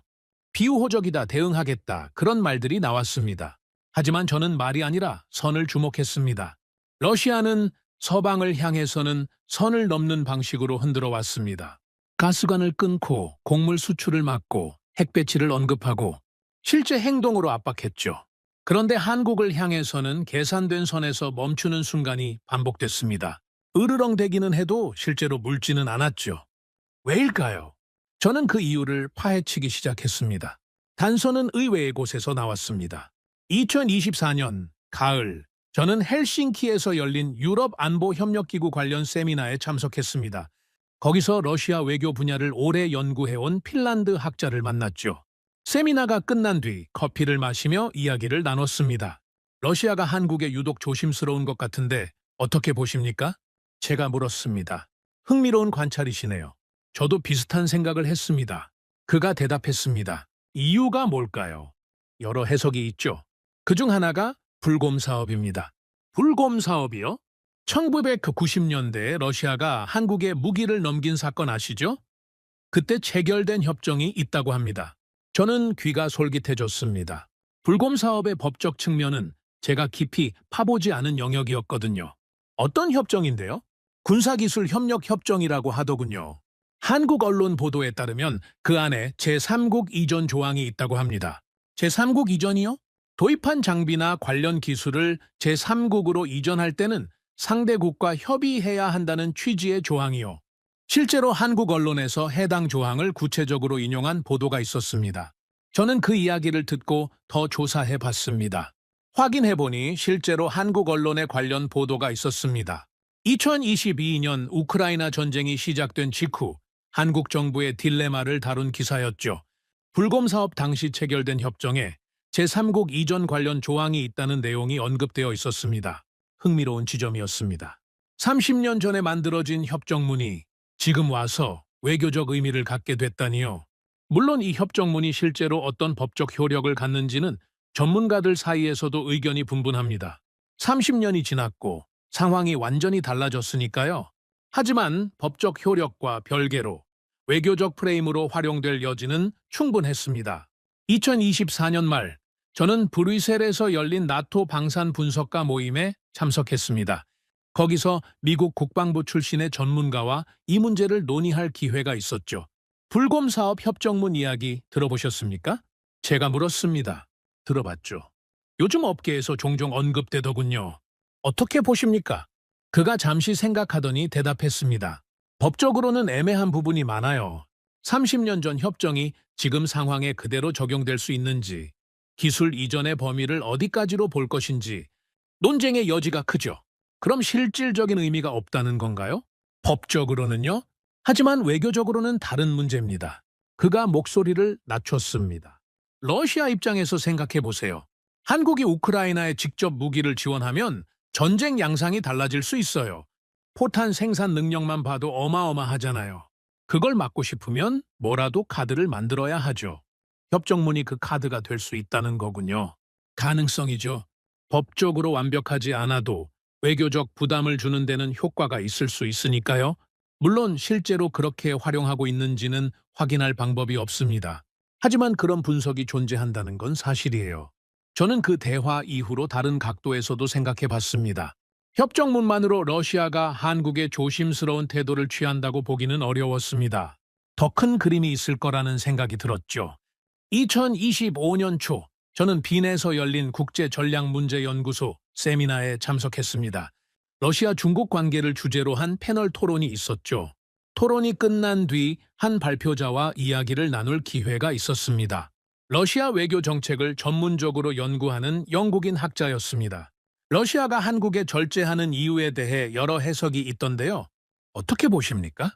비우호적이다, 대응하겠다, 그런 말들이 나왔습니다. 하지만 저는 말이 아니라 선을 주목했습니다. 러시아는 서방을 향해서는 선을 넘는 방식으로 흔들어 왔습니다. 가스관을 끊고 곡물 수출을 막고 핵 배치를 언급하고 실제 행동으로 압박했죠. 그런데 한국을 향해서는 계산된 선에서 멈추는 순간이 반복됐습니다. 으르렁대기는 해도 실제로 물지는 않았죠. 왜일까요? 저는 그 이유를 파헤치기 시작했습니다. 단서는 의외의 곳에서 나왔습니다. 2024년 가을, 저는 헬싱키에서 열린 유럽 안보협력기구 관련 세미나에 참석했습니다. 거기서 러시아 외교 분야를 오래 연구해온 핀란드 학자를 만났죠. 세미나가 끝난 뒤 커피를 마시며 이야기를 나눴습니다. 러시아가 한국에 유독 조심스러운 것 같은데 어떻게 보십니까? 제가 물었습니다. 흥미로운 관찰이시네요. 저도 비슷한 생각을 했습니다. 그가 대답했습니다. 이유가 뭘까요? 여러 해석이 있죠. 그중 하나가 불곰 사업입니다. 불곰 사업이요? 1990년대에 러시아가 한국에 무기를 넘긴 사건 아시죠? 그때 체결된 협정이 있다고 합니다. 저는 귀가 솔깃해졌습니다. 불곰 사업의 법적 측면은 제가 깊이 파보지 않은 영역이었거든요. 어떤 협정인데요? 군사기술 협력 협정이라고 하더군요. 한국 언론 보도에 따르면 그 안에 제3국 이전 조항이 있다고 합니다. 제3국 이전이요? 도입한 장비나 관련 기술을 제3국으로 이전할 때는 상대국과 협의해야 한다는 취지의 조항이요. 실제로 한국 언론에서 해당 조항을 구체적으로 인용한 보도가 있었습니다. 저는 그 이야기를 듣고 더 조사해 봤습니다. 확인해 보니 실제로 한국 언론에 관련 보도가 있었습니다. 2022년 우크라이나 전쟁이 시작된 직후 한국 정부의 딜레마를 다룬 기사였죠. 불곰 사업 당시 체결된 협정에 제3국 이전 관련 조항이 있다는 내용이 언급되어 있었습니다. 흥미로운 지점이었습니다. 30년 전에 만들어진 협정문이 지금 와서 외교적 의미를 갖게 됐다니요. 물론 이 협정문이 실제로 어떤 법적 효력을 갖는지는 전문가들 사이에서도 의견이 분분합니다. 30년이 지났고 상황이 완전히 달라졌으니까요. 하지만 법적 효력과 별개로 외교적 프레임으로 활용될 여지는 충분했습니다. 2024년 말 저는 브뤼셀에서 열린 나토 방산 분석가 모임에 참석했습니다. 거기서 미국 국방부 출신의 전문가와 이 문제를 논의할 기회가 있었죠. 불곰 사업 협정문 이야기 들어보셨습니까? 제가 물었습니다. 들어봤죠. 요즘 업계에서 종종 언급되더군요. 어떻게 보십니까? 그가 잠시 생각하더니 대답했습니다. 법적으로는 애매한 부분이 많아요. 30년 전 협정이 지금 상황에 그대로 적용될 수 있는지, 기술 이전의 범위를 어디까지로 볼 것인지 논쟁의 여지가 크죠. 그럼 실질적인 의미가 없다는 건가요? 법적으로는요? 하지만 외교적으로는 다른 문제입니다. 그가 목소리를 낮췄습니다. 러시아 입장에서 생각해 보세요. 한국이 우크라이나에 직접 무기를 지원하면 전쟁 양상이 달라질 수 있어요. 포탄 생산 능력만 봐도 어마어마하잖아요. 그걸 막고 싶으면 뭐라도 카드를 만들어야 하죠. 협정문이 그 카드가 될 수 있다는 거군요. 가능성이죠. 법적으로 완벽하지 않아도 외교적 부담을 주는 데는 효과가 있을 수 있으니까요. 물론 실제로 그렇게 활용하고 있는지는 확인할 방법이 없습니다. 하지만 그런 분석이 존재한다는 건 사실이에요. 저는 그 대화 이후로 다른 각도에서도 생각해 봤습니다. 협정문만으로 러시아가 한국에 조심스러운 태도를 취한다고 보기는 어려웠습니다. 더 큰 그림이 있을 거라는 생각이 들었죠. 2025년 초 저는 빈에서 열린 국제전략문제연구소 세미나에 참석했습니다. 러시아 중국 관계를 주제로 한 패널 토론이 있었죠. 토론이 끝난 뒤 한 발표자와 이야기를 나눌 기회가 있었습니다. 러시아 외교 정책을 전문적으로 연구하는 영국인 학자였습니다. 러시아가 한국에 절제하는 이유에 대해 여러 해석이 있던데요. 어떻게 보십니까?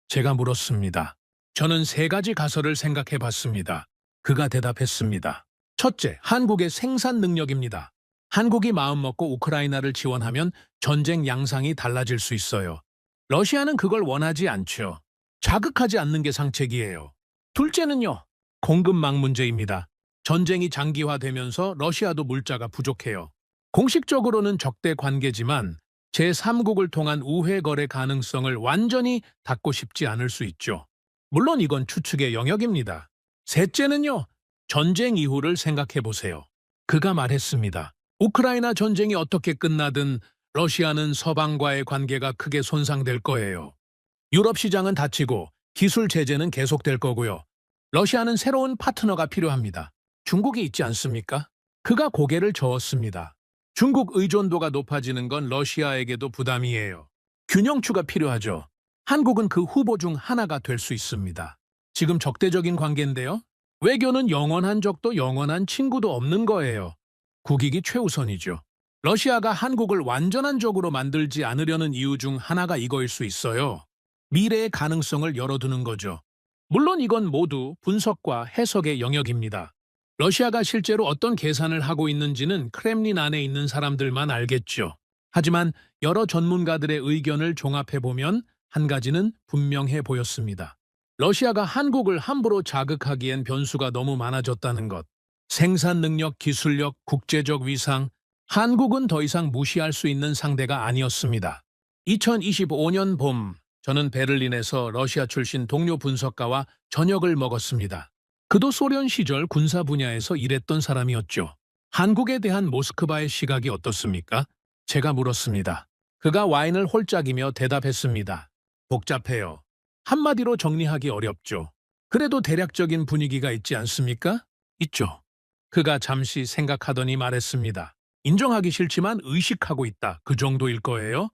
제가 물었습니다. 저는 3가지 가설을 생각해 봤습니다. 그가 대답했습니다. 첫째, 한국의 생산 능력입니다. 한국이 마음먹고 우크라이나를 지원하면 전쟁 양상이 달라질 수 있어요. 러시아는 그걸 원하지 않죠. 자극하지 않는 게 상책이에요. 둘째는요, 공급망 문제입니다. 전쟁이 장기화되면서 러시아도 물자가 부족해요. 공식적으로는 적대 관계지만 제3국을 통한 우회 거래 가능성을 완전히 닫고 싶지 않을 수 있죠. 물론 이건 추측의 영역입니다. 셋째는요, 전쟁 이후를 생각해 보세요. 그가 말했습니다. 우크라이나 전쟁이 어떻게 끝나든 러시아는 서방과의 관계가 크게 손상될 거예요. 유럽 시장은 닫히고 기술 제재는 계속될 거고요. 러시아는 새로운 파트너가 필요합니다. 중국이 있지 않습니까? 그가 고개를 저었습니다. 중국 의존도가 높아지는 건 러시아에게도 부담이에요. 균형추가 필요하죠. 한국은 그 후보 중 하나가 될 수 있습니다. 지금 적대적인 관계인데요. 외교는 영원한 적도 영원한 친구도 없는 거예요. 국익이 최우선이죠. 러시아가 한국을 완전한 적으로 만들지 않으려는 이유 중 하나가 이거일 수 있어요. 미래의 가능성을 열어두는 거죠. 물론 이건 모두 분석과 해석의 영역입니다. 러시아가 실제로 어떤 계산을 하고 있는지는 크렘린 안에 있는 사람들만 알겠죠. 하지만 여러 전문가들의 의견을 종합해보면 한 가지는 분명해 보였습니다. 러시아가 한국을 함부로 자극하기엔 변수가 너무 많아졌다는 것. 생산 능력, 기술력, 국제적 위상, 한국은 더 이상 무시할 수 있는 상대가 아니었습니다. 2025년 봄, 저는 베를린에서 러시아 출신 동료 분석가와 저녁을 먹었습니다. 그도 소련 시절 군사 분야에서 일했던 사람이었죠. 한국에 대한 모스크바의 시각이 어떻습니까? 제가 물었습니다. 그가 와인을 홀짝이며 대답했습니다. 복잡해요. 한마디로 정리하기 어렵죠. 그래도 대략적인 분위기가 있지 않습니까? 있죠. 그가 잠시 생각하더니 말했습니다. 인정하기 싫지만 의식하고 있다. 그 정도일 거예요?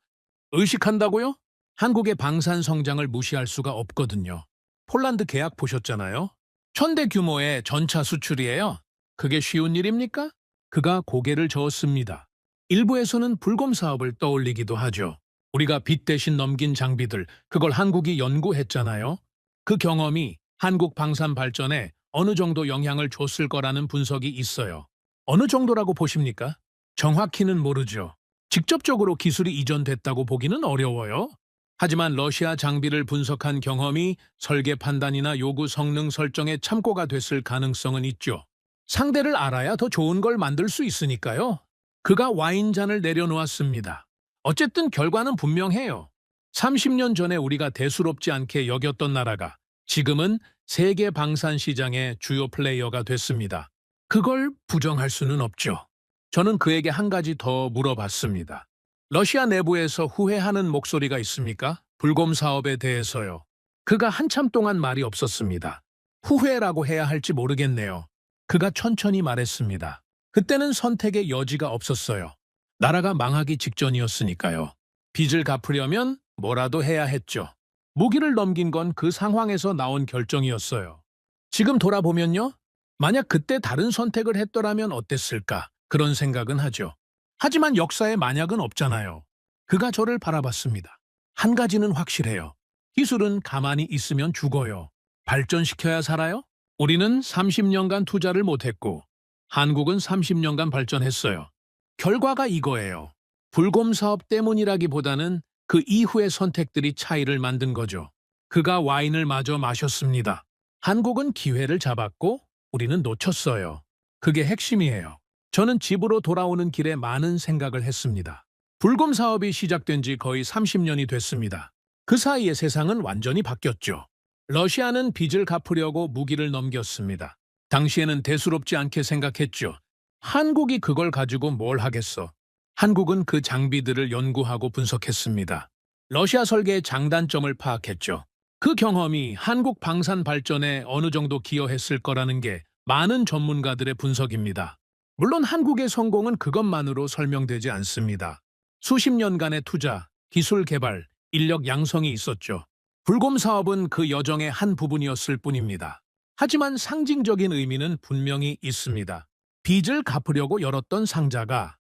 의식한다고요? 한국의 방산 성장을 무시할 수가 없거든요. 폴란드 계약 보셨잖아요? 1000대 규모의 전차 수출이에요. 그게 쉬운 일입니까? 그가 고개를 저었습니다. 일부에서는 불곰 사업을 떠올리기도 하죠. 우리가 빚 대신 넘긴 장비들, 그걸 한국이 연구했잖아요. 그 경험이 한국 방산 발전에 어느 정도 영향을 줬을 거라는 분석이 있어요. 어느 정도라고 보십니까? 정확히는 모르죠. 직접적으로 기술이 이전됐다고 보기는 어려워요. 하지만 러시아 장비를 분석한 경험이 설계 판단이나 요구 성능 설정에 참고가 됐을 가능성은 있죠. 상대를 알아야 더 좋은 걸 만들 수 있으니까요. 그가 와인잔을 내려놓았습니다. 어쨌든 결과는 분명해요. 30년 전에 우리가 대수롭지 않게 여겼던 나라가 지금은 세계 방산 시장의 주요 플레이어가 됐습니다. 그걸 부정할 수는 없죠. 저는 그에게 한 가지 더 물어봤습니다. 러시아 내부에서 후회하는 목소리가 있습니까? 불곰 사업에 대해서요. 그가 한참 동안 말이 없었습니다. 후회라고 해야 할지 모르겠네요. 그가 천천히 말했습니다. 그때는 선택의 여지가 없었어요. 나라가 망하기 직전이었으니까요. 빚을 갚으려면 뭐라도 해야 했죠. 무기를 넘긴 건 그 상황에서 나온 결정이었어요. 지금 돌아보면요. 만약 그때 다른 선택을 했더라면 어땠을까? 그런 생각은 하죠. 하지만 역사에 만약은 없잖아요. 그가 저를 바라봤습니다. 한 가지는 확실해요. 기술은 가만히 있으면 죽어요. 발전시켜야 살아요? 우리는 30년간 투자를 못했고 한국은 30년간 발전했어요. 결과가 이거예요. 불곰 사업 때문이라기보다는 그 이후의 선택들이 차이를 만든 거죠. 그가 와인을 마저 마셨습니다. 한국은 기회를 잡았고 우리는 놓쳤어요. 그게 핵심이에요. 저는 집으로 돌아오는 길에 많은 생각을 했습니다. 불곰 사업이 시작된 지 거의 30년이 됐습니다. 그 사이에 세상은 완전히 바뀌었죠. 러시아는 빚을 갚으려고 무기를 넘겼습니다. 당시에는 대수롭지 않게 생각했죠. 한국이 그걸 가지고 뭘 하겠어. 한국은 그 장비들을 연구하고 분석했습니다. 러시아 설계의 장단점을 파악했죠. 그 경험이 한국 방산 발전에 어느 정도 기여했을 거라는 게 많은 전문가들의 분석입니다. 물론 한국의 성공은 그것만으로 설명되지 않습니다. 수십 년간의 투자, 기술 개발, 인력 양성이 있었죠. 불곰 사업은 그 여정의 한 부분이었을 뿐입니다. 하지만 상징적인 의미는 분명히 있습니다. 빚을 갚으려고 열었던 상자가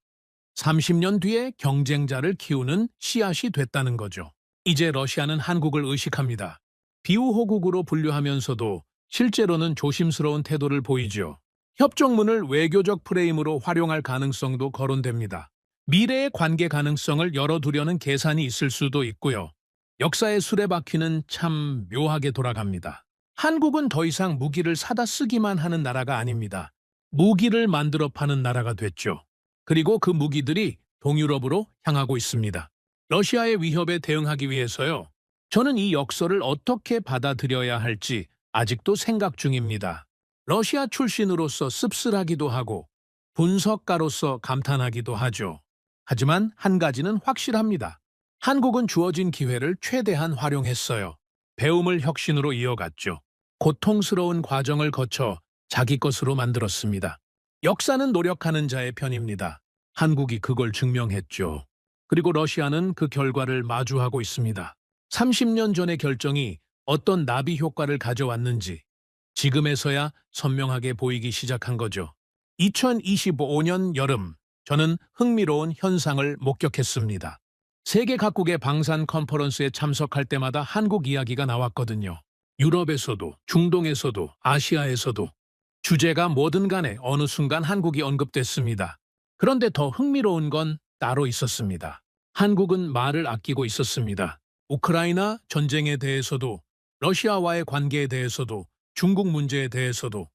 30년 뒤에 경쟁자를 키우는 씨앗이 됐다는 거죠. 이제 러시아는 한국을 의식합니다. 비우호국으로 분류하면서도 실제로는 조심스러운 태도를 보이죠. 협정문을 외교적 프레임으로 활용할 가능성도 거론됩니다. 미래의 관계 가능성을 열어두려는 계산이 있을 수도 있고요. 역사의 수레바퀴는 참 묘하게 돌아갑니다. 한국은 더 이상 무기를 사다 쓰기만 하는 나라가 아닙니다. 무기를 만들어 파는 나라가 됐죠. 그리고 그 무기들이 동유럽으로 향하고 있습니다. 러시아의 위협에 대응하기 위해서요. 저는 이 역설을 어떻게 받아들여야 할지 아직도 생각 중입니다. 러시아 출신으로서 씁쓸하기도 하고 분석가로서 감탄하기도 하죠. 하지만 한 가지는 확실합니다. 한국은 주어진 기회를 최대한 활용했어요. 배움을 혁신으로 이어갔죠. 고통스러운 과정을 거쳐 자기 것으로 만들었습니다. 역사는 노력하는 자의 편입니다. 한국이 그걸 증명했죠. 그리고 러시아는 그 결과를 마주하고 있습니다. 30년 전의 결정이 어떤 나비 효과를 가져왔는지 지금에서야 선명하게 보이기 시작한 거죠. 2025년 여름, 저는 흥미로운 현상을 목격했습니다. 세계 각국의 방산 컨퍼런스에 참석할 때마다 한국 이야기가 나왔거든요. 유럽에서도, 중동에서도, 아시아에서도 주제가 뭐든 간에 어느 순간 한국이 언급됐습니다. 그런데 더 흥미로운 건 따로 있었습니다. 한국은 말을 아끼고 있었습니다. 우크라이나 전쟁에 대해서도, 러시아와의 관계에 대해서도, 중국 문제에 대해서도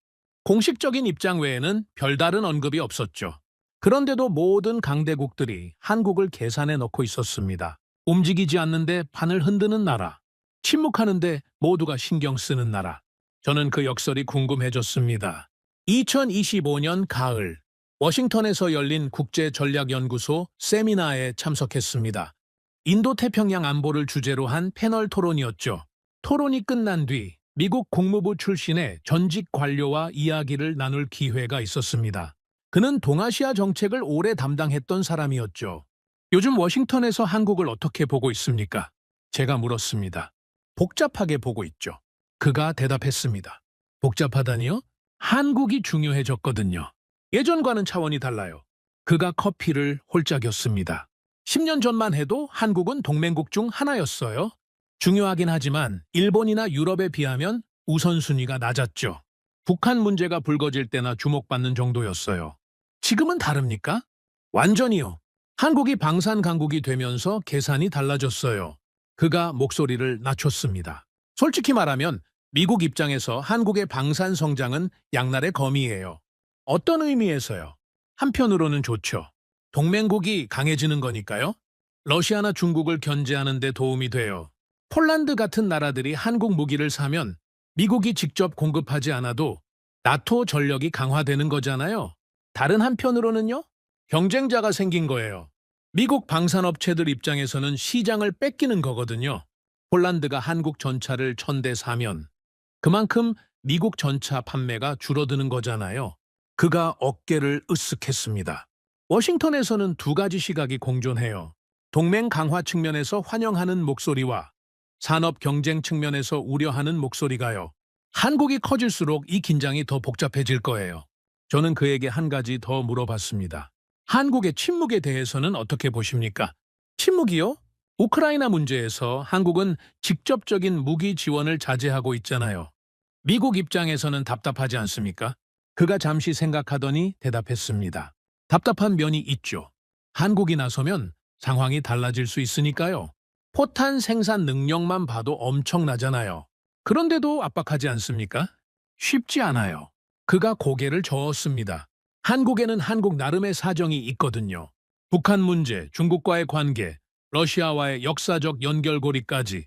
공식적인 입장 외에는 별다른 언급이 없었죠. 그런데도 모든 강대국들이 한국을 계산에 넣고 있었습니다. 움직이지 않는데 판을 흔드는 나라, 침묵하는데 모두가 신경 쓰는 나라. 저는 그 역설이 궁금해졌습니다. 2025년 가을, 워싱턴에서 열린 국제전략연구소 세미나에 참석했습니다. 인도태평양 안보를 주제로 한 패널 토론이었죠. 토론이 끝난 뒤 미국 국무부 출신의 전직 관료와 이야기를 나눌 기회가 있었습니다. 그는 동아시아 정책을 오래 담당했던 사람이었죠. 요즘 워싱턴에서 한국을 어떻게 보고 있습니까? 제가 물었습니다. 복잡하게 보고 있죠. 그가 대답했습니다. 복잡하다니요? 한국이 중요해졌거든요. 예전과는 차원이 달라요. 그가 커피를 홀짝였습니다. 10년 전만 해도 한국은 동맹국 중 하나였어요. 중요하긴 하지만 일본이나 유럽에 비하면 우선순위가 낮았죠. 북한 문제가 불거질 때나 주목받는 정도였어요. 지금은 다릅니까? 완전히요. 한국이 방산 강국이 되면서 계산이 달라졌어요. 그가 목소리를 낮췄습니다. 솔직히 말하면 미국 입장에서 한국의 방산 성장은 양날의 검이에요. 어떤 의미에서요? 한편으로는 좋죠. 동맹국이 강해지는 거니까요. 러시아나 중국을 견제하는 데 도움이 돼요. 폴란드 같은 나라들이 한국 무기를 사면 미국이 직접 공급하지 않아도 나토 전력이 강화되는 거잖아요. 다른 한편으로는요? 경쟁자가 생긴 거예요. 미국 방산업체들 입장에서는 시장을 뺏기는 거거든요. 폴란드가 한국 전차를 1000대 사면 그만큼 미국 전차 판매가 줄어드는 거잖아요. 그가 어깨를 으쓱했습니다. 워싱턴에서는 두 가지 시각이 공존해요. 동맹 강화 측면에서 환영하는 목소리와 산업 경쟁 측면에서 우려하는 목소리가요. 한국이 커질수록 이 긴장이 더 복잡해질 거예요. 저는 그에게 한 가지 더 물어봤습니다. 한국의 침묵에 대해서는 어떻게 보십니까? 침묵이요? 우크라이나 문제에서 한국은 직접적인 무기 지원을 자제하고 있잖아요. 미국 입장에서는 답답하지 않습니까? 그가 잠시 생각하더니 대답했습니다. 답답한 면이 있죠. 한국이 나서면 상황이 달라질 수 있으니까요. 포탄 생산 능력만 봐도 엄청나잖아요. 그런데도 압박하지 않습니까? 쉽지 않아요. 그가 고개를 저었습니다. 한국에는 한국 나름의 사정이 있거든요. 북한 문제, 중국과의 관계, 러시아와의 역사적 연결고리까지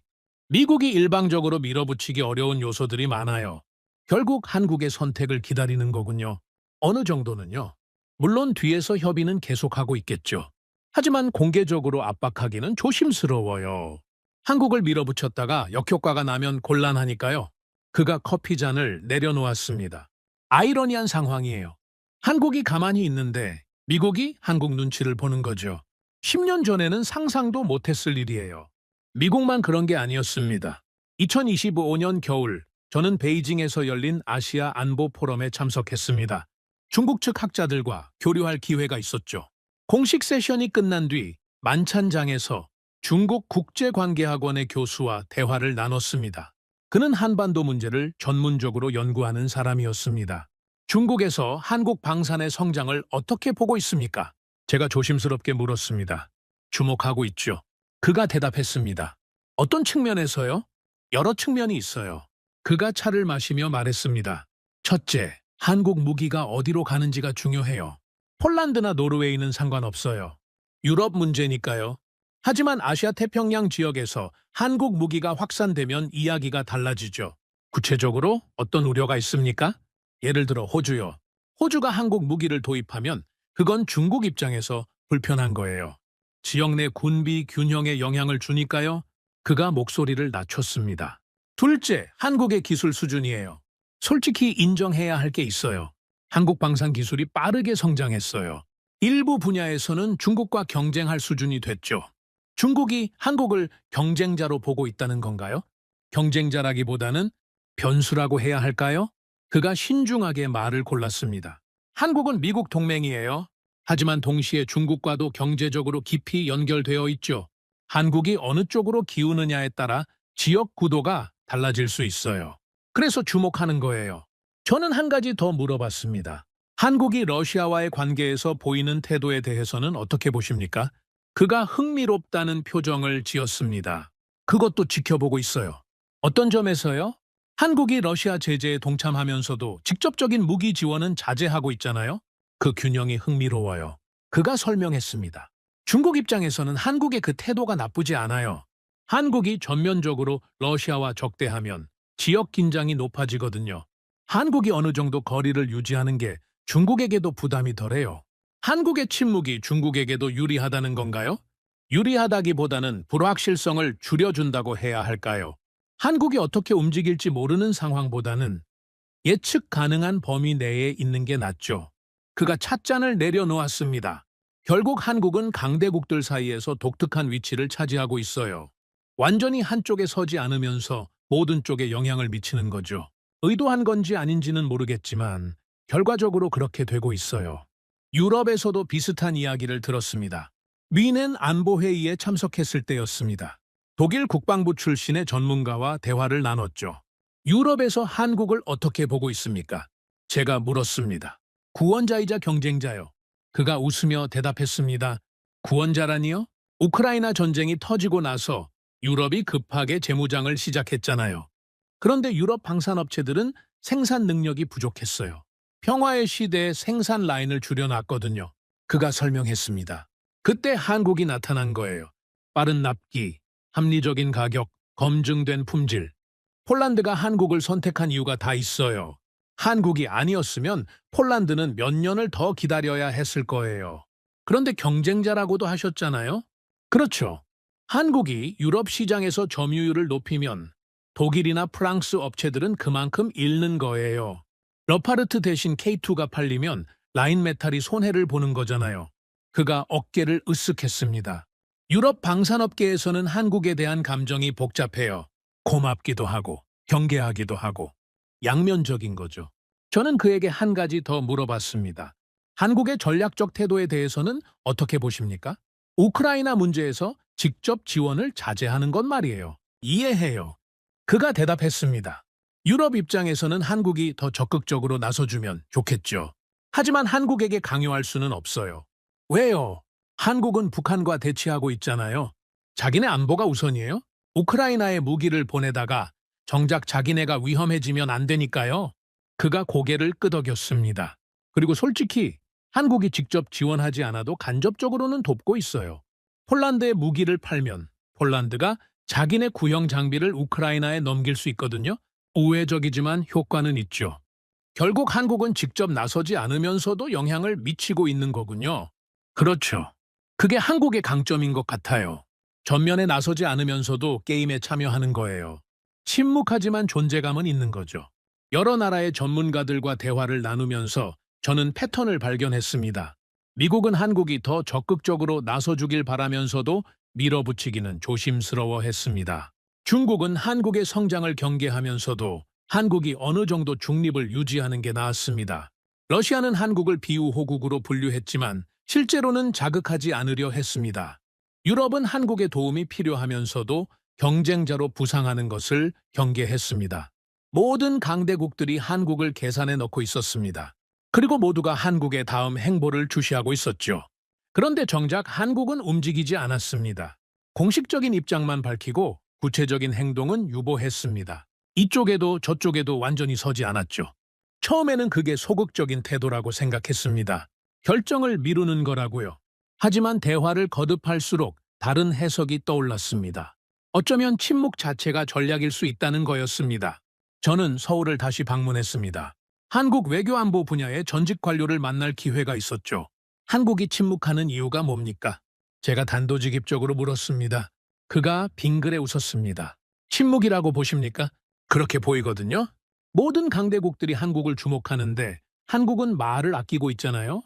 미국이 일방적으로 밀어붙이기 어려운 요소들이 많아요. 결국 한국의 선택을 기다리는 거군요. 어느 정도는요. 물론 뒤에서 협의는 계속하고 있겠죠. 하지만 공개적으로 압박하기는 조심스러워요. 한국을 밀어붙였다가 역효과가 나면 곤란하니까요. 그가 커피잔을 내려놓았습니다. 아이러니한 상황이에요. 한국이 가만히 있는데 미국이 한국 눈치를 보는 거죠. 10년 전에는 상상도 못했을 일이에요. 미국만 그런 게 아니었습니다. 2025년 겨울, 저는 베이징에서 열린 아시아 안보 포럼에 참석했습니다. 중국 측 학자들과 교류할 기회가 있었죠. 공식 세션이 끝난 뒤 만찬장에서 중국 국제관계학원의 교수와 대화를 나눴습니다. 그는 한반도 문제를 전문적으로 연구하는 사람이었습니다. 중국에서 한국 방산의 성장을 어떻게 보고 있습니까? 제가 조심스럽게 물었습니다. 주목하고 있죠. 그가 대답했습니다. 어떤 측면에서요? 여러 측면이 있어요. 그가 차를 마시며 말했습니다. 첫째, 한국 무기가 어디로 가는지가 중요해요. 폴란드나 노르웨이는 상관없어요. 유럽 문제니까요. 하지만 아시아 태평양 지역에서 한국 무기가 확산되면 이야기가 달라지죠. 구체적으로 어떤 우려가 있습니까? 예를 들어 호주요. 호주가 한국 무기를 도입하면 그건 중국 입장에서 불편한 거예요. 지역 내 군비 균형에 영향을 주니까요. 그가 목소리를 낮췄습니다. 둘째, 한국의 기술 수준이에요. 솔직히 인정해야 할 게 있어요. 한국 방산 기술이 빠르게 성장했어요. 일부 분야에서는 중국과 경쟁할 수준이 됐죠. 중국이 한국을 경쟁자로 보고 있다는 건가요? 경쟁자라기보다는 변수라고 해야 할까요? 그가 신중하게 말을 골랐습니다. 한국은 미국 동맹이에요. 하지만 동시에 중국과도 경제적으로 깊이 연결되어 있죠. 한국이 어느 쪽으로 기우느냐에 따라 지역 구도가 달라질 수 있어요. 그래서 주목하는 거예요. 저는 한 가지 더 물어봤습니다. 한국이 러시아와의 관계에서 보이는 태도에 대해서는 어떻게 보십니까? 그가 흥미롭다는 표정을 지었습니다. 그것도 지켜보고 있어요. 어떤 점에서요? 한국이 러시아 제재에 동참하면서도 직접적인 무기 지원은 자제하고 있잖아요. 그 균형이 흥미로워요. 그가 설명했습니다. 중국 입장에서는 한국의 그 태도가 나쁘지 않아요. 한국이 전면적으로 러시아와 적대하면 지역 긴장이 높아지거든요. 한국이 어느 정도 거리를 유지하는 게 중국에게도 부담이 덜해요. 한국의 침묵이 중국에게도 유리하다는 건가요? 유리하다기보다는 불확실성을 줄여준다고 해야 할까요? 한국이 어떻게 움직일지 모르는 상황보다는 예측 가능한 범위 내에 있는 게 낫죠. 그가 찻잔을 내려놓았습니다. 결국 한국은 강대국들 사이에서 독특한 위치를 차지하고 있어요. 완전히 한쪽에 서지 않으면서 모든 쪽에 영향을 미치는 거죠. 의도한 건지 아닌지는 모르겠지만 결과적으로 그렇게 되고 있어요. 유럽에서도 비슷한 이야기를 들었습니다. 위넨 안보회의에 참석했을 때였습니다. 독일 국방부 출신의 전문가와 대화를 나눴죠. 유럽에서 한국을 어떻게 보고 있습니까? 제가 물었습니다. 구원자이자 경쟁자요. 그가 웃으며 대답했습니다. 구원자라니요? 우크라이나 전쟁이 터지고 나서 유럽이 급하게 재무장을 시작했잖아요. 그런데 유럽 방산업체들은 생산 능력이 부족했어요. 평화의 시대에 생산 라인을 줄여놨거든요. 그가 설명했습니다. 그때 한국이 나타난 거예요. 빠른 납기, 합리적인 가격, 검증된 품질. 폴란드가 한국을 선택한 이유가 다 있어요. 한국이 아니었으면 폴란드는 몇 년을 더 기다려야 했을 거예요. 그런데 경쟁자라고도 하셨잖아요? 그렇죠. 한국이 유럽 시장에서 점유율을 높이면 독일이나 프랑스 업체들은 그만큼 잃는 거예요. 러파르트 대신 K2가 팔리면 라인메탈이 손해를 보는 거잖아요. 그가 어깨를 으쓱했습니다. 유럽 방산업계에서는 한국에 대한 감정이 복잡해요. 고맙기도 하고 경계하기도 하고 양면적인 거죠. 저는 그에게 한 가지 더 물어봤습니다. 한국의 전략적 태도에 대해서는 어떻게 보십니까? 우크라이나 문제에서 직접 지원을 자제하는 건 말이에요. 이해해요. 그가 대답했습니다. 유럽 입장에서는 한국이 더 적극적으로 나서주면 좋겠죠. 하지만 한국에게 강요할 수는 없어요. 왜요? 한국은 북한과 대치하고 있잖아요. 자기네 안보가 우선이에요? 우크라이나에 무기를 보내다가 정작 자기네가 위험해지면 안 되니까요. 그가 고개를 끄덕였습니다. 그리고 솔직히 한국이 직접 지원하지 않아도 간접적으로는 돕고 있어요. 폴란드에 무기를 팔면 폴란드가 자기네 구형 장비를 우크라이나에 넘길 수 있거든요. 우회적이지만 효과는 있죠. 결국 한국은 직접 나서지 않으면서도 영향을 미치고 있는 거군요. 그렇죠. 그게 한국의 강점인 것 같아요. 전면에 나서지 않으면서도 게임에 참여하는 거예요. 침묵하지만 존재감은 있는 거죠. 여러 나라의 전문가들과 대화를 나누면서 저는 패턴을 발견했습니다. 미국은 한국이 더 적극적으로 나서주길 바라면서도 밀어붙이기는 조심스러워했습니다. 중국은 한국의 성장을 경계하면서도 한국이 어느 정도 중립을 유지하는 게 나았습니다. 러시아는 한국을 비우호국으로 분류했지만 실제로는 자극하지 않으려 했습니다. 유럽은 한국의 도움이 필요하면서도 경쟁자로 부상하는 것을 경계했습니다. 모든 강대국들이 한국을 계산에 넣고 있었습니다. 그리고 모두가 한국의 다음 행보를 주시하고 있었죠. 그런데 정작 한국은 움직이지 않았습니다. 공식적인 입장만 밝히고 구체적인 행동은 유보했습니다. 이쪽에도 저쪽에도 완전히 서지 않았죠. 처음에는 그게 소극적인 태도라고 생각했습니다. 결정을 미루는 거라고요. 하지만 대화를 거듭할수록 다른 해석이 떠올랐습니다. 어쩌면 침묵 자체가 전략일 수 있다는 거였습니다. 저는 서울을 다시 방문했습니다. 한국 외교안보 분야의 전직 관료를 만날 기회가 있었죠. 한국이 침묵하는 이유가 뭡니까? 제가 단도직입적으로 물었습니다. 그가 빙그레 웃었습니다. 침묵이라고 보십니까? 그렇게 보이거든요. 모든 강대국들이 한국을 주목하는데 한국은 말을 아끼고 있잖아요.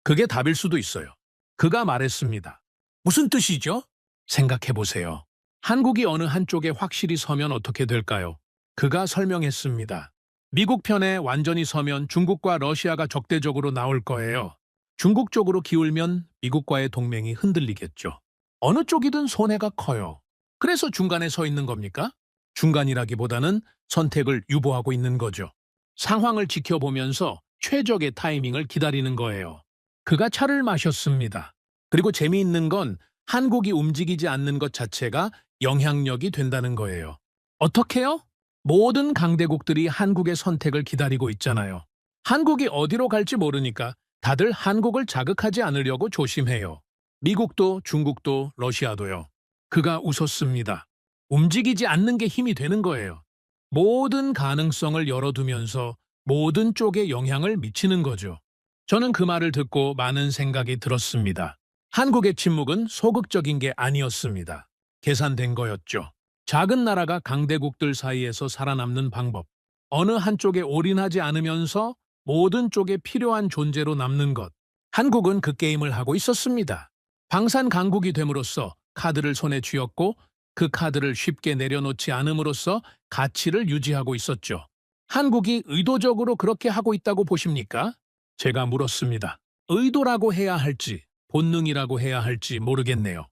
그게 답일 수도 있어요. 그가 말했습니다. 무슨 뜻이죠? 생각해보세요. 한국이 어느 한쪽에 확실히 서면 어떻게 될까요? 그가 설명했습니다. 미국 편에 완전히 서면 중국과 러시아가 적대적으로 나올 거예요. 중국 쪽으로 기울면 미국과의 동맹이 흔들리겠죠. 어느 쪽이든 손해가 커요. 그래서 중간에 서 있는 겁니까? 중간이라기보다는 선택을 유보하고 있는 거죠. 상황을 지켜보면서 최적의 타이밍을 기다리는 거예요. 그가 차를 마셨습니다. 그리고 재미있는 건 한국이 움직이지 않는 것 자체가 영향력이 된다는 거예요. 어떻게요? 모든 강대국들이 한국의 선택을 기다리고 있잖아요. 한국이 어디로 갈지 모르니까 다들 한국을 자극하지 않으려고 조심해요. 미국도 중국도 러시아도요. 그가 웃었습니다. 움직이지 않는 게 힘이 되는 거예요. 모든 가능성을 열어두면서 모든 쪽에 영향을 미치는 거죠. 저는 그 말을 듣고 많은 생각이 들었습니다. 한국의 침묵은 소극적인 게 아니었습니다. 계산된 거였죠. 작은 나라가 강대국들 사이에서 살아남는 방법. 어느 한쪽에 올인하지 않으면서 모든 쪽에 필요한 존재로 남는 것. 한국은 그 게임을 하고 있었습니다. 방산 강국이 됨으로써 카드를 손에 쥐었고 그 카드를 쉽게 내려놓지 않음으로써 가치를 유지하고 있었죠. 한국이 의도적으로 그렇게 하고 있다고 보십니까? 제가 물었습니다. 의도라고 해야 할지 본능이라고 해야 할지 모르겠네요.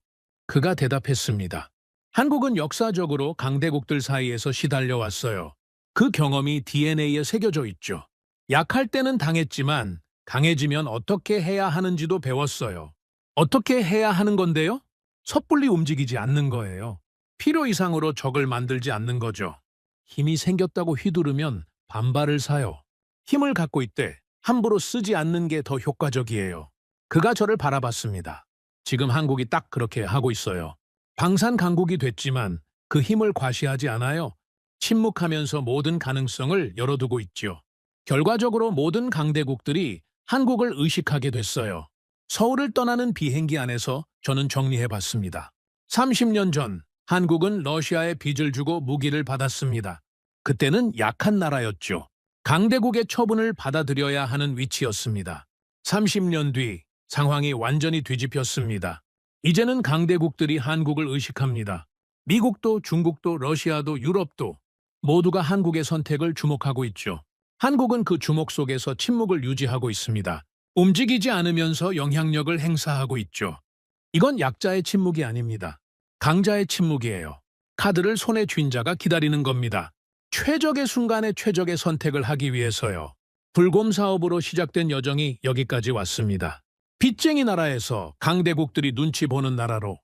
그가 대답했습니다. 한국은 역사적으로 강대국들 사이에서 시달려 왔어요. 그 경험이 DNA에 새겨져 있죠. 약할 때는 당했지만 강해지면 어떻게 해야 하는지도 배웠어요. 어떻게 해야 하는 건데요? 섣불리 움직이지 않는 거예요. 필요 이상으로 적을 만들지 않는 거죠. 힘이 생겼다고 휘두르면 반발을 사요. 힘을 갖고 있되 함부로 쓰지 않는 게 더 효과적이에요. 그가 저를 바라봤습니다. 지금 한국이 딱 그렇게 하고 있어요. 방산 강국이 됐지만 그 힘을 과시하지 않아요. 침묵하면서 모든 가능성을 열어두고 있죠. 결과적으로 모든 강대국들이 한국을 의식하게 됐어요. 서울을 떠나는 비행기 안에서 저는 정리해봤습니다. 30년 전 한국은 러시아에 빚을 주고 무기를 받았습니다. 그때는 약한 나라였죠. 강대국의 처분을 받아들여야 하는 위치였습니다. 30년 뒤 상황이 완전히 뒤집혔습니다. 이제는 강대국들이 한국을 의식합니다. 미국도 중국도 러시아도 유럽도 모두가 한국의 선택을 주목하고 있죠. 한국은 그 주목 속에서 침묵을 유지하고 있습니다. 움직이지 않으면서 영향력을 행사하고 있죠. 이건 약자의 침묵이 아닙니다. 강자의 침묵이에요. 카드를 손에 쥔 자가 기다리는 겁니다. 최적의 순간에 최적의 선택을 하기 위해서요. 불곰 사업으로 시작된 여정이 여기까지 왔습니다. 빚쟁이 나라에서 강대국들이 눈치 보는 나라로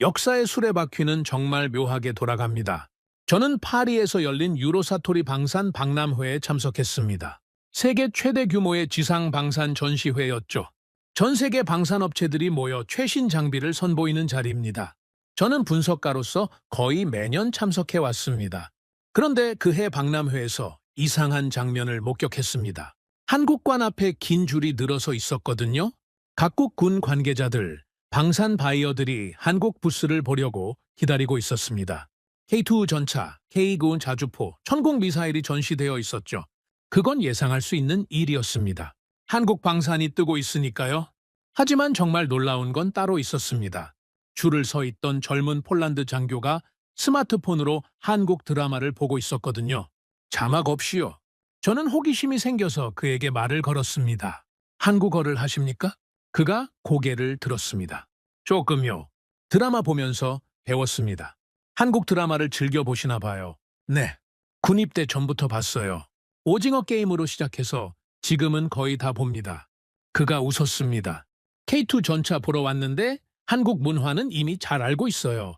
역사의 수레바퀴는 정말 묘하게 돌아갑니다. 저는 파리에서 열린 유로사토리 방산 박람회에 참석했습니다. 세계 최대 규모의 지상 방산 전시회였죠. 전 세계 방산업체들이 모여 최신 장비를 선보이는 자리입니다. 저는 분석가로서 거의 매년 참석해 왔습니다. 그런데 그해 박람회에서 이상한 장면을 목격했습니다. 한국관 앞에 긴 줄이 늘어서 있었거든요. 각국 군 관계자들, 방산 바이어들이 한국 부스를 보려고 기다리고 있었습니다. K2 전차, K9 자주포, 천공 미사일이 전시되어 있었죠. 그건 예상할 수 있는 일이었습니다. 한국 방산이 뜨고 있으니까요. 하지만 정말 놀라운 건 따로 있었습니다. 줄을 서 있던 젊은 폴란드 장교가 스마트폰으로 한국 드라마를 보고 있었거든요. 자막 없이요. 저는 호기심이 생겨서 그에게 말을 걸었습니다. 한국어를 하십니까? 그가 고개를 들었습니다. 조금요. 드라마 보면서 배웠습니다. 한국 드라마를 즐겨보시나 봐요. 네. 군입대 전부터 봤어요. 오징어 게임으로 시작해서 지금은 거의 다 봅니다. 그가 웃었습니다. K2 전차 보러 왔는데 한국 문화는 이미 잘 알고 있어요.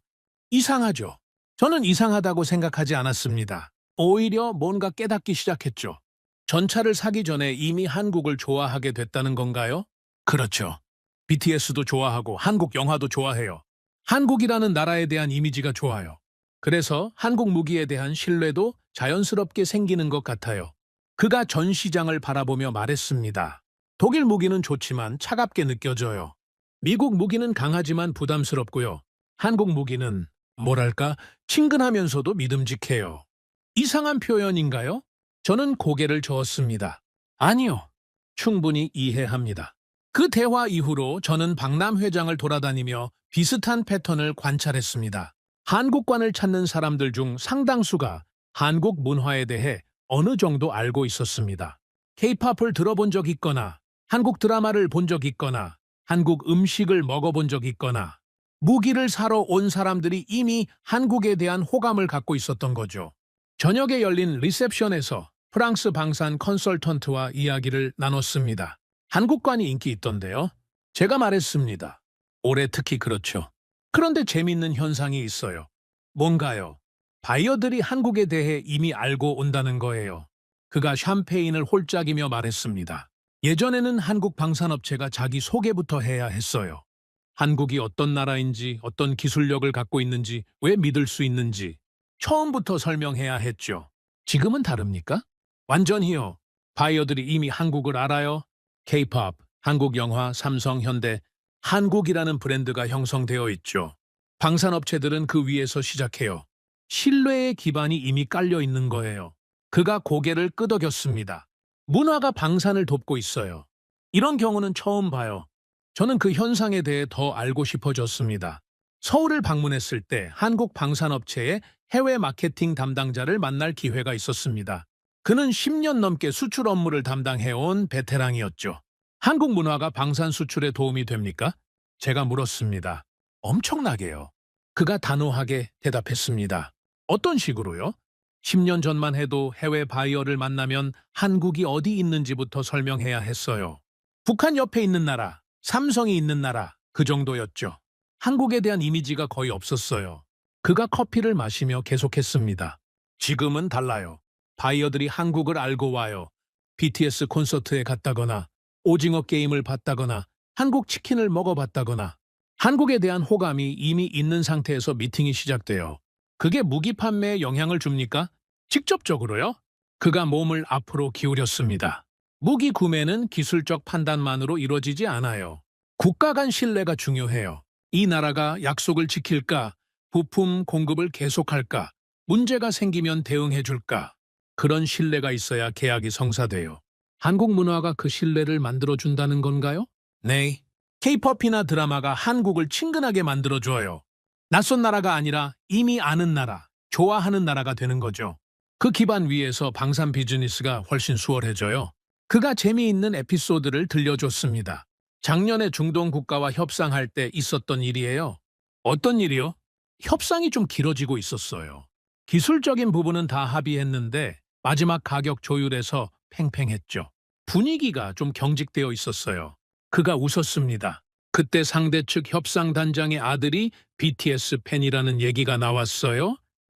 이상하죠? 저는 이상하다고 생각하지 않았습니다. 오히려 뭔가 깨닫기 시작했죠. 전차를 사기 전에 이미 한국을 좋아하게 됐다는 건가요? 그렇죠. BTS도 좋아하고 한국 영화도 좋아해요. 한국이라는 나라에 대한 이미지가 좋아요. 그래서 한국 무기에 대한 신뢰도 자연스럽게 생기는 것 같아요. 그가 전 시장을 바라보며 말했습니다. 독일 무기는 좋지만 차갑게 느껴져요. 미국 무기는 강하지만 부담스럽고요. 한국 무기는 뭐랄까 친근하면서도 믿음직해요. 이상한 표현인가요? 저는 고개를 저었습니다. 아니요. 충분히 이해합니다. 그 대화 이후로 저는 박람회장을 돌아다니며 비슷한 패턴을 관찰했습니다. 한국관을 찾는 사람들 중 상당수가 한국 문화에 대해 어느 정도 알고 있었습니다. K-팝을 들어본 적 있거나 한국 드라마를 본 적 있거나 한국 음식을 먹어본 적 있거나 무기를 사러 온 사람들이 이미 한국에 대한 호감을 갖고 있었던 거죠. 저녁에 열린 리셉션에서 프랑스 방산 컨설턴트와 이야기를 나눴습니다. 한국관이 인기 있던데요. 제가 말했습니다. 올해 특히 그렇죠. 그런데 재밌는 현상이 있어요. 뭔가요? 바이어들이 한국에 대해 이미 알고 온다는 거예요. 그가 샴페인을 홀짝이며 말했습니다. 예전에는 한국 방산업체가 자기 소개부터 해야 했어요. 한국이 어떤 나라인지, 어떤 기술력을 갖고 있는지, 왜 믿을 수 있는지 처음부터 설명해야 했죠. 지금은 다릅니까? 완전히요. 바이어들이 이미 한국을 알아요. K-pop, 한국 영화, 삼성, 현대, 한국이라는 브랜드가 형성되어 있죠. 방산업체들은 그 위에서 시작해요. 신뢰의 기반이 이미 깔려 있는 거예요. 그가 고개를 끄덕였습니다. 문화가 방산을 돕고 있어요. 이런 경우는 처음 봐요. 저는 그 현상에 대해 더 알고 싶어졌습니다. 서울을 방문했을 때 한국 방산업체의 해외 마케팅 담당자를 만날 기회가 있었습니다. 그는 10년 넘게 수출 업무를 담당해온 베테랑이었죠. 한국 문화가 방산 수출에 도움이 됩니까? 제가 물었습니다. 엄청나게요. 그가 단호하게 대답했습니다. 어떤 식으로요? 10년 전만 해도 해외 바이어를 만나면 한국이 어디 있는지부터 설명해야 했어요. 북한 옆에 있는 나라, 삼성이 있는 나라, 그 정도였죠. 한국에 대한 이미지가 거의 없었어요. 그가 커피를 마시며 계속했습니다. 지금은 달라요. 바이어들이 한국을 알고 와요. BTS 콘서트에 갔다거나, 오징어 게임을 봤다거나, 한국 치킨을 먹어봤다거나, 한국에 대한 호감이 이미 있는 상태에서 미팅이 시작돼요. 그게 무기 판매에 영향을 줍니까? 직접적으로요? 그가 몸을 앞으로 기울였습니다. 무기 구매는 기술적 판단만으로 이루어지지 않아요. 국가 간 신뢰가 중요해요. 이 나라가 약속을 지킬까? 부품 공급을 계속할까? 문제가 생기면 대응해줄까? 그런 신뢰가 있어야 계약이 성사돼요. 한국 문화가 그 신뢰를 만들어준다는 건가요? 네. K-팝이나 드라마가 한국을 친근하게 만들어줘요. 낯선 나라가 아니라 이미 아는 나라, 좋아하는 나라가 되는 거죠. 그 기반 위에서 방산 비즈니스가 훨씬 수월해져요. 그가 재미있는 에피소드를 들려줬습니다. 작년에 중동 국가와 협상할 때 있었던 일이에요. 어떤 일이요? 협상이 좀 길어지고 있었어요. 기술적인 부분은 다 합의했는데 마지막 가격 조율에서 팽팽했죠. 분위기가 좀 경직되어 있었어요. 그가 웃었습니다. 그때 상대 측 협상단장의 아들이 BTS 팬이라는 얘기가 나왔어요.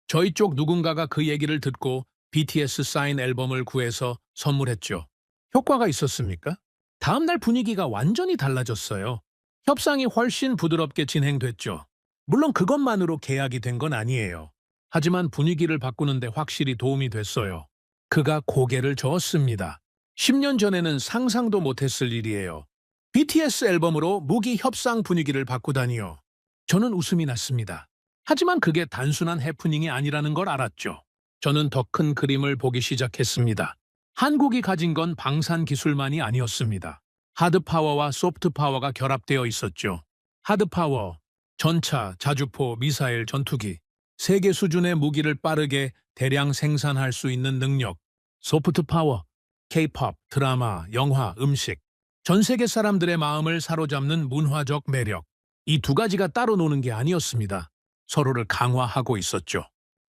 저희 쪽 누군가가 그 얘기를 듣고 BTS 사인 앨범을 구해서 선물했죠. 효과가 있었습니까? 다음날 분위기가 완전히 달라졌어요. 협상이 훨씬 부드럽게 진행됐죠. 물론 그것만으로 계약이 된 건 아니에요. 하지만 분위기를 바꾸는데 확실히 도움이 됐어요. 그가 고개를 저었습니다. 10년 전에는 상상도 못했을 일이에요. BTS 앨범으로 무기 협상 분위기를 바꾸다니요. 저는 웃음이 났습니다. 하지만 그게 단순한 해프닝이 아니라는 걸 알았죠. 저는 더 큰 그림을 보기 시작했습니다. 한국이 가진 건 방산 기술만이 아니었습니다. 하드파워와 소프트파워가 결합되어 있었죠. 하드파워, 전차, 자주포, 미사일, 전투기, 세계 수준의 무기를 빠르게 대량 생산할 수 있는 능력. 소프트파워, K-팝, 드라마, 영화, 음식. 전 세계 사람들의 마음을 사로잡는 문화적 매력. 이 두 가지가 따로 노는 게 아니었습니다. 서로를 강화하고 있었죠.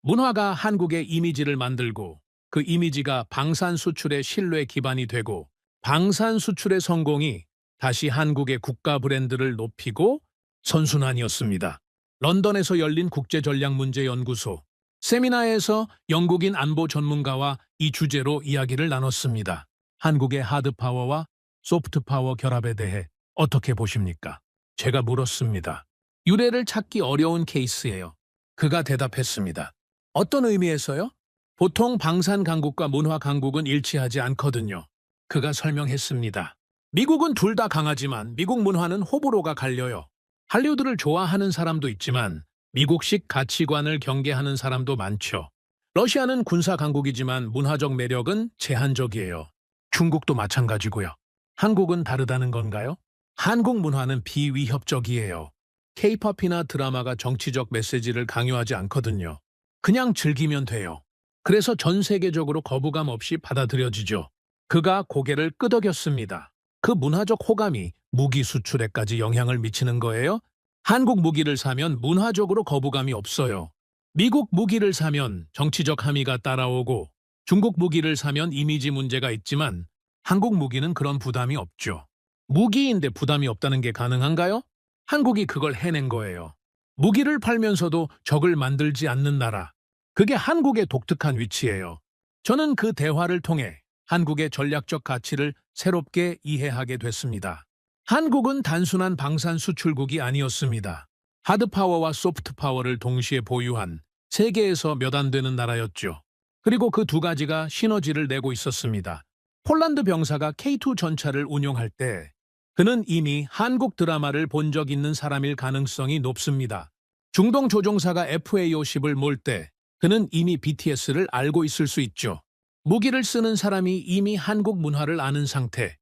문화가 한국의 이미지를 만들고 그 이미지가 방산 수출의 신뢰 기반이 되고 방산 수출의 성공이 다시 한국의 국가 브랜드를 높이고 선순환이었습니다. 런던에서 열린 국제전략문제연구소 세미나에서 영국인 안보 전문가와 이 주제로 이야기를 나눴습니다. 한국의 하드파워와 소프트파워 결합에 대해 어떻게 보십니까? 제가 물었습니다. 유래를 찾기 어려운 케이스예요. 그가 대답했습니다. 어떤 의미에서요? 보통 방산 강국과 문화 강국은 일치하지 않거든요. 그가 설명했습니다. 미국은 둘 다 강하지만 미국 문화는 호불호가 갈려요. 할리우드를 좋아하는 사람도 있지만 미국식 가치관을 경계하는 사람도 많죠. 러시아는 군사 강국이지만 문화적 매력은 제한적이에요. 중국도 마찬가지고요. 한국은 다르다는 건가요? 한국 문화는 비위협적이에요. K-팝이나 드라마가 정치적 메시지를 강요하지 않거든요. 그냥 즐기면 돼요. 그래서 전 세계적으로 거부감 없이 받아들여지죠. 그가 고개를 끄덕였습니다. 그 문화적 호감이 무기 수출에까지 영향을 미치는 거예요? 한국 무기를 사면 문화적으로 거부감이 없어요. 미국 무기를 사면 정치적 함의가 따라오고 중국 무기를 사면 이미지 문제가 있지만 한국 무기는 그런 부담이 없죠. 무기인데 부담이 없다는 게 가능한가요? 한국이 그걸 해낸 거예요. 무기를 팔면서도 적을 만들지 않는 나라. 그게 한국의 독특한 위치예요. 저는 그 대화를 통해 한국의 전략적 가치를 새롭게 이해하게 됐습니다. 한국은 단순한 방산 수출국이 아니었습니다. 하드파워와 소프트파워를 동시에 보유한 세계에서 몇 안 되는 나라였죠. 그리고 그 두 가지가 시너지를 내고 있었습니다. 폴란드 병사가 K2 전차를 운용할 때 그는 이미 한국 드라마를 본 적 있는 사람일 가능성이 높습니다. 중동 조종사가 FA-50을 몰 때 그는 이미 BTS를 알고 있을 수 있죠. 무기를 쓰는 사람이 이미 한국 문화를 아는 상태.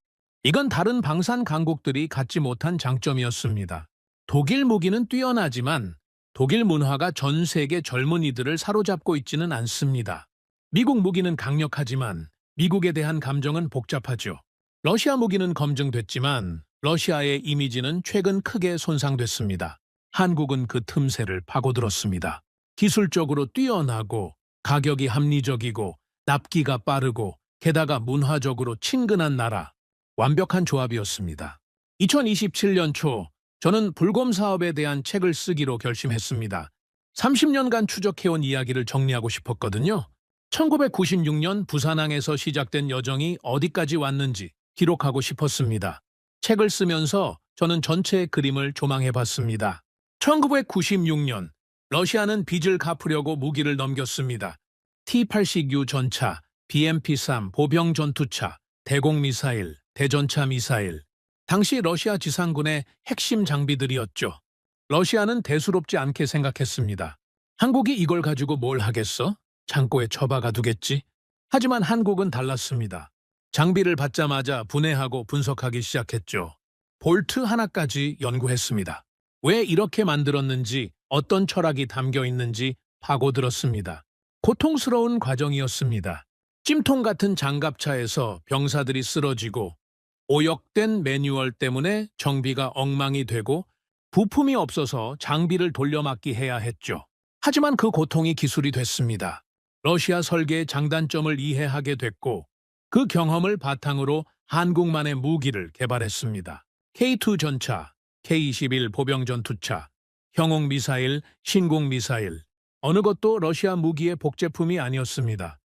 이건 다른 방산 강국들이 갖지 못한 장점이었습니다. 독일 무기는 뛰어나지만 독일 문화가 전 세계 젊은이들을 사로잡고 있지는 않습니다. 미국 무기는 강력하지만 미국에 대한 감정은 복잡하죠. 러시아 무기는 검증됐지만 러시아의 이미지는 최근 크게 손상됐습니다. 한국은 그 틈새를 파고들었습니다. 기술적으로 뛰어나고 가격이 합리적이고 납기가 빠르고 게다가 문화적으로 친근한 나라. 완벽한 조합이었습니다. 2027년 초 저는 불곰 사업에 대한 책을 쓰기로 결심했습니다. 30년간 추적해온 이야기를 정리하고 싶었거든요. 1996년 부산항에서 시작된 여정이 어디까지 왔는지 기록하고 싶었습니다. 책을 쓰면서 저는 전체의 그림을 조망해봤습니다. 1996년 러시아는 빚을 갚으려고 무기를 넘겼습니다. T-80U 전차, BMP-3 보병 전투차, 대공미사일, 대전차 미사일. 당시 러시아 지상군의 핵심 장비들이었죠. 러시아는 대수롭지 않게 생각했습니다. 한국이 이걸 가지고 뭘 하겠어? 창고에 처박아 두겠지? 하지만 한국은 달랐습니다. 장비를 받자마자 분해하고 분석하기 시작했죠. 볼트 하나까지 연구했습니다. 왜 이렇게 만들었는지, 어떤 철학이 담겨 있는지 파고들었습니다. 고통스러운 과정이었습니다. 찜통 같은 장갑차에서 병사들이 쓰러지고 오역된 매뉴얼 때문에 정비가 엉망이 되고 부품이 없어서 장비를 돌려막기 해야 했죠. 하지만 그 고통이 기술이 됐습니다. 러시아 설계의 장단점을 이해하게 됐고 그 경험을 바탕으로 한국만의 무기를 개발했습니다. K2 전차, K-21 보병 전투차, 형용 미사일, 신공 미사일. 어느 것도 러시아 무기의 복제품이 아니었습니다.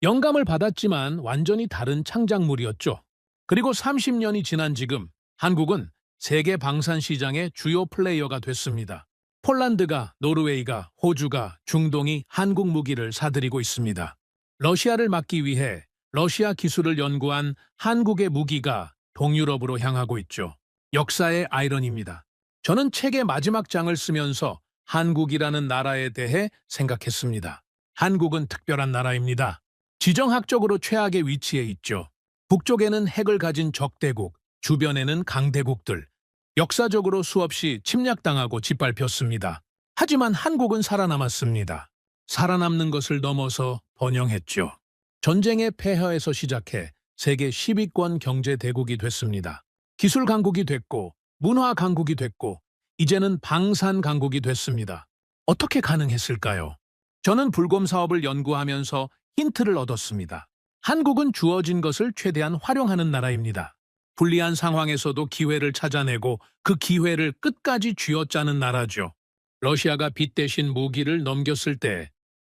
영감을 받았지만 완전히 다른 창작물이었죠. 그리고 30년이 지난 지금 한국은 세계 방산 시장의 주요 플레이어가 됐습니다. 폴란드가, 노르웨이가, 호주가, 중동이 한국 무기를 사들이고 있습니다. 러시아를 막기 위해 러시아 기술을 연구한 한국의 무기가 동유럽으로 향하고 있죠. 역사의 아이러니입니다. 저는 책의 마지막 장을 쓰면서 한국이라는 나라에 대해 생각했습니다. 한국은 특별한 나라입니다. 지정학적으로 최악의 위치에 있죠. 북쪽에는 핵을 가진 적대국, 주변에는 강대국들. 역사적으로 수없이 침략당하고 짓밟혔습니다. 하지만 한국은 살아남았습니다. 살아남는 것을 넘어서 번영했죠. 전쟁의 폐허에서 시작해 세계 10위권 경제 대국이 됐습니다. 기술 강국이 됐고 문화 강국이 됐고 이제는 방산 강국이 됐습니다. 어떻게 가능했을까요? 저는 불곰 사업을 연구하면서 힌트를 얻었습니다. 한국은 주어진 것을 최대한 활용하는 나라입니다. 불리한 상황에서도 기회를 찾아내고 그 기회를 끝까지 쥐어짜는 나라죠. 러시아가 빚 대신 무기를 넘겼을 때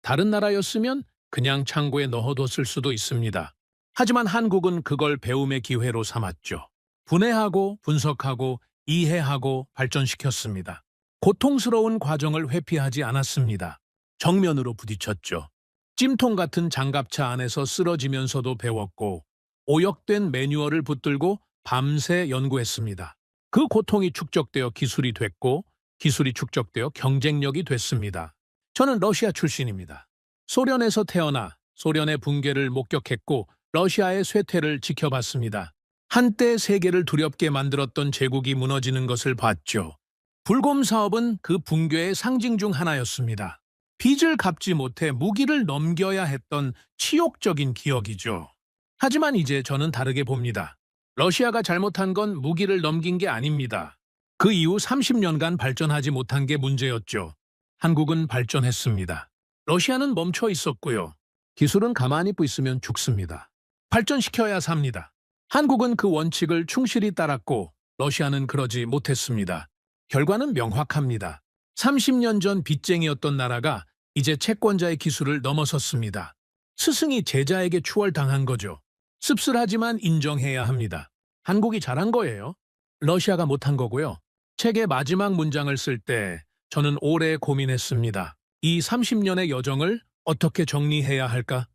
다른 나라였으면 그냥 창고에 넣어뒀을 수도 있습니다. 하지만 한국은 그걸 배움의 기회로 삼았죠. 분해하고 분석하고 이해하고 발전시켰습니다. 고통스러운 과정을 회피하지 않았습니다. 정면으로 부딪혔죠. 찜통 같은 장갑차 안에서 쓰러지면서도 배웠고 오역된 매뉴얼을 붙들고 밤새 연구했습니다. 그 고통이 축적되어 기술이 됐고 기술이 축적되어 경쟁력이 됐습니다. 저는 러시아 출신입니다. 소련에서 태어나 소련의 붕괴를 목격했고 러시아의 쇠퇴를 지켜봤습니다. 한때 세계를 두렵게 만들었던 제국이 무너지는 것을 봤죠. 불곰 사업은 그 붕괴의 상징 중 하나였습니다. 빚을 갚지 못해 무기를 넘겨야 했던 치욕적인 기억이죠. 하지만 이제 저는 다르게 봅니다. 러시아가 잘못한 건 무기를 넘긴 게 아닙니다. 그 이후 30년간 발전하지 못한 게 문제였죠. 한국은 발전했습니다. 러시아는 멈춰 있었고요. 기술은 가만히 있으면 죽습니다. 발전시켜야 삽니다. 한국은 그 원칙을 충실히 따랐고 러시아는 그러지 못했습니다. 결과는 명확합니다. 30년 전 빚쟁이였던 나라가 이제 채권자의 기술을 넘어섰습니다. 스승이 제자에게 추월당한 거죠. 씁쓸하지만 인정해야 합니다. 한국이 잘한 거예요. 러시아가 못한 거고요. 책의 마지막 문장을 쓸 때 저는 오래 고민했습니다. 이 30년의 여정을 어떻게 정리해야 할까?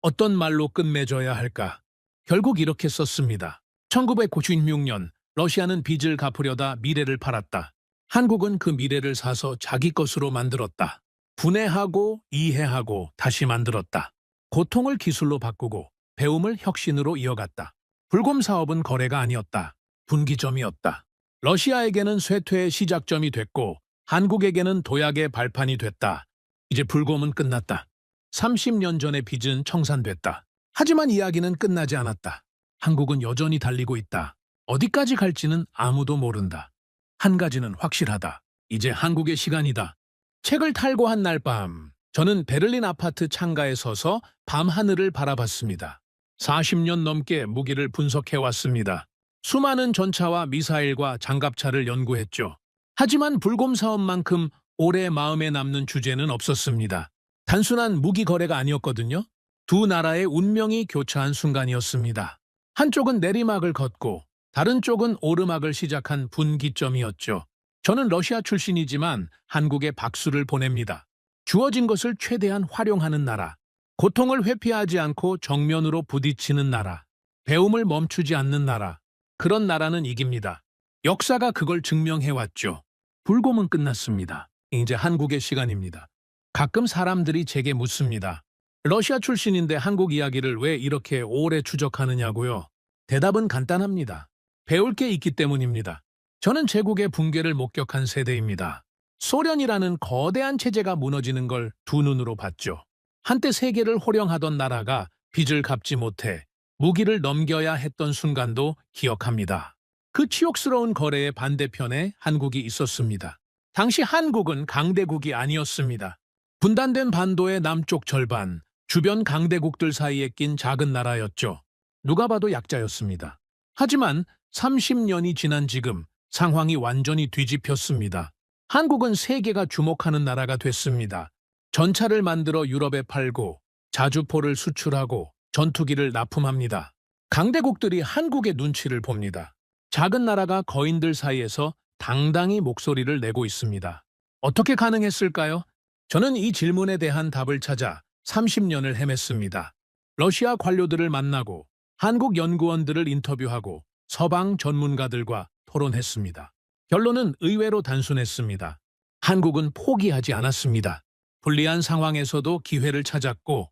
어떤 말로 끝맺어야 할까? 결국 이렇게 썼습니다. 1996년 러시아는 빚을 갚으려다 미래를 팔았다. 한국은 그 미래를 사서 자기 것으로 만들었다. 분해하고 이해하고 다시 만들었다. 고통을 기술로 바꾸고 배움을 혁신으로 이어갔다. 불곰 사업은 거래가 아니었다. 분기점이었다. 러시아에게는 쇠퇴의 시작점이 됐고 한국에게는 도약의 발판이 됐다. 이제 불곰은 끝났다. 30년 전의 빚은 청산됐다. 하지만 이야기는 끝나지 않았다. 한국은 여전히 달리고 있다. 어디까지 갈지는 아무도 모른다. 한 가지는 확실하다. 이제 한국의 시간이다. 책을 탈고한 날 밤, 저는 베를린 아파트 창가에 서서 밤하늘을 바라봤습니다. 40년 넘게 무기를 분석해왔습니다. 수많은 전차와 미사일과 장갑차를 연구했죠. 하지만 불곰 사업만큼 오래 마음에 남는 주제는 없었습니다. 단순한 무기 거래가 아니었거든요. 두 나라의 운명이 교차한 순간이었습니다. 한쪽은 내리막을 걷고 다른 쪽은 오르막을 시작한 분기점이었죠. 저는 러시아 출신이지만 한국에 박수를 보냅니다. 주어진 것을 최대한 활용하는 나라, 고통을 회피하지 않고 정면으로 부딪히는 나라, 배움을 멈추지 않는 나라, 그런 나라는 이깁니다. 역사가 그걸 증명해왔죠. 불곰은 끝났습니다. 이제 한국의 시간입니다. 가끔 사람들이 제게 묻습니다. 러시아 출신인데 한국 이야기를 왜 이렇게 오래 추적하느냐고요? 대답은 간단합니다. 배울 게 있기 때문입니다. 저는 제국의 붕괴를 목격한 세대입니다. 소련이라는 거대한 체제가 무너지는 걸 두 눈으로 봤죠. 한때 세계를 호령하던 나라가 빚을 갚지 못해 무기를 넘겨야 했던 순간도 기억합니다. 그 치욕스러운 거래의 반대편에 한국이 있었습니다. 당시 한국은 강대국이 아니었습니다. 분단된 반도의 남쪽 절반, 주변 강대국들 사이에 낀 작은 나라였죠. 누가 봐도 약자였습니다. 하지만 30년이 지난 지금 상황이 완전히 뒤집혔습니다. 한국은 세계가 주목하는 나라가 됐습니다. 전차를 만들어 유럽에 팔고 자주포를 수출하고 전투기를 납품합니다. 강대국들이 한국의 눈치를 봅니다. 작은 나라가 거인들 사이에서 당당히 목소리를 내고 있습니다. 어떻게 가능했을까요? 저는 이 질문에 대한 답을 찾아 30년을 헤맸습니다. 러시아 관료들을 만나고 한국 연구원들을 인터뷰하고 서방 전문가들과 토론했습니다. 결론은 의외로 단순했습니다. 한국은 포기하지 않았습니다. 불리한 상황에서도 기회를 찾았고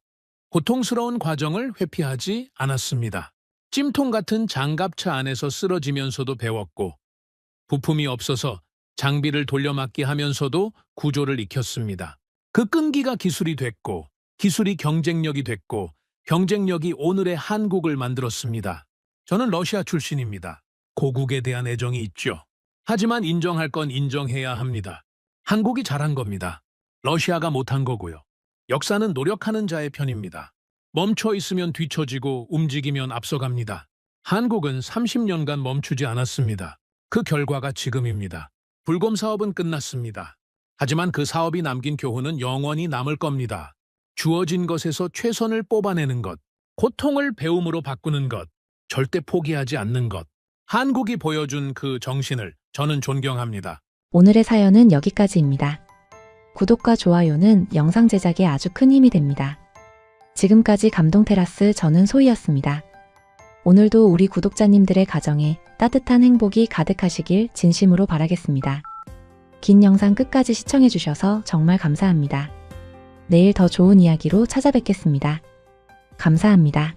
고통스러운 과정을 회피하지 않았습니다. 찜통 같은 장갑차 안에서 쓰러지면서도 배웠고 부품이 없어서 장비를 돌려막기 하면서도 구조를 익혔습니다. 그 끈기가 기술이 됐고 기술이 경쟁력이 됐고 경쟁력이 오늘의 한국을 만들었습니다. 저는 러시아 출신입니다. 고국에 대한 애정이 있죠. 하지만 인정할 건 인정해야 합니다. 한국이 잘한 겁니다. 러시아가 못한 거고요. 역사는 노력하는 자의 편입니다. 멈춰 있으면 뒤처지고 움직이면 앞서갑니다. 한국은 30년간 멈추지 않았습니다. 그 결과가 지금입니다. 불곰 사업은 끝났습니다. 하지만 그 사업이 남긴 교훈은 영원히 남을 겁니다. 주어진 것에서 최선을 뽑아내는 것, 고통을 배움으로 바꾸는 것, 절대 포기하지 않는 것. 한국이 보여준 그 정신을 저는 존경합니다. 오늘의 사연은 여기까지입니다. 구독과 좋아요는 영상 제작에 아주 큰 힘이 됩니다. 지금까지 감동테라스 저는 소희였습니다. 오늘도 우리 구독자님들의 가정에 따뜻한 행복이 가득하시길 진심으로 바라겠습니다. 긴 영상 끝까지 시청해주셔서 정말 감사합니다. 내일 더 좋은 이야기로 찾아뵙겠습니다. 감사합니다.